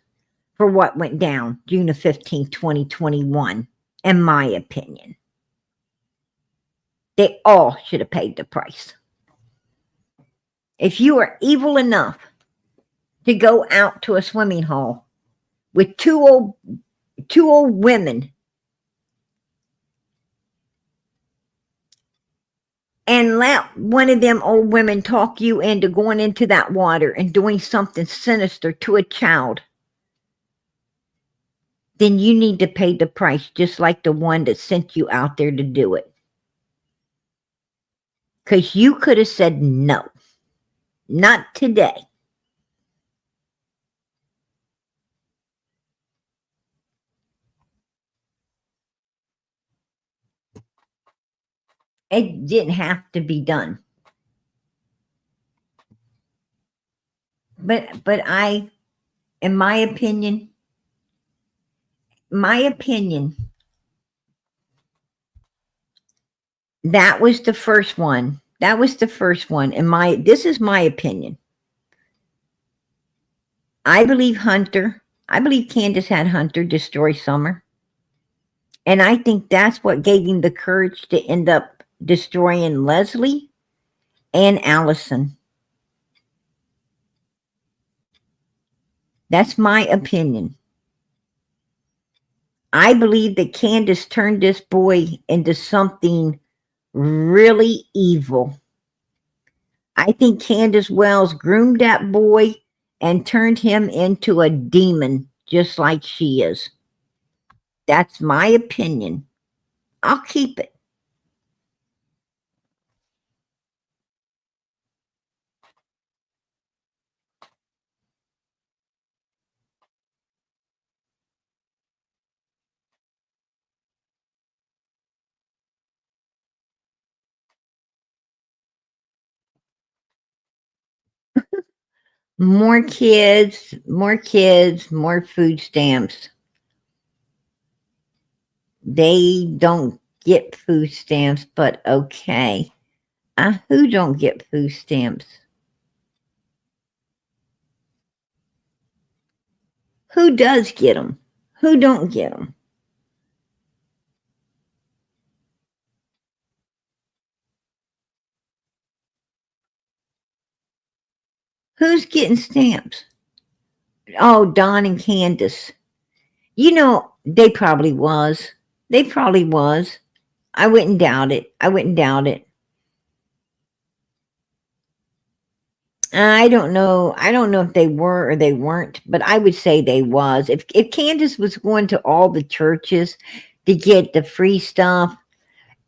Speaker 1: for what went down June the 15th, 2021, in my opinion. They all should have paid the price. If you are evil enough to go out to a swimming hole with two old women and let one of them old women talk you into going into that water and doing something sinister to a child, then you need to pay the price just like the one that sent you out there to do it. Because you could have said no. Not today. It didn't have to be done. But in my opinion, that was the first one. This is my opinion. I believe Candace had Hunter destroy Summer. And I think that's what gave him the courage to end up destroying Leslie and Allison. That's my opinion. I believe that Candace turned this boy into something really evil. I think Candace Wells groomed that boy and turned him into a demon, just like she is. That's my opinion. I'll keep it. More kids, more food stamps. They don't get food stamps, but okay. Who don't get food stamps? Who does get them? Who don't get them? Who's getting stamps? Oh, Don and Candace. They probably was. I wouldn't doubt it. I don't know if they were or they weren't, but I would say they was. If Candace was going to all the churches to get the free stuff,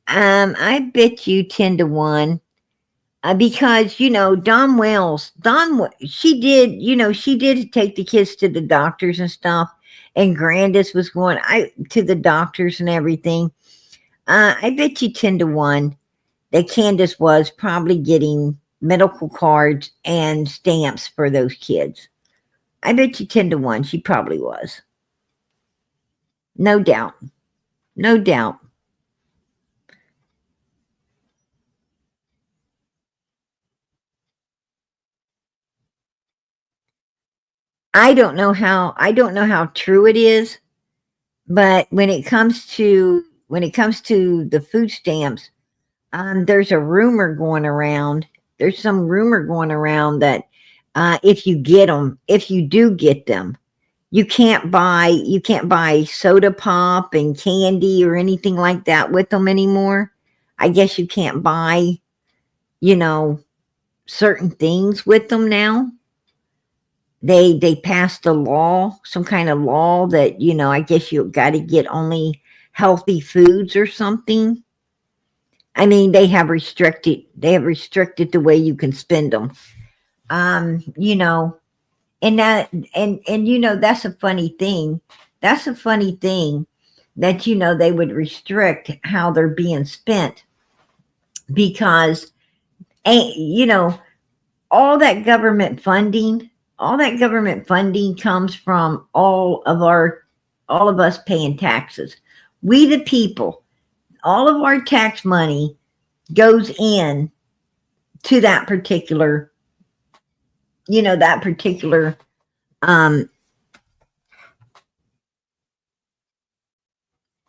Speaker 1: I bet you 10 to 1. Because Don Wells, she did take the kids to the doctors and stuff, and Grandis was going to the doctors and everything. I bet you 10 to 1 that Candace was probably getting medical cards and stamps for those kids. I bet you 10 to 1 she probably was. No doubt. I don't know how true it is, but when it comes to the food stamps, there's a rumor going around. There's some rumor going around that if you do get them, you can't buy soda pop and candy or anything like that with them anymore. I guess you can't buy, certain things with them now. They passed a law, some kind of law that, I guess you got to get only healthy foods or something. I mean, they have restricted the way you can spend them. And that's a funny thing. That's a funny thing that, they would restrict how they're being spent, because, all that government funding comes from all of us paying taxes. We, the people, all of our tax money goes in to that particular,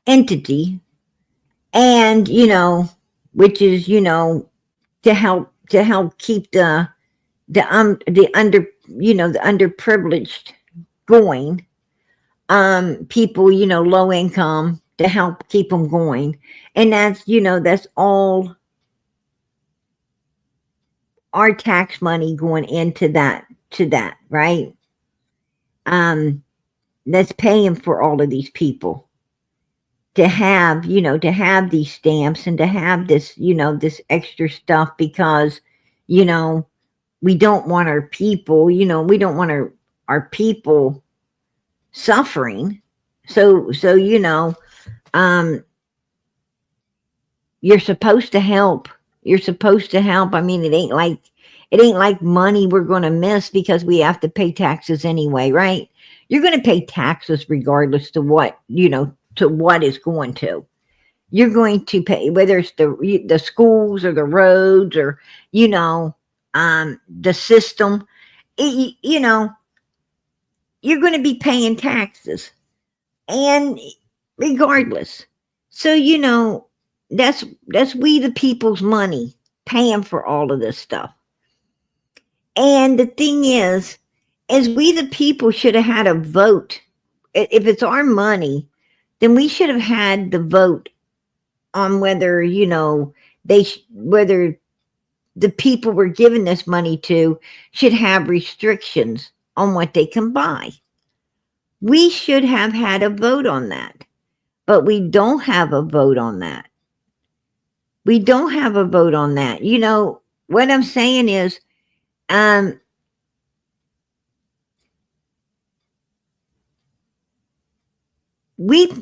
Speaker 1: entity, and which is to help keep the underprivileged going, people, low income, to help keep them going. And that's all our tax money going into that, right? That's paying for all of these people to have these stamps and to have this, this extra stuff, because, we don't want our people, our people suffering. So, you're supposed to help. You're supposed to help. I mean, it ain't like money we're going to miss because we have to pay taxes anyway, right? You're going to pay taxes regardless to what, to what is going to. You're going to pay, whether it's the schools or the roads or, the system, you're going to be paying taxes, and regardless. So, that's we the people's money paying for all of this stuff. And the thing is we the people should have had a vote. If it's our money, then we should have had the vote on whether, whether the people we're giving this money to should have restrictions on what they can buy. We should have had a vote on that, but we don't have a vote on that. We don't have a vote on that. What I'm saying is, are we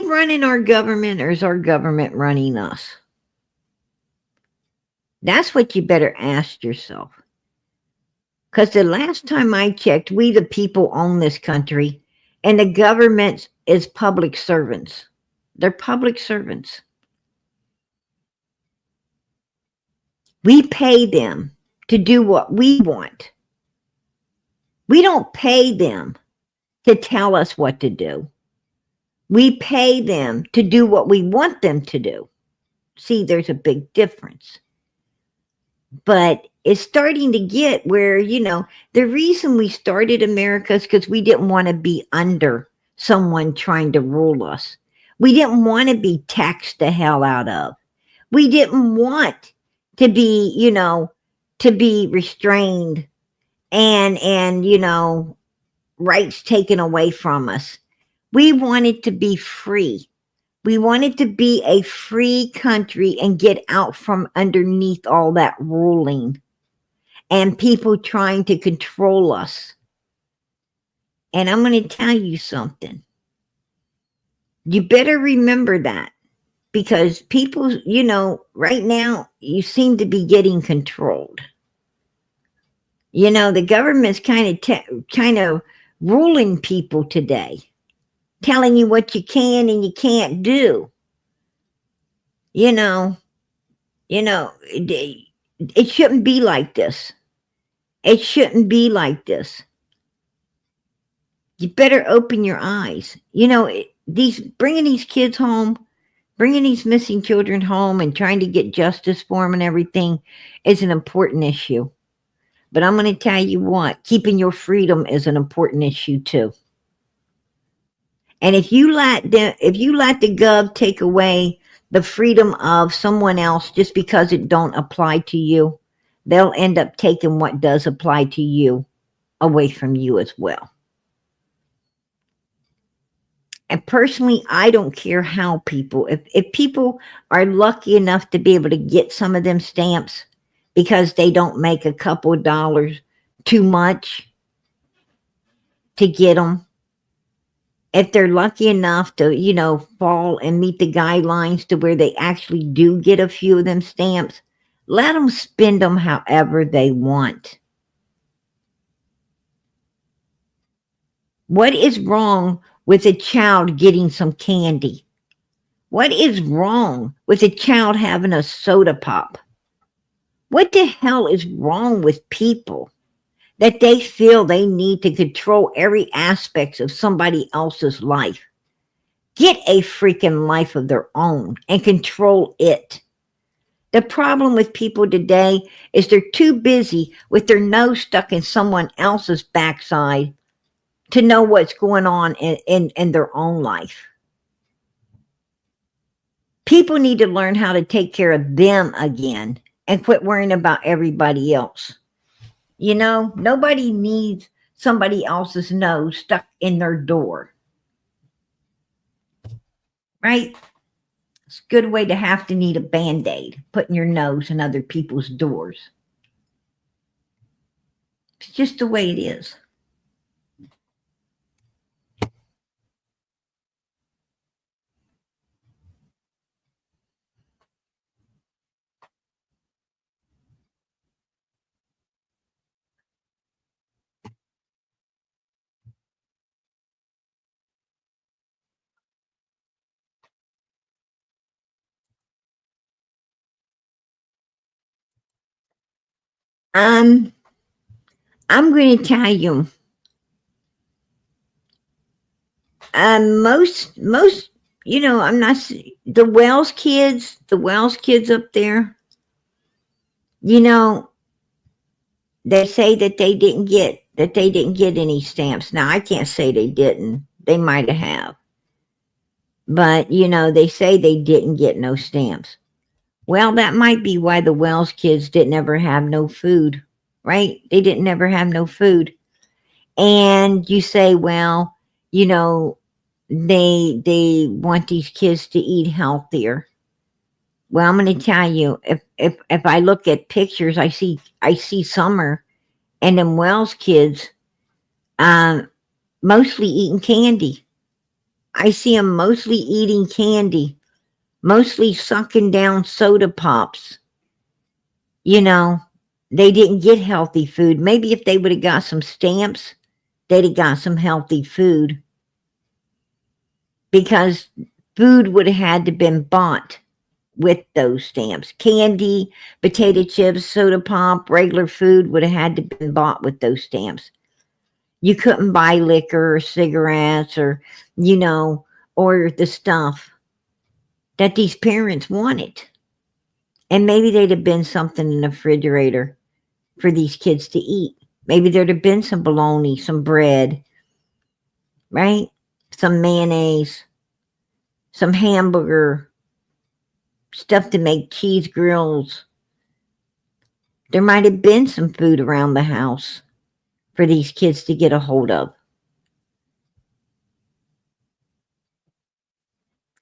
Speaker 1: running our government, or is our government running us? That's what you better ask yourself. Because the last time I checked, we the people own this country, and the government is public servants. They're public servants. We pay them to do what we want. We don't pay them to tell us what to do. We pay them to do what we want them to do. See, there's a big difference. But it's starting to get where, the reason we started America is because we didn't want to be under someone trying to rule us. We didn't want to be taxed the hell out of. We didn't want to be, to be restrained and rights taken away from us. We wanted to be free. We wanted to be a free country and get out from underneath all that ruling and people trying to control us. And I'm going to tell you something. You better remember that, because people, right now, you seem to be getting controlled. The government's kind of ruling people today, telling you what you can and you can't do. It shouldn't be like this. It shouldn't be like this. You better open your eyes. Bringing these kids home Bringing these missing children home and trying to get justice for them and everything is an important issue. But I'm going to tell you what, keeping your freedom is an important issue too. And if you let the gov take away the freedom of someone else just because it don't apply to you, they'll end up taking what does apply to you away from you as well. And personally, I don't care how people, if people are lucky enough to be able to get some of them stamps because they don't make a couple of dollars too much to get them, if they're lucky enough to, you know, fall and meet the guidelines to where they actually do get a few of them stamps, let them spend them however they want. What is wrong with a child getting some candy? What is wrong with a child having a soda pop? What the hell is wrong with people that they feel they need to control every aspect of somebody else's life? Get a freaking life of their own and control it. The problem with people today is they're too busy with their nose stuck in someone else's backside to know what's going on in their own life. People need to learn how to take care of them again and quit worrying about everybody else. You know, nobody needs somebody else's nose stuck in their door. Right? It's a good way to have to need a Band-Aid, putting your nose in other people's doors. It's just the way it is. I'm going to tell you, most, you know, I'm not, the Wells kids up there, you know, they say that they didn't get any stamps. Now, I can't say they didn't. They might have. But, you know, they say they didn't get no stamps. Well, that might be why the Wells kids didn't ever have no food, right? They didn't ever have no food. And you say, well, you know, they want these kids to eat healthier. Well, I'm going to tell you, if I look at pictures, I see Summer and them Wells kids mostly eating candy. I see them mostly eating candy, mostly sucking down soda pops. You know, they didn't get healthy food. Maybe if they would have got some stamps, they'd have got some healthy food. Because food would have had to been bought with those stamps. Candy, potato chips, soda pop, regular food would have had to been bought with those stamps. You couldn't buy liquor or cigarettes or, you know, or the stuff that these parents wanted. And maybe there'd have been something in the refrigerator for these kids to eat. Maybe there'd have been some bologna, some bread, right? Some mayonnaise, some hamburger, stuff to make cheese grills. There might have been some food around the house for these kids to get a hold of.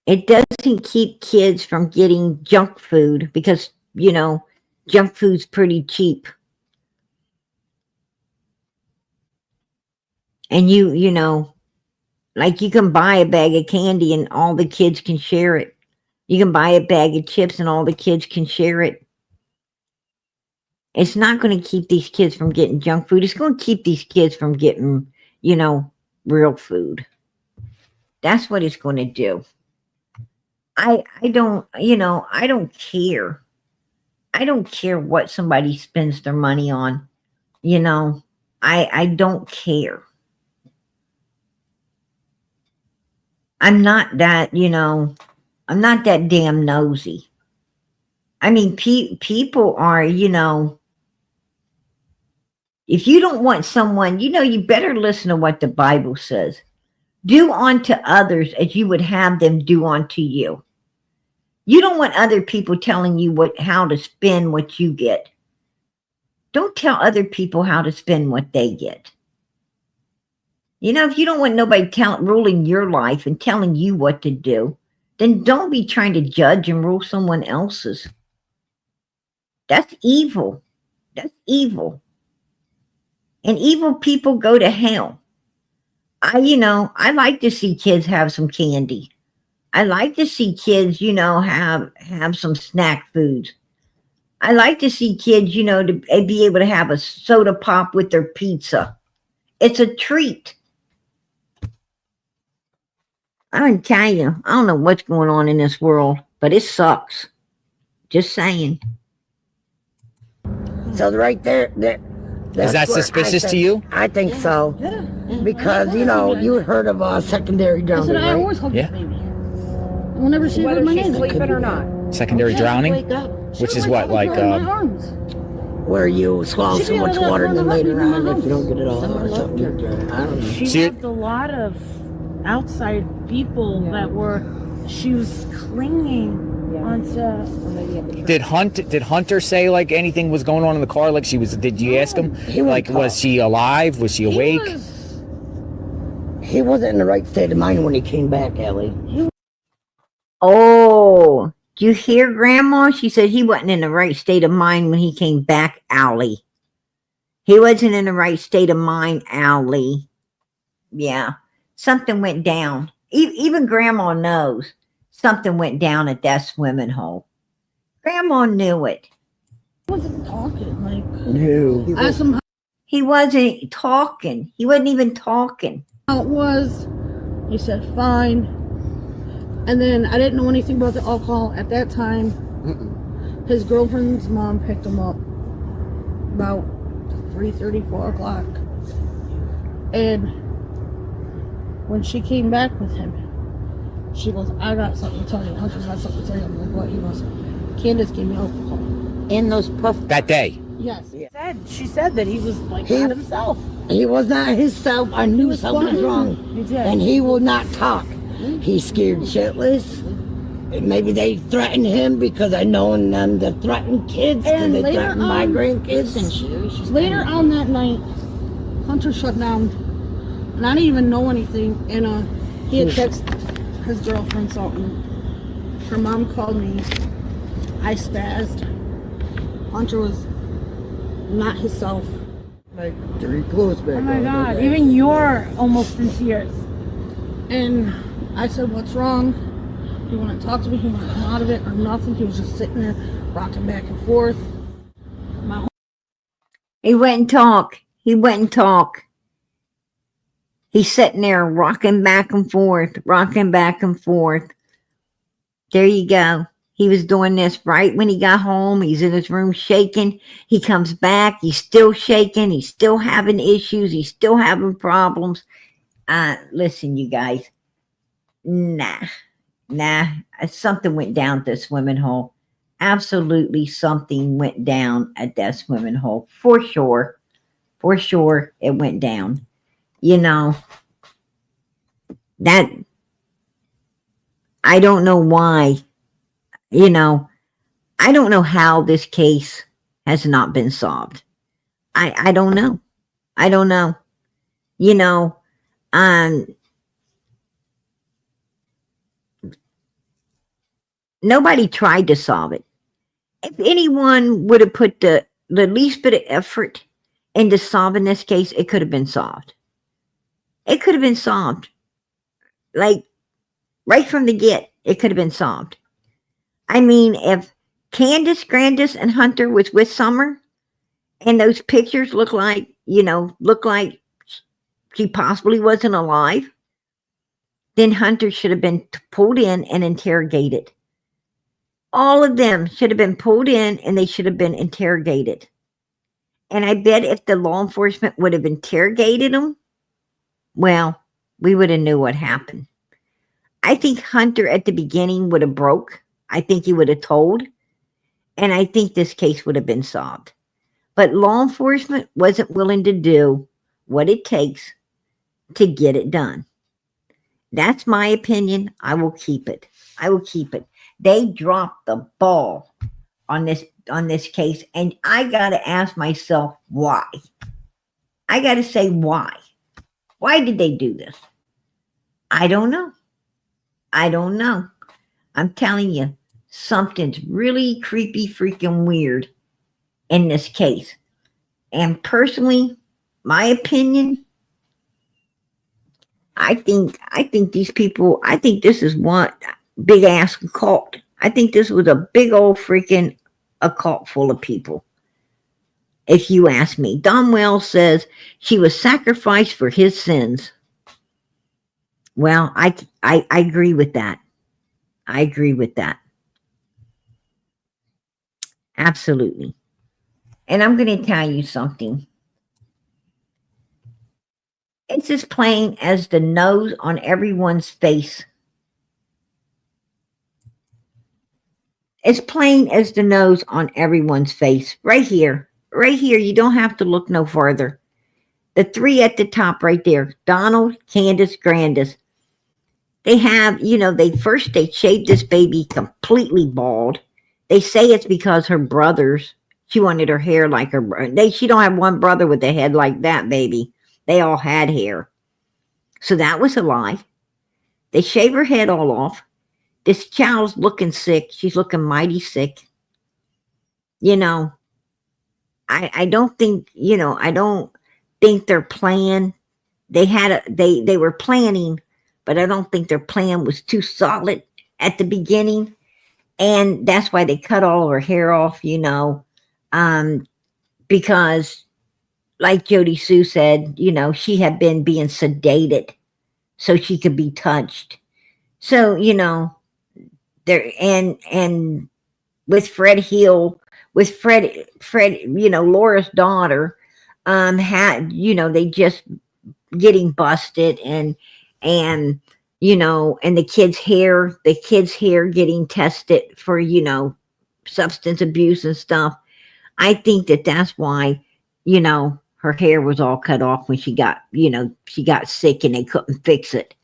Speaker 1: It doesn't keep kids from getting junk food because, you know, junk food's pretty cheap. And you know, like you can buy a bag of candy and all the kids can share it. You can buy a bag of chips and all the kids can share it. It's not going to keep these kids from getting junk food. It's going to keep these kids from getting, you know, real food. That's what it's going to do. I don't, you know, I don't care. I don't care what somebody spends their money on. You know, I don't care. I'm not that, you know, I'm not that damn nosy. I mean, people are, you know, if you don't want someone, you know, you better listen to what the Bible says. Do unto others as you would have them do unto you. You don't want other people telling you how to spend what you get. Don't tell other people how to spend what they get. You know, if you don't want nobody ruling your life and telling you what to do, then don't be trying to judge and rule someone else's. That's evil. That's evil. And evil people go to hell. I like to see kids have some candy. I like to see kids, you know, have some snack foods. I like to see kids, you know, to be able to have a soda pop with their pizza. It's a treat. I don't tell you, I don't know what's going on in this world, but it sucks. Just saying.
Speaker 11: So right there,
Speaker 9: Is that suspicious to you?
Speaker 11: I think so. Because, you know, you heard of secondary
Speaker 10: I
Speaker 11: drowning,
Speaker 10: said, I
Speaker 11: right?
Speaker 10: always hug
Speaker 9: Yeah.
Speaker 10: this baby. Whenever she heard my name.
Speaker 12: sleeping or not.
Speaker 9: Secondary drowning? Which is what, like,
Speaker 10: in my arms.
Speaker 11: Where you swallow
Speaker 10: She'd
Speaker 11: so
Speaker 10: be
Speaker 11: much
Speaker 10: able to
Speaker 11: water and then
Speaker 10: hug me
Speaker 11: later
Speaker 10: in my
Speaker 11: on, if you don't
Speaker 10: arms.
Speaker 11: get it all or something, you're drowning. I don't know.
Speaker 13: She
Speaker 9: So you-
Speaker 13: loved a lot of outside people that were. She was clinging onto.
Speaker 9: Did Hunter say like anything was going on in the car? Like did you ask him? Like, was she alive? Was she awake?
Speaker 11: He wasn't in the right state of mind when he came back, Ellie.
Speaker 1: Oh, do you hear Grandma? She said he wasn't in the right state of mind when he came back, Allie. He wasn't in the right state of mind, Allie. Yeah, something went down. Even Grandma knows something went down at that swimming hole. Grandma knew it.
Speaker 10: He wasn't talking. Like,
Speaker 11: No.
Speaker 10: I asked him
Speaker 1: He wasn't talking. He wasn't even talking.
Speaker 10: how it was. He said, fine. And then I didn't know anything about the alcohol at that time. His girlfriend's mom picked him up about 3:30, 4 o'clock. And when she came back with him, she goes, I got something to tell you. Hunter's got something to tell you. I'm like, what? He goes, Candace gave me alcohol.
Speaker 12: In those puff.
Speaker 9: That day.
Speaker 10: Yes.
Speaker 13: She said that he was like
Speaker 11: He-
Speaker 13: not himself.
Speaker 11: He was not himself. I knew
Speaker 10: was
Speaker 11: something was
Speaker 10: quiet.
Speaker 11: wrong.
Speaker 13: He did.
Speaker 11: And he will not talk. He's scared shitless. And maybe they threatened him because I know them to threaten kids because
Speaker 10: And
Speaker 11: they
Speaker 10: later
Speaker 11: threaten my
Speaker 10: on-
Speaker 11: grandkids.
Speaker 10: Later on that night, Hunter shut down. And I didn't even know anything. And he had texted his girlfriend something. Her mom called me. I spazzed. Hunter was not himself.
Speaker 11: Like, dirty clothes back
Speaker 13: Oh my God! Even you're almost in tears.
Speaker 10: And I said, what's wrong? He wouldn't talk to me. He wouldn't come out of it or nothing. He was just sitting there rocking back and forth.
Speaker 1: He wouldn't talk. He wouldn't talk. He's sitting there rocking back and forth, rocking back and forth. There you go. He was doing this right when he got home. He's in his room shaking. He comes back. He's still shaking. He's still having issues. He's still having problems. Listen, you guys. Nah. Something went down at the swimming hole. Absolutely something went down at that swimming hole. For sure. For sure it went down. You know, that I don't know why, you know, I don't know how this case has not been solved. I don't know. I don't know. You know, nobody tried to solve it. If anyone would have put the least bit of effort into solving this case, it could have been solved. It could have been solved. Like, right from the get, it could have been solved. I mean, if Candace, Grandis, and Hunter was with Summer, and those pictures look like she possibly wasn't alive, then Hunter should have been pulled in and interrogated. All of them should have been pulled in and they should have been interrogated. And I bet if the law enforcement would have interrogated them, well, we would have knew what happened. I think Hunter at the beginning would have broke. I think he would have told. And I think this case would have been solved. But law enforcement wasn't willing to do what it takes to get it done. That's my opinion. I will keep it. I will keep it. They dropped the ball on this case, and I got to ask myself why. I got to say why. Why did they do this? I don't know. I don't know. I'm telling you, something's really creepy, freaking weird in this case. And personally, my opinion, I think these people, I think this is one big ass occult. I think this was a big old freaking occult full of people. If you ask me, Don Wells says she was sacrificed for his sins. Well, I agree with that. I agree with that. Absolutely. And I'm going to tell you something. It's as plain as the nose on everyone's face. As plain as the nose on everyone's face. Right here. Right here. You don't have to look no farther. The three at the top right there. Donald, Candace, Grandis. They have, they shaved this baby completely bald. They say it's because her brothers, she wanted her hair like her brother. She don't have one brother with a head like that, baby. They all had hair. So that was a lie. They shave her head all off. This child's looking sick. She's looking mighty sick. I don't think, I don't think they're playing. They were planning, but I don't think their plan was too solid at the beginning. And that's why they cut all of her hair off, because like Jody Sue said, she had been being sedated so she could be touched. So, there and with Fred Hill, with Fred, Laura's daughter, had, they just getting busted and and the kids' hair getting tested for, substance abuse and stuff. I think that's why, her hair was all cut off when she got sick and they couldn't fix it.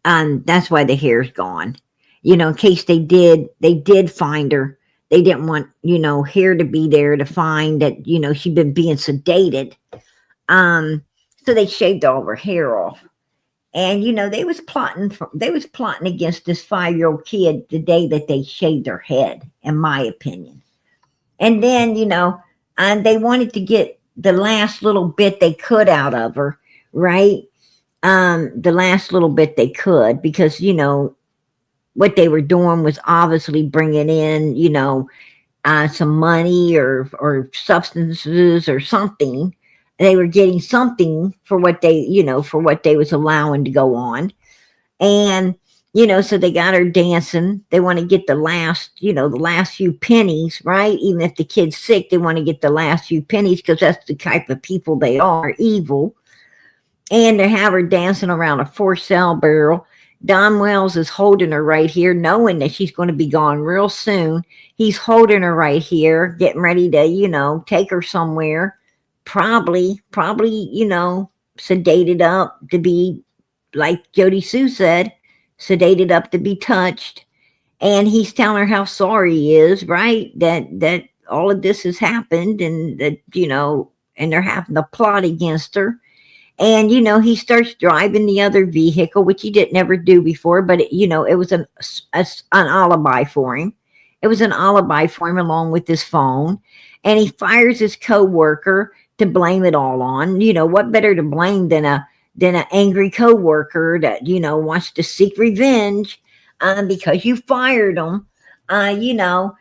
Speaker 1: That's why the hair's gone. In case they did find her, they didn't want, hair to be there to find that, she'd been being sedated. So they shaved all of her hair off. And, they was plotting against this 5-year-old kid the day that they shaved her head, in my opinion. And then, and they wanted to get the last little bit they could out of her, right? The last little bit they could, because, what they were doing was obviously bringing in, some money or substances or something. They were getting something for what they was allowing to go on. And, so they got her dancing. They want to get the last few pennies, right? Even if the kid's sick, they want to get the last few pennies because that's the type of people they are, evil. And they have her dancing around a for-sale barrel. Don Wells is holding her right here, knowing that she's going to be gone real soon. He's holding her right here, getting ready to, take her somewhere. Probably, sedated up to be, like Jody Sue said, sedated up to be touched. And he's telling her how sorry he is, right? That all of this has happened and that, and they're having to plot against her. And, he starts driving the other vehicle, which he didn't ever do before, but, it was an alibi for him. It was an alibi for him along with his phone. And he fires his coworker to blame it all on. What better to blame than an angry coworker that, wants to seek revenge because you fired him.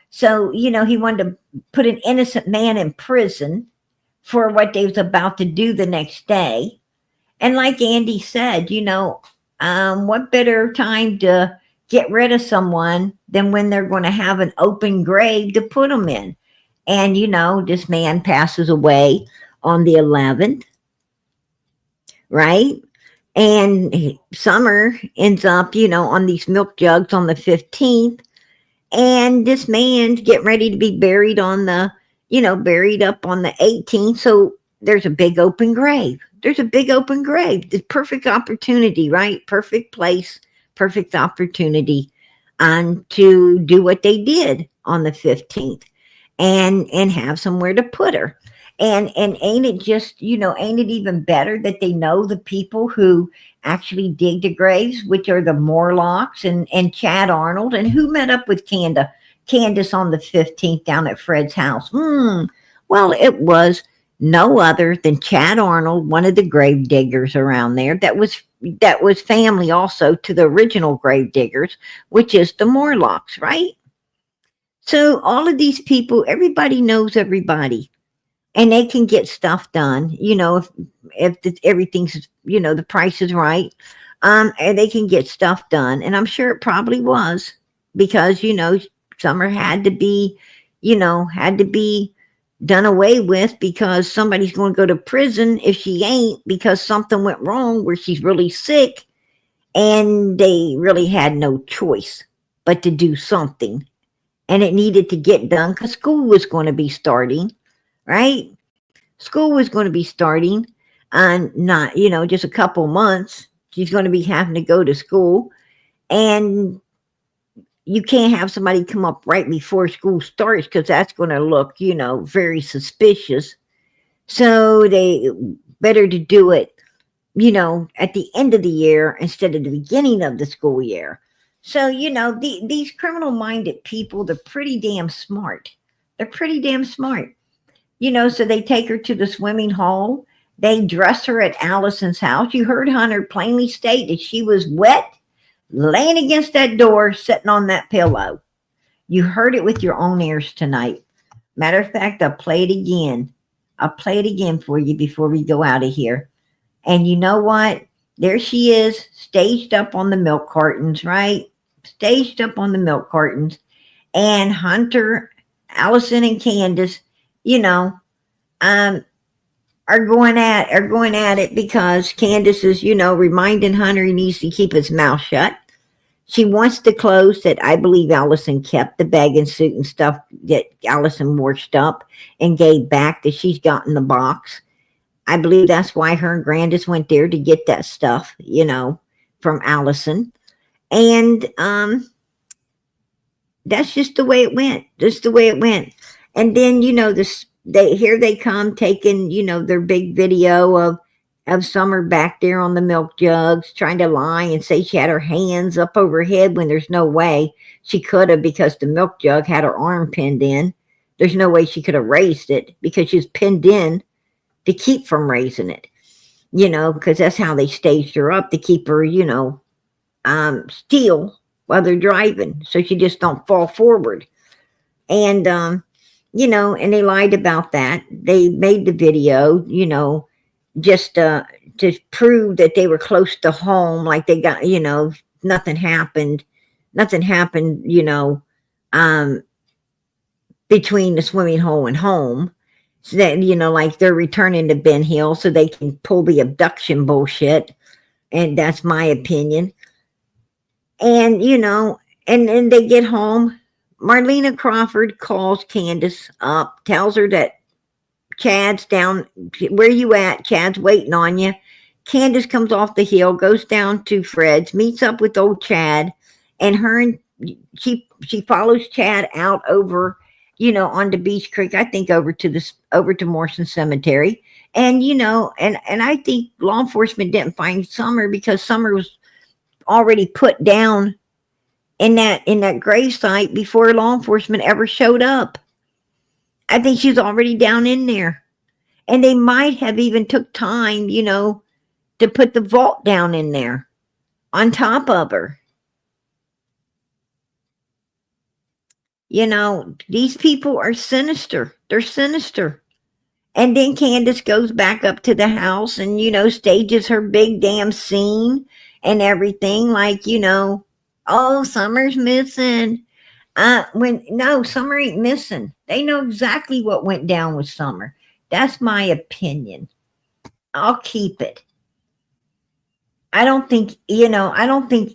Speaker 1: So, he wanted to put an innocent man in prison for what they was about to do the next day. And like Andy said, what better time to get rid of someone than when they're going to have an open grave to put them in. And, this man passes away on the 11th, right? And Summer ends up, on these milk jugs on the 15th. And this man's getting ready to be buried on the, buried up on the 18th. So there's a big open grave. There's a big open grave. The perfect opportunity, right? Perfect place, perfect opportunity to do what they did on the 15th and have somewhere to put her. And ain't it just, ain't it even better that they know the people who actually dig the graves, which are the Morlocks and Chad Arnold, and who met up with Candace on the 15th down at Fred's house? Well, it was no other than Chad Arnold, one of the grave diggers around there that was family also to the original grave diggers, which is the Morlocks, right? So all of these people, everybody knows everybody. And they can get stuff done, if everything's, the price is right, and they can get stuff done. And I'm sure it probably was because, Summer had to be done away with because somebody's going to go to prison if she ain't, because something went wrong where she's really sick and they really had no choice but to do something. And it needed to get done because school was going to be starting. Right? School was going to be starting on not, just a couple months. She's going to be having to go to school. And you can't have somebody come up right before school starts because that's going to look, very suspicious. So they better to do it, at the end of the year instead of the beginning of the school year. So, these criminal-minded people, they're pretty damn smart. They're pretty damn smart. So they take her to the swimming hole. They dress her at Allison's house. You heard Hunter plainly state that she was wet, laying against that door, sitting on that pillow. You heard it with your own ears tonight. Matter of fact, I'll play it again. I'll play it again for you before we go out of here. And you know what? There she is, staged up on the milk cartons, right? Staged up on the milk cartons. And Hunter, Allison, and Candace, are going at it because Candace is, reminding Hunter he needs to keep his mouth shut. She wants the clothes that I believe Allison kept, the bag and suit and stuff that Allison washed up and gave back that she's got in the box. I believe that's why her and Grandis went there to get that stuff, from Allison. And that's just the way it went. Just the way it went. And then, here they come taking, their big video of Summer back there on the milk jugs, trying to lie and say she had her hands up over her head when there's no way she could have, because the milk jug had her arm pinned in. There's no way she could have raised it because she was pinned in to keep from raising it, because that's how they staged her up, to keep her, still while they're driving, so she just don't fall forward. And, and they lied about that. They made the video, just to prove that they were close to home, like they got, nothing happened, between the swimming hole and home. So that, like they're returning to Ben Hill so they can pull the abduction bullshit. And that's my opinion. And, and then they get home. Marlena Crawford calls Candace up, tells her that Chad's down. Where you at? Chad's waiting on you. Candace comes off the hill, goes down to Fred's, meets up with old Chad, and she follows Chad out over, onto Beach Creek. I think over to Morrison Cemetery. And, and I think law enforcement didn't find Summer because Summer was already put down in that grave site before law enforcement ever showed up. I think she's already down in there. And they might have even took time, to put the vault down in there on top of her. These people are sinister. They're sinister. And then Candace goes back up to the house and, stages her big damn scene and everything. Like, oh, Summer's missing. No, Summer ain't missing. They know exactly what went down with Summer. That's my opinion. I'll keep it. I don't think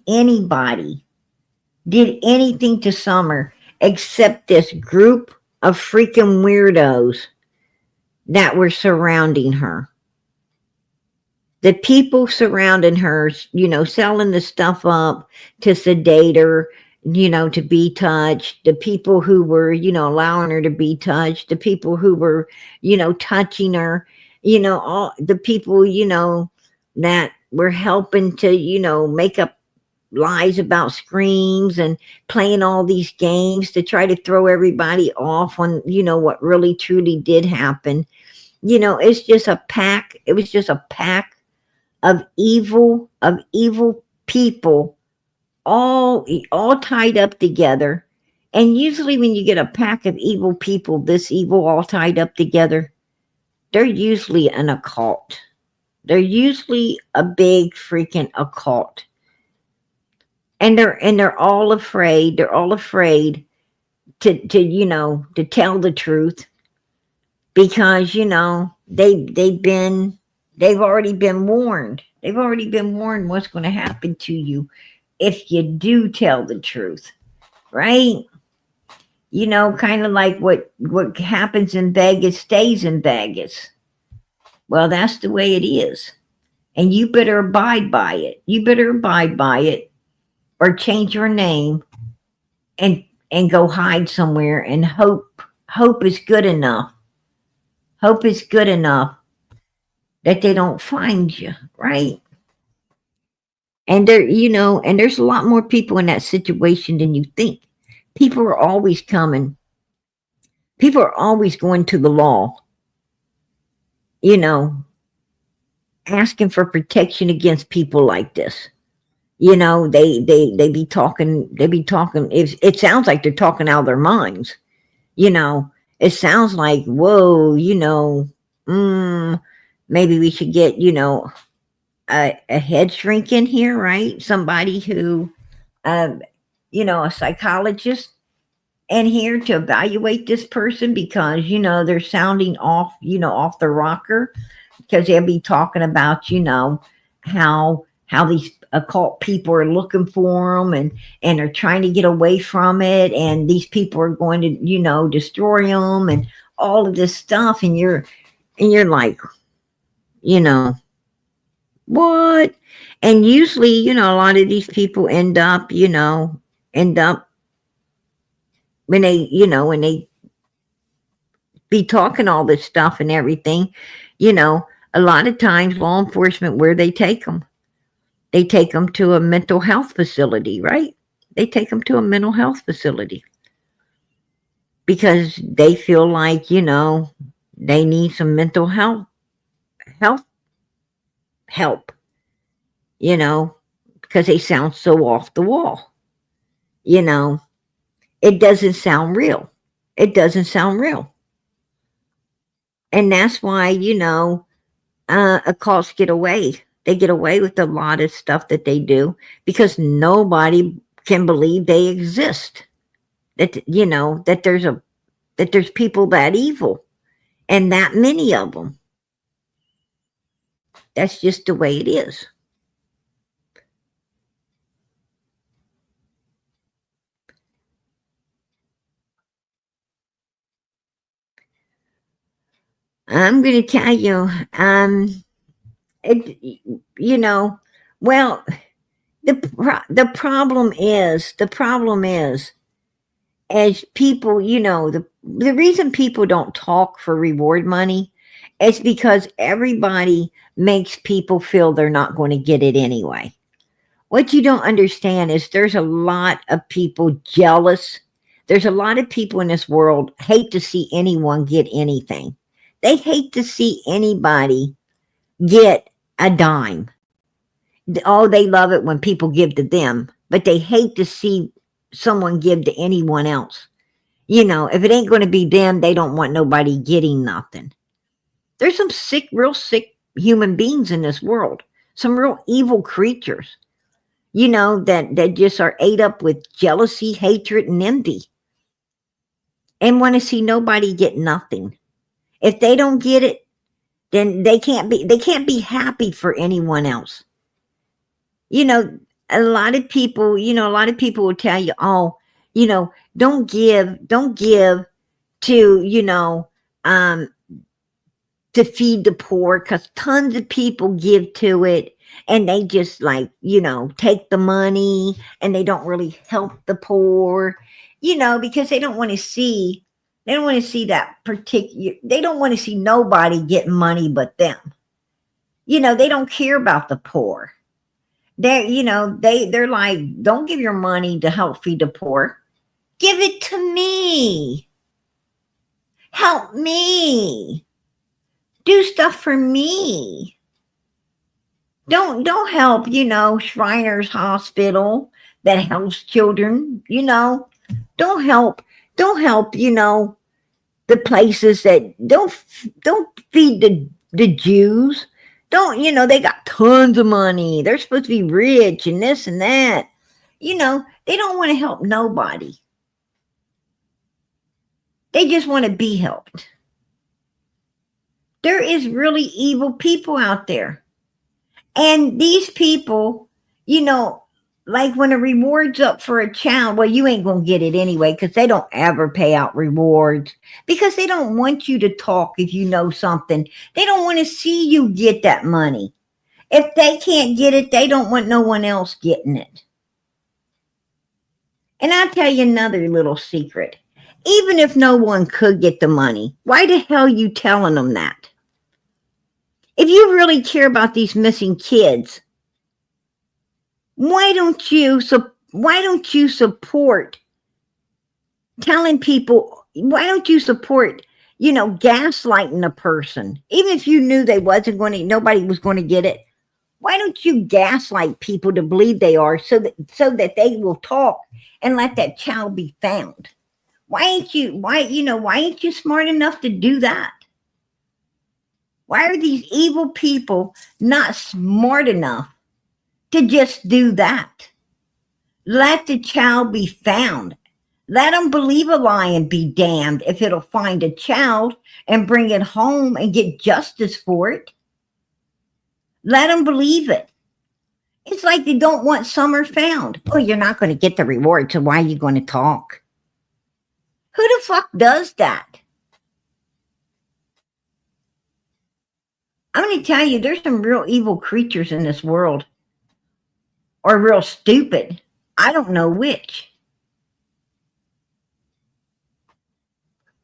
Speaker 1: anybody did anything to Summer except this group of freaking weirdos that were surrounding her. The people surrounding her, selling the stuff up to sedate her, to be touched. The people who were, allowing her to be touched. The people who were, touching her. All the people, that were helping to, make up lies about screams and playing all these games to try to throw everybody off on, what really truly did happen. It's just a pack. It was just a pack of evil people, all tied up together. And usually when you get a pack of evil people, this evil, all tied up together, they're usually an occult. They're usually a big freaking occult. And they're all afraid. They're all afraid to tell the truth, because they've already been warned. They've already been warned what's going to happen to you if you do tell the truth, right? Kind of like what happens in Vegas stays in Vegas. Well, that's the way it is. And you better abide by it. You better abide by it, or change your name and go hide somewhere and hope is good enough. Hope is good enough that they don't find you, right? And there's a lot more people in that situation than you think. People are always coming. People are always going to the law, asking for protection against people like this. They be talking, it sounds like they're talking out of their minds. It sounds like, whoa, maybe we should get, a head shrink in here, right? Somebody who, a psychologist in here to evaluate this person, because, they're sounding off, off the rocker, because they'll be talking about, how these occult people are looking for them and are trying to get away from it. And these people are going to, destroy them and all of this stuff. And you're like, what? And usually, a lot of these people end up when they be talking all this stuff and everything, a lot of times law enforcement, where they take them to a mental health facility, right? They take them to a mental health facility because they feel like, they need some mental health help, because they sound so off the wall. It doesn't sound real. It doesn't sound real. And that's why, occults get away. They get away with a lot of stuff that they do because nobody can believe they exist. That, that there's people that evil and that many of them. That's just the way it is. I'm going to tell you, well, the problem is, as people, the reason people don't talk for reward money is because everybody makes people feel they're not going to get it anyway. What you don't understand is there's a lot of people jealous. There's a lot of people in this world hate to see anyone get anything. They hate to see anybody get a dime. Oh, they love it when people give to them, but they hate to see someone give to anyone else. If it ain't going to be them, they don't want nobody getting nothing. There's some real sick human beings in this world. Some real evil creatures, that just are ate up with jealousy, hatred, and envy. And want to see nobody get nothing. If they don't get it, then they can't be happy for anyone else. You know, a lot of people, a lot of people will tell you, oh, don't give to, to feed the poor, because tons of people give to it and they just like, take the money and they don't really help the poor, because they don't want to see that particular, they don't want to see nobody getting money but them. They don't care about the poor. They're like, don't give your money to help feed the poor. Give it to me. Help me. Do stuff for me. Don't help, Shriners Hospital that helps children, Don't help, the places that don't feed the Jews. Don't, they got tons of money. They're supposed to be rich and this and that. They don't want to help nobody. They just want to be helped. There is really evil people out there. And these people, like when a reward's up for a child, well, you ain't going to get it anyway, because they don't ever pay out rewards, because they don't want you to talk if you know something. They don't want to see you get that money. If they can't get it, they don't want no one else getting it. And I'll tell you another little secret. Even if no one could get the money, why the hell are you telling them that? If you really care about these missing kids, why don't you support telling people, why don't you support, gaslighting a person? Even if you knew nobody was going to get it, why don't you gaslight people to believe they are, so that they will talk and let that child be found? Why ain't you smart enough to do that? Why are these evil people not smart enough to just do that? Let the child be found. Let them believe a lie and be damned if it'll find a child and bring it home and get justice for it. Let them believe it. It's like they don't want Summer found. Oh, you're not going to get the reward, so why are you going to talk? Who the fuck does that? I'm going to tell you, there's some real evil creatures in this world. Or real stupid. I don't know which.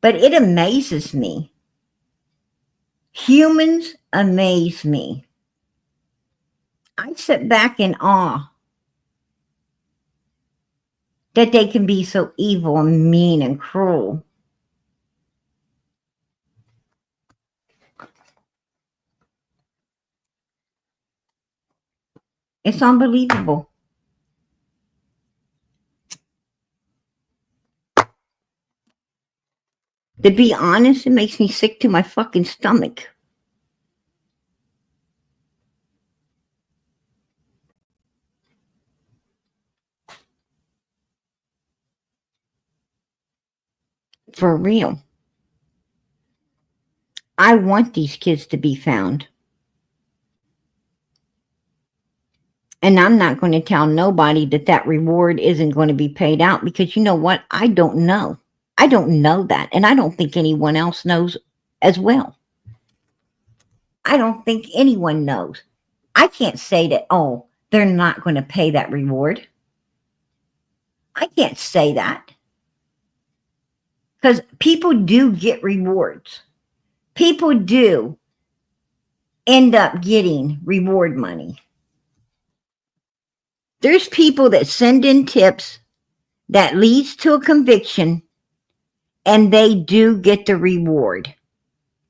Speaker 1: But it amazes me. Humans amaze me. I sit back in awe that they can be so evil and mean and cruel. It's unbelievable. To be honest, it makes me sick to my fucking stomach. For real. I want these kids to be found. And I'm not going to tell nobody that reward isn't going to be paid out, because you know what? I don't know. I don't know that. And I don't think anyone else knows as well. I don't think anyone knows. I can't say that, oh, they're not going to pay that reward. I can't say that. Because people do get rewards. People do end up getting reward money. There's people that send in tips that leads to a conviction, and they do get the reward.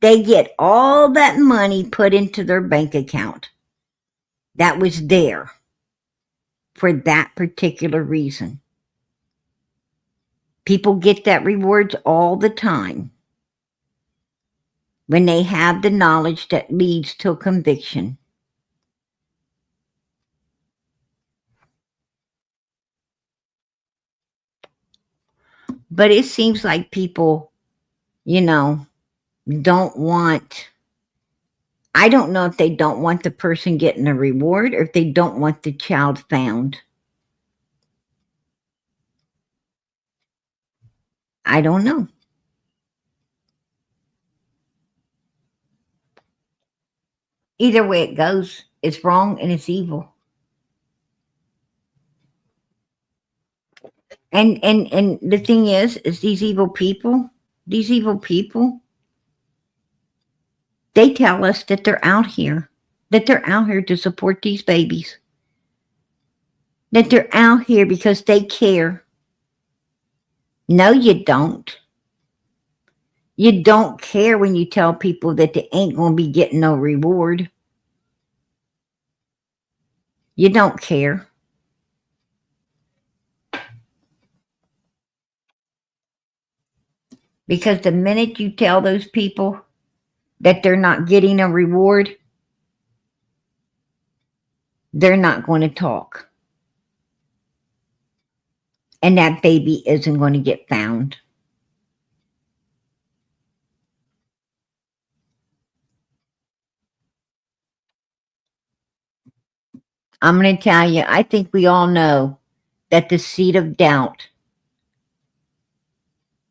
Speaker 1: They get all that money put into their bank account that was there for that particular reason. People get that rewards all the time when they have the knowledge that leads to a conviction. But it seems like people, don't want I don't know if they don't want the person getting a reward or if they don't want the child found. I don't know. Either way it goes, it's wrong and it's evil. And the thing is these evil people, they tell us that they're out here to support these babies. That they're out here because they care. No, you don't. You don't care when you tell people that they ain't going to be getting no reward. You don't care. Because the minute you tell those people that they're not getting a reward, they're not going to talk. And that baby isn't going to get found. I'm going to tell you, I think we all know that the seed of doubt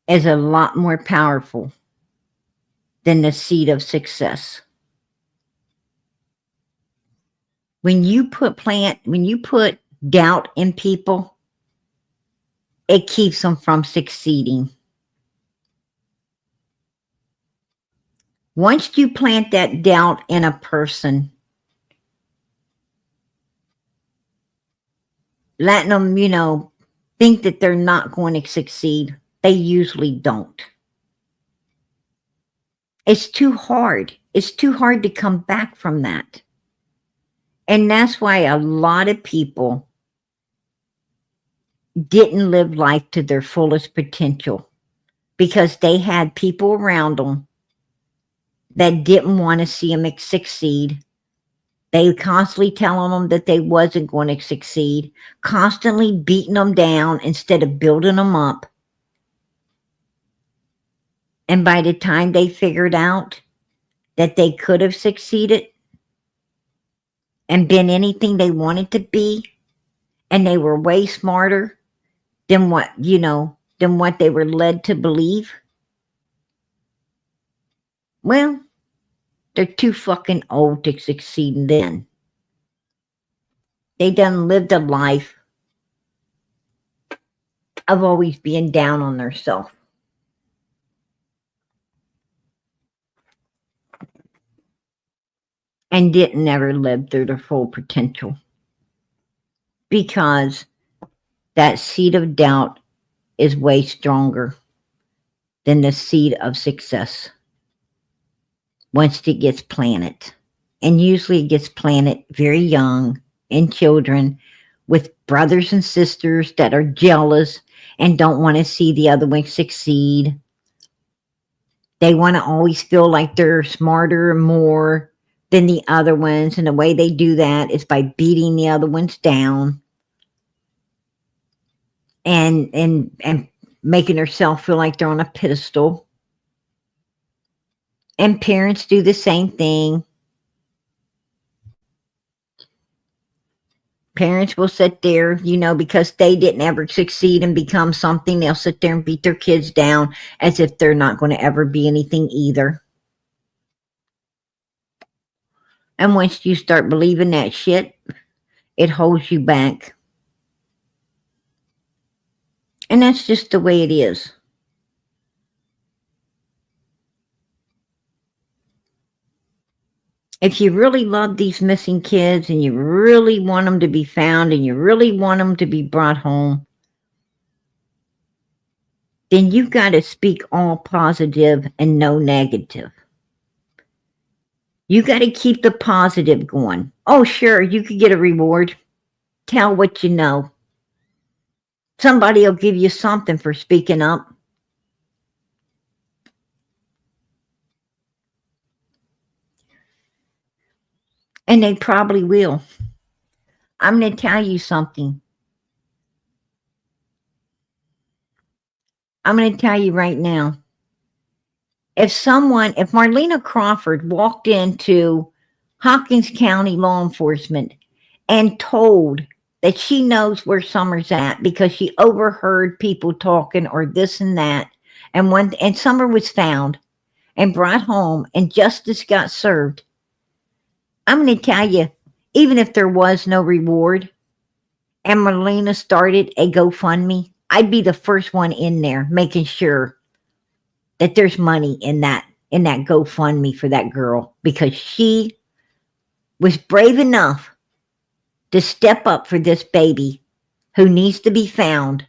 Speaker 1: is a lot more powerful than the seed of success. When you put doubt in people, it keeps them from succeeding. Once you plant that doubt in a person, letting them, think that they're not going to succeed, they usually don't. It's too hard. It's too hard to come back from that. And that's why a lot of people didn't live life to their fullest potential, because they had people around them that didn't want to see them succeed. They constantly telling them that they wasn't going to succeed, constantly beating them down instead of building them up. And by the time they figured out that they could have succeeded and been anything they wanted to be, and they were way smarter than what they were led to believe, well, they're too fucking old to succeed then. They done lived a life of always being down on themselves. And didn't ever live through their full potential. Because that seed of doubt is way stronger than the seed of success once it gets planted. And usually it gets planted very young in children with brothers and sisters that are jealous and don't want to see the other one succeed. They want to always feel like they're smarter and more than the other ones. And the way they do that is by beating the other ones down and making herself feel like they're on a pedestal. And parents do the same thing. Parents will sit there, because they didn't ever succeed and become something, they'll sit there and beat their kids down as if they're not going to ever be anything either. And once you start believing that shit, it holds you back. And that's just the way it is. If you really love these missing kids and you really want them to be found and you really want them to be brought home, then you've got to speak all positive and no negative. You got to keep the positive going. Oh, sure, you could get a reward. Tell what you know. Somebody will give you something for speaking up. And they probably will. I'm going to tell you something. I'm going to tell you right now. if Marlena Crawford walked into Hawkins County law enforcement and told that she knows where Summer's at because she overheard people talking or this and that, and Summer was found and brought home and justice got served, I'm going to tell you, even if there was no reward and Marlena started a GoFundMe, I'd be the first one in there making sure that there's money in that GoFundMe for that girl, because she was brave enough to step up for this baby who needs to be found,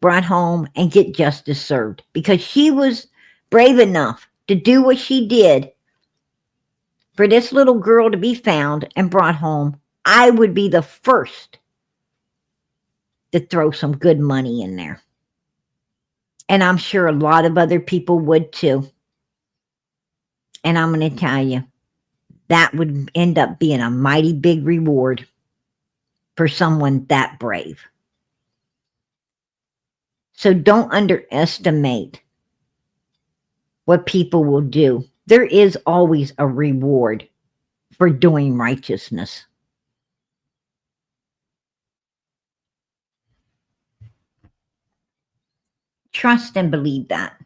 Speaker 1: brought home, and get justice served. Because she was brave enough to do what she did for this little girl to be found and brought home, I would be the first to throw some good money in there. And I'm sure a lot of other people would too. And I'm going to tell you, that would end up being a mighty big reward for someone that brave. So don't underestimate what people will do. There is always a reward for doing righteousness. Trust and believe that.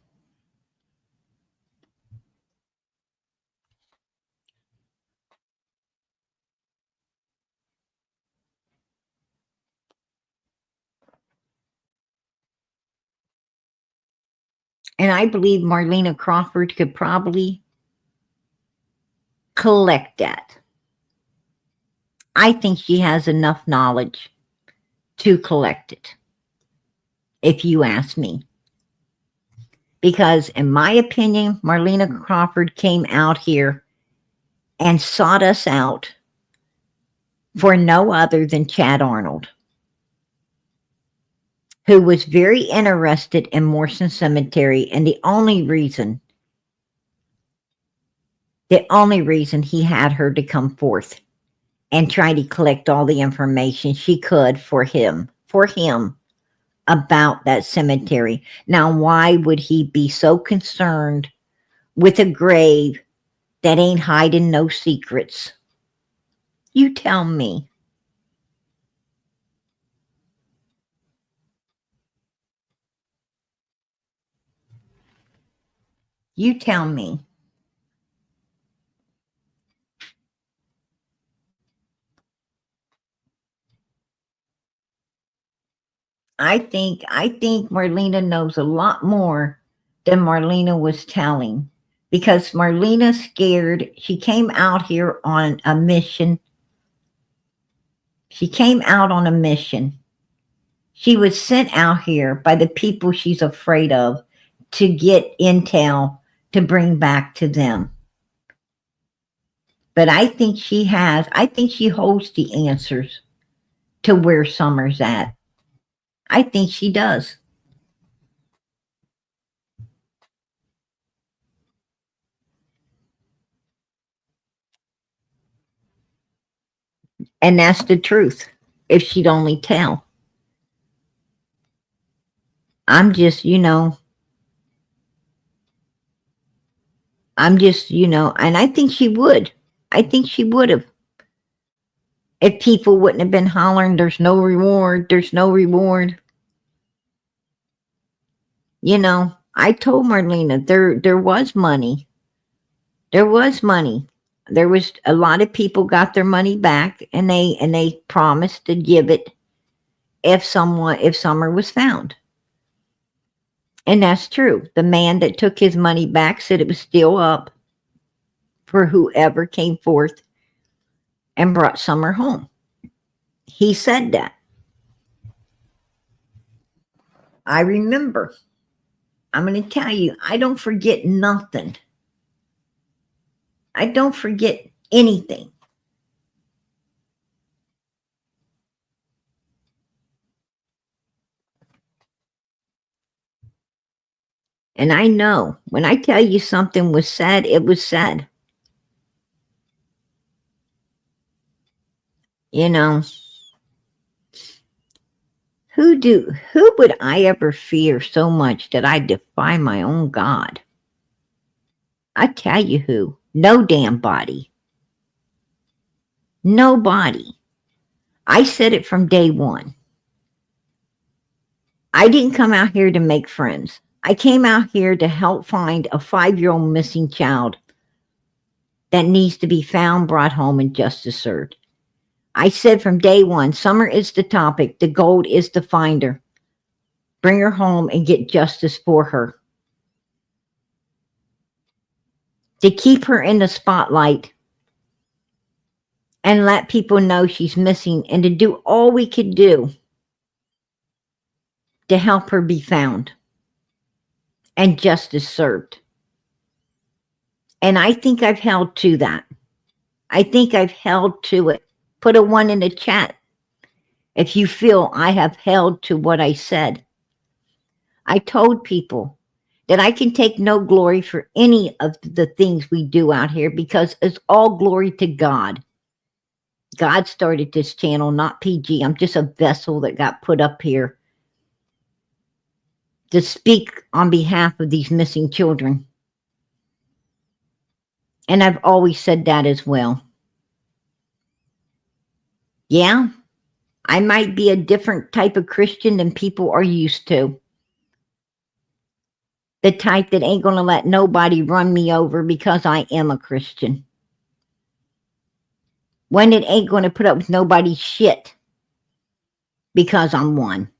Speaker 1: And I believe Marlena Crawford could probably collect that. I think she has enough knowledge to collect it, if you ask me. Because in my opinion, Marlena Crawford came out here and sought us out for no other than Chad Arnold, who was very interested in Morrison Cemetery, and the only reason he had her to come forth and try to collect all the information she could for him about that cemetery. Now, why would he be so concerned with a grave that ain't hiding no secrets? You tell me. You tell me. I think Marlena knows a lot more than Marlena was telling, because Marlena's scared. She came out here on a mission. She was sent out here by the people she's afraid of to get intel to bring back to them. But I think she holds the answers to where Summer's at. I think she does. And that's the truth, if she'd only tell. I'm just, and I think she would. I think she would have. If people wouldn't have been hollering, there's no reward, there's no reward. I told Marlena there was money. There was money. There was a lot of people got their money back, and they promised to give it if Summer was found. And that's true. The man that took his money back said it was still up for whoever came forth and brought Summer home. He said that. I remember. I'm going to tell you, I don't forget nothing. I don't forget anything. And I know when I tell you something was said, it was said. Who would I ever fear so much that I defy my own God? I tell you who. No damn body. Nobody. I said it from day one. I didn't come out here to make friends. I came out here to help find a 5-year-old missing child that needs to be found, brought home, and justice served. I said from day one, Summer is the topic. The goal is to find her, bring her home, and get justice for her. To keep her in the spotlight and let people know she's missing, and to do all we could do to help her be found and justice served. And I think I've held to that. I think I've held to it. Put a 1 in the chat if you feel I have held to what I said. I told people that I can take no glory for any of the things we do out here because it's all glory to God. God started this channel, not PG. I'm just a vessel that got put up here to speak on behalf of these missing children. And I've always said that as well. Yeah, I might be a different type of Christian than people are used to. The type that ain't going to let nobody run me over because I am a Christian. One that ain't going to put up with nobody's shit because I'm one.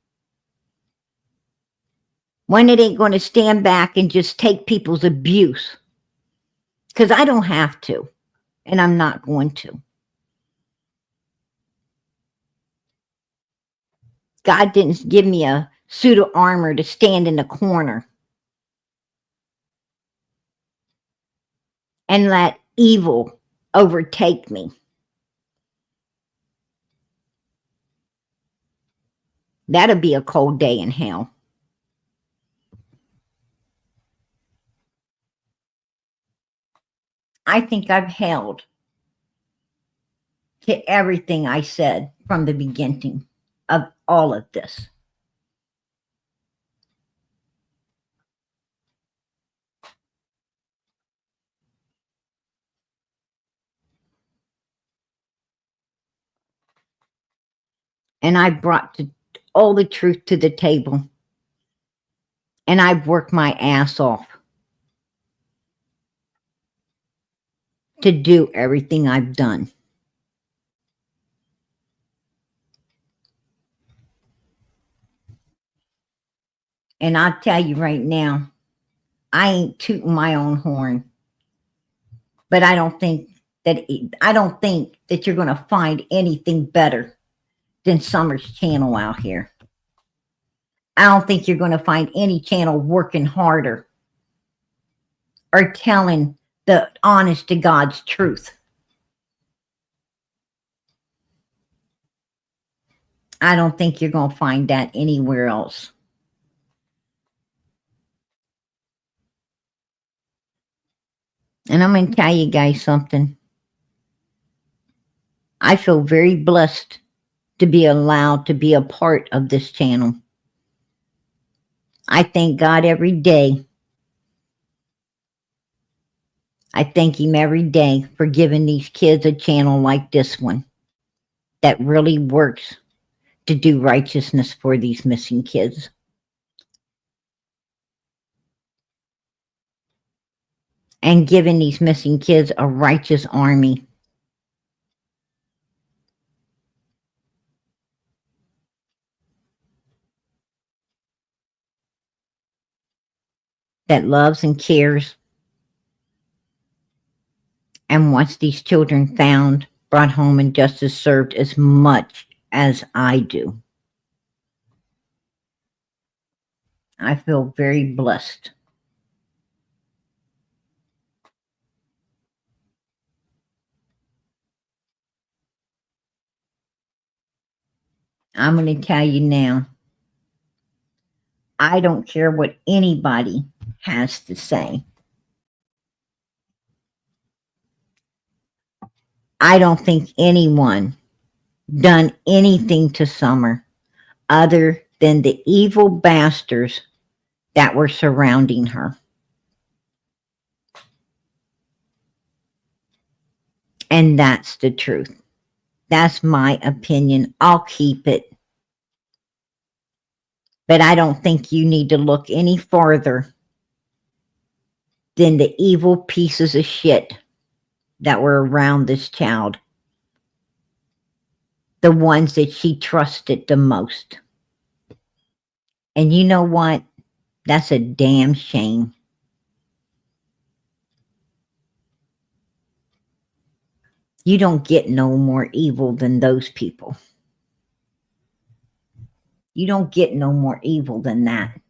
Speaker 1: One that ain't going to stand back and just take people's abuse because I don't have to, and I'm not going to. God didn't give me a suit of armor to stand in the corner and let evil overtake me. That'll be a cold day in hell. I think I've held to everything I said from the beginning of all of this. And I brought all the truth to the table. And I've worked my ass off to do everything I've done. And I'll tell you right now, I ain't tooting my own horn. But I don't think that you're going to find anything better than Summer's channel out here. I don't think you're going to find any channel working harder or telling the honest to God's truth. I don't think you're going to find that anywhere else. And I'm going to tell you guys something. I feel very blessed to be allowed to be a part of this channel. I thank God every day. I thank Him every day for giving these kids a channel like this one that really works to do righteousness for these missing kids. And giving these missing kids a righteous army. That loves and cares and wants these children found, brought home, and justice served as much as I do. I feel very blessed. I'm going to tell you now, I don't care what anybody has to say. I don't think anyone done anything to Summer other than the evil bastards that were surrounding her. And that's the truth. That's my opinion. I'll keep it. But I don't think you need to look any farther than the evil pieces of shit that were around this child. The ones that she trusted the most. And you know what? That's a damn shame. You don't get no more evil than those people. You don't get no more evil than that.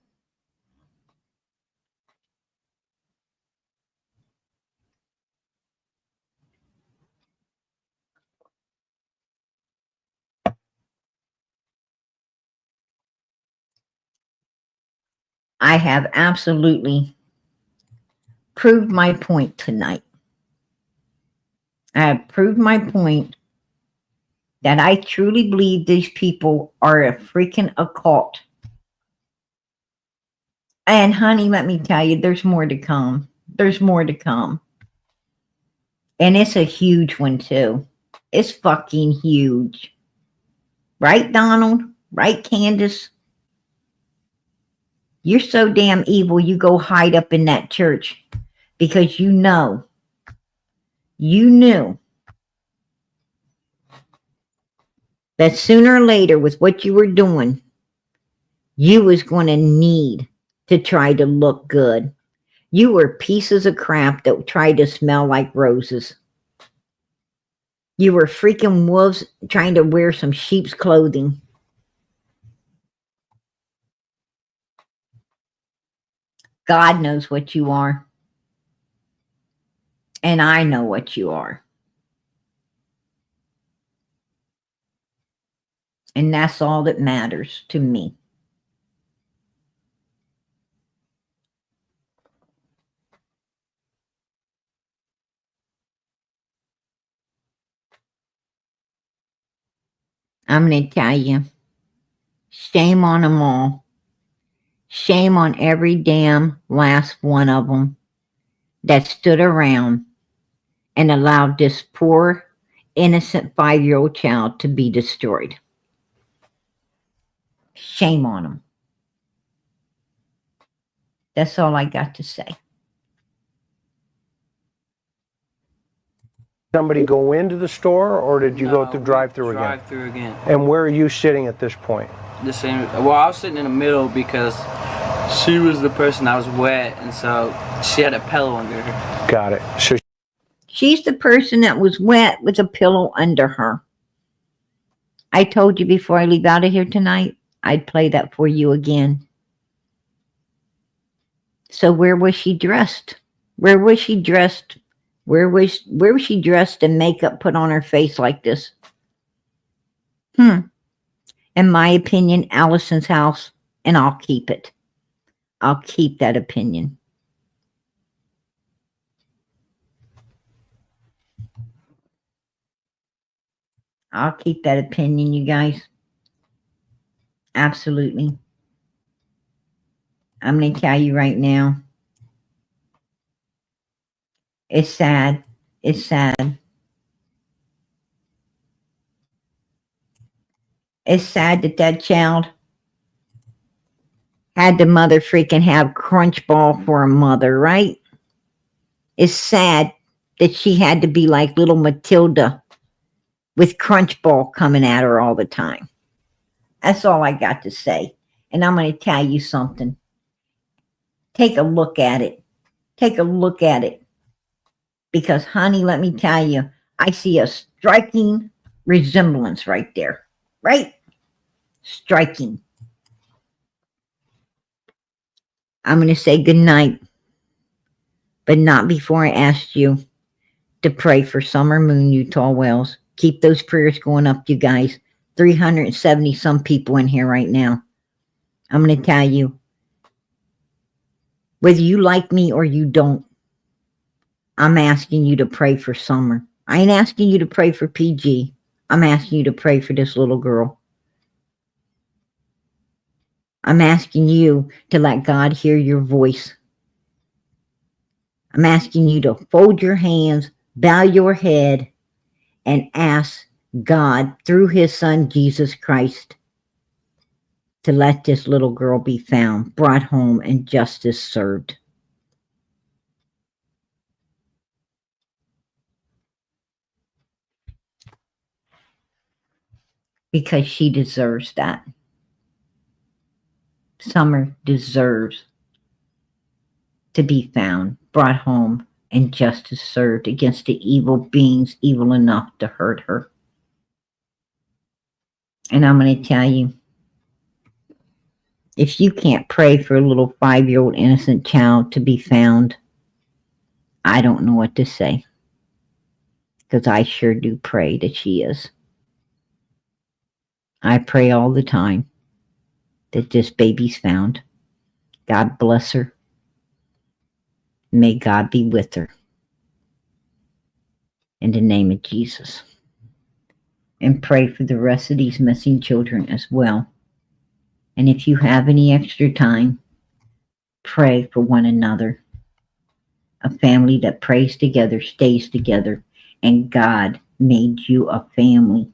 Speaker 1: I have absolutely proved my point tonight. I have proved my point that I truly believe these people are a freaking occult. And honey, let me tell you, there's more to come. There's more to come. And it's a huge one too. It's fucking huge. Right, Donald? Right, Candace? You're so damn evil you go hide up in that church because you knew that sooner or later with what you were doing, you was going to need to try to look good. You were pieces of crap that tried to smell like roses. You were freaking wolves trying to wear some sheep's clothing. God knows what you are. And I know what you are. And that's all that matters to me. I'm going to tell you, shame on them all. Shame on every damn last one of them that stood around and allowed this poor, innocent 5-year-old child to be destroyed. Shame on them. That's all I got to say.
Speaker 6: Somebody go into the store, or did you go through drive-through again?
Speaker 7: Drive-through again.
Speaker 6: And where are you sitting at this point?
Speaker 7: The same. Well, I was sitting in the middle because she was the person that was wet, and so she had a pillow under her.
Speaker 6: Got it. So
Speaker 1: she's the person that was wet with a pillow under her. I told you before I leave out of here tonight, I'd play that for you again. So where was she dressed? Where was she dressed? Where was she dressed in makeup put on her face like this? In my opinion, Allison's house, and I'll keep it. I'll keep that opinion. I'll keep that opinion, you guys. Absolutely. I'm going to tell you right now. It's sad. It's sad. It's sad that that child had the mother freaking have Crunchball for a mother, right? It's sad that she had to be like little Matilda with Crunchball coming at her all the time. That's all I got to say. And I'm going to tell you something. Take a look at it. Take a look at it. Because, honey, let me tell you, I see a striking resemblance right there. Right? Striking. I'm going to say good night. But not before I asked you to pray for Summer Moon, Utah Wells. Keep those prayers going up, you guys. 370 some people in here right now. I'm going to tell you, whether you like me or you don't, I'm asking you to pray for Summer. I ain't asking you to pray for PG. I'm asking you to pray for this little girl. I'm asking you to let God hear your voice. I'm asking you to fold your hands, bow your head, and ask God through his son, Jesus Christ, to let this little girl be found, brought home, and justice served. Because she deserves that. Summer deserves to be found, brought home, and justice served against the evil beings evil enough to hurt her. And I'm going to tell you, if you can't pray for a little 5-year-old innocent child to be found, I don't know what to say. Because I sure do pray that she is. I pray all the time that this baby's found. God bless her. May God be with her. In the name of Jesus. And pray for the rest of these missing children as well. And if you have any extra time, pray for one another. A family that prays together stays together. And God made you a family.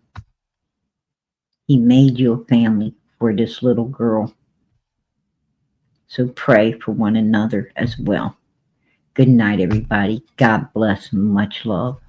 Speaker 1: He made you a family for this little girl. So pray for one another as well. Good night, everybody. God bless. Much love.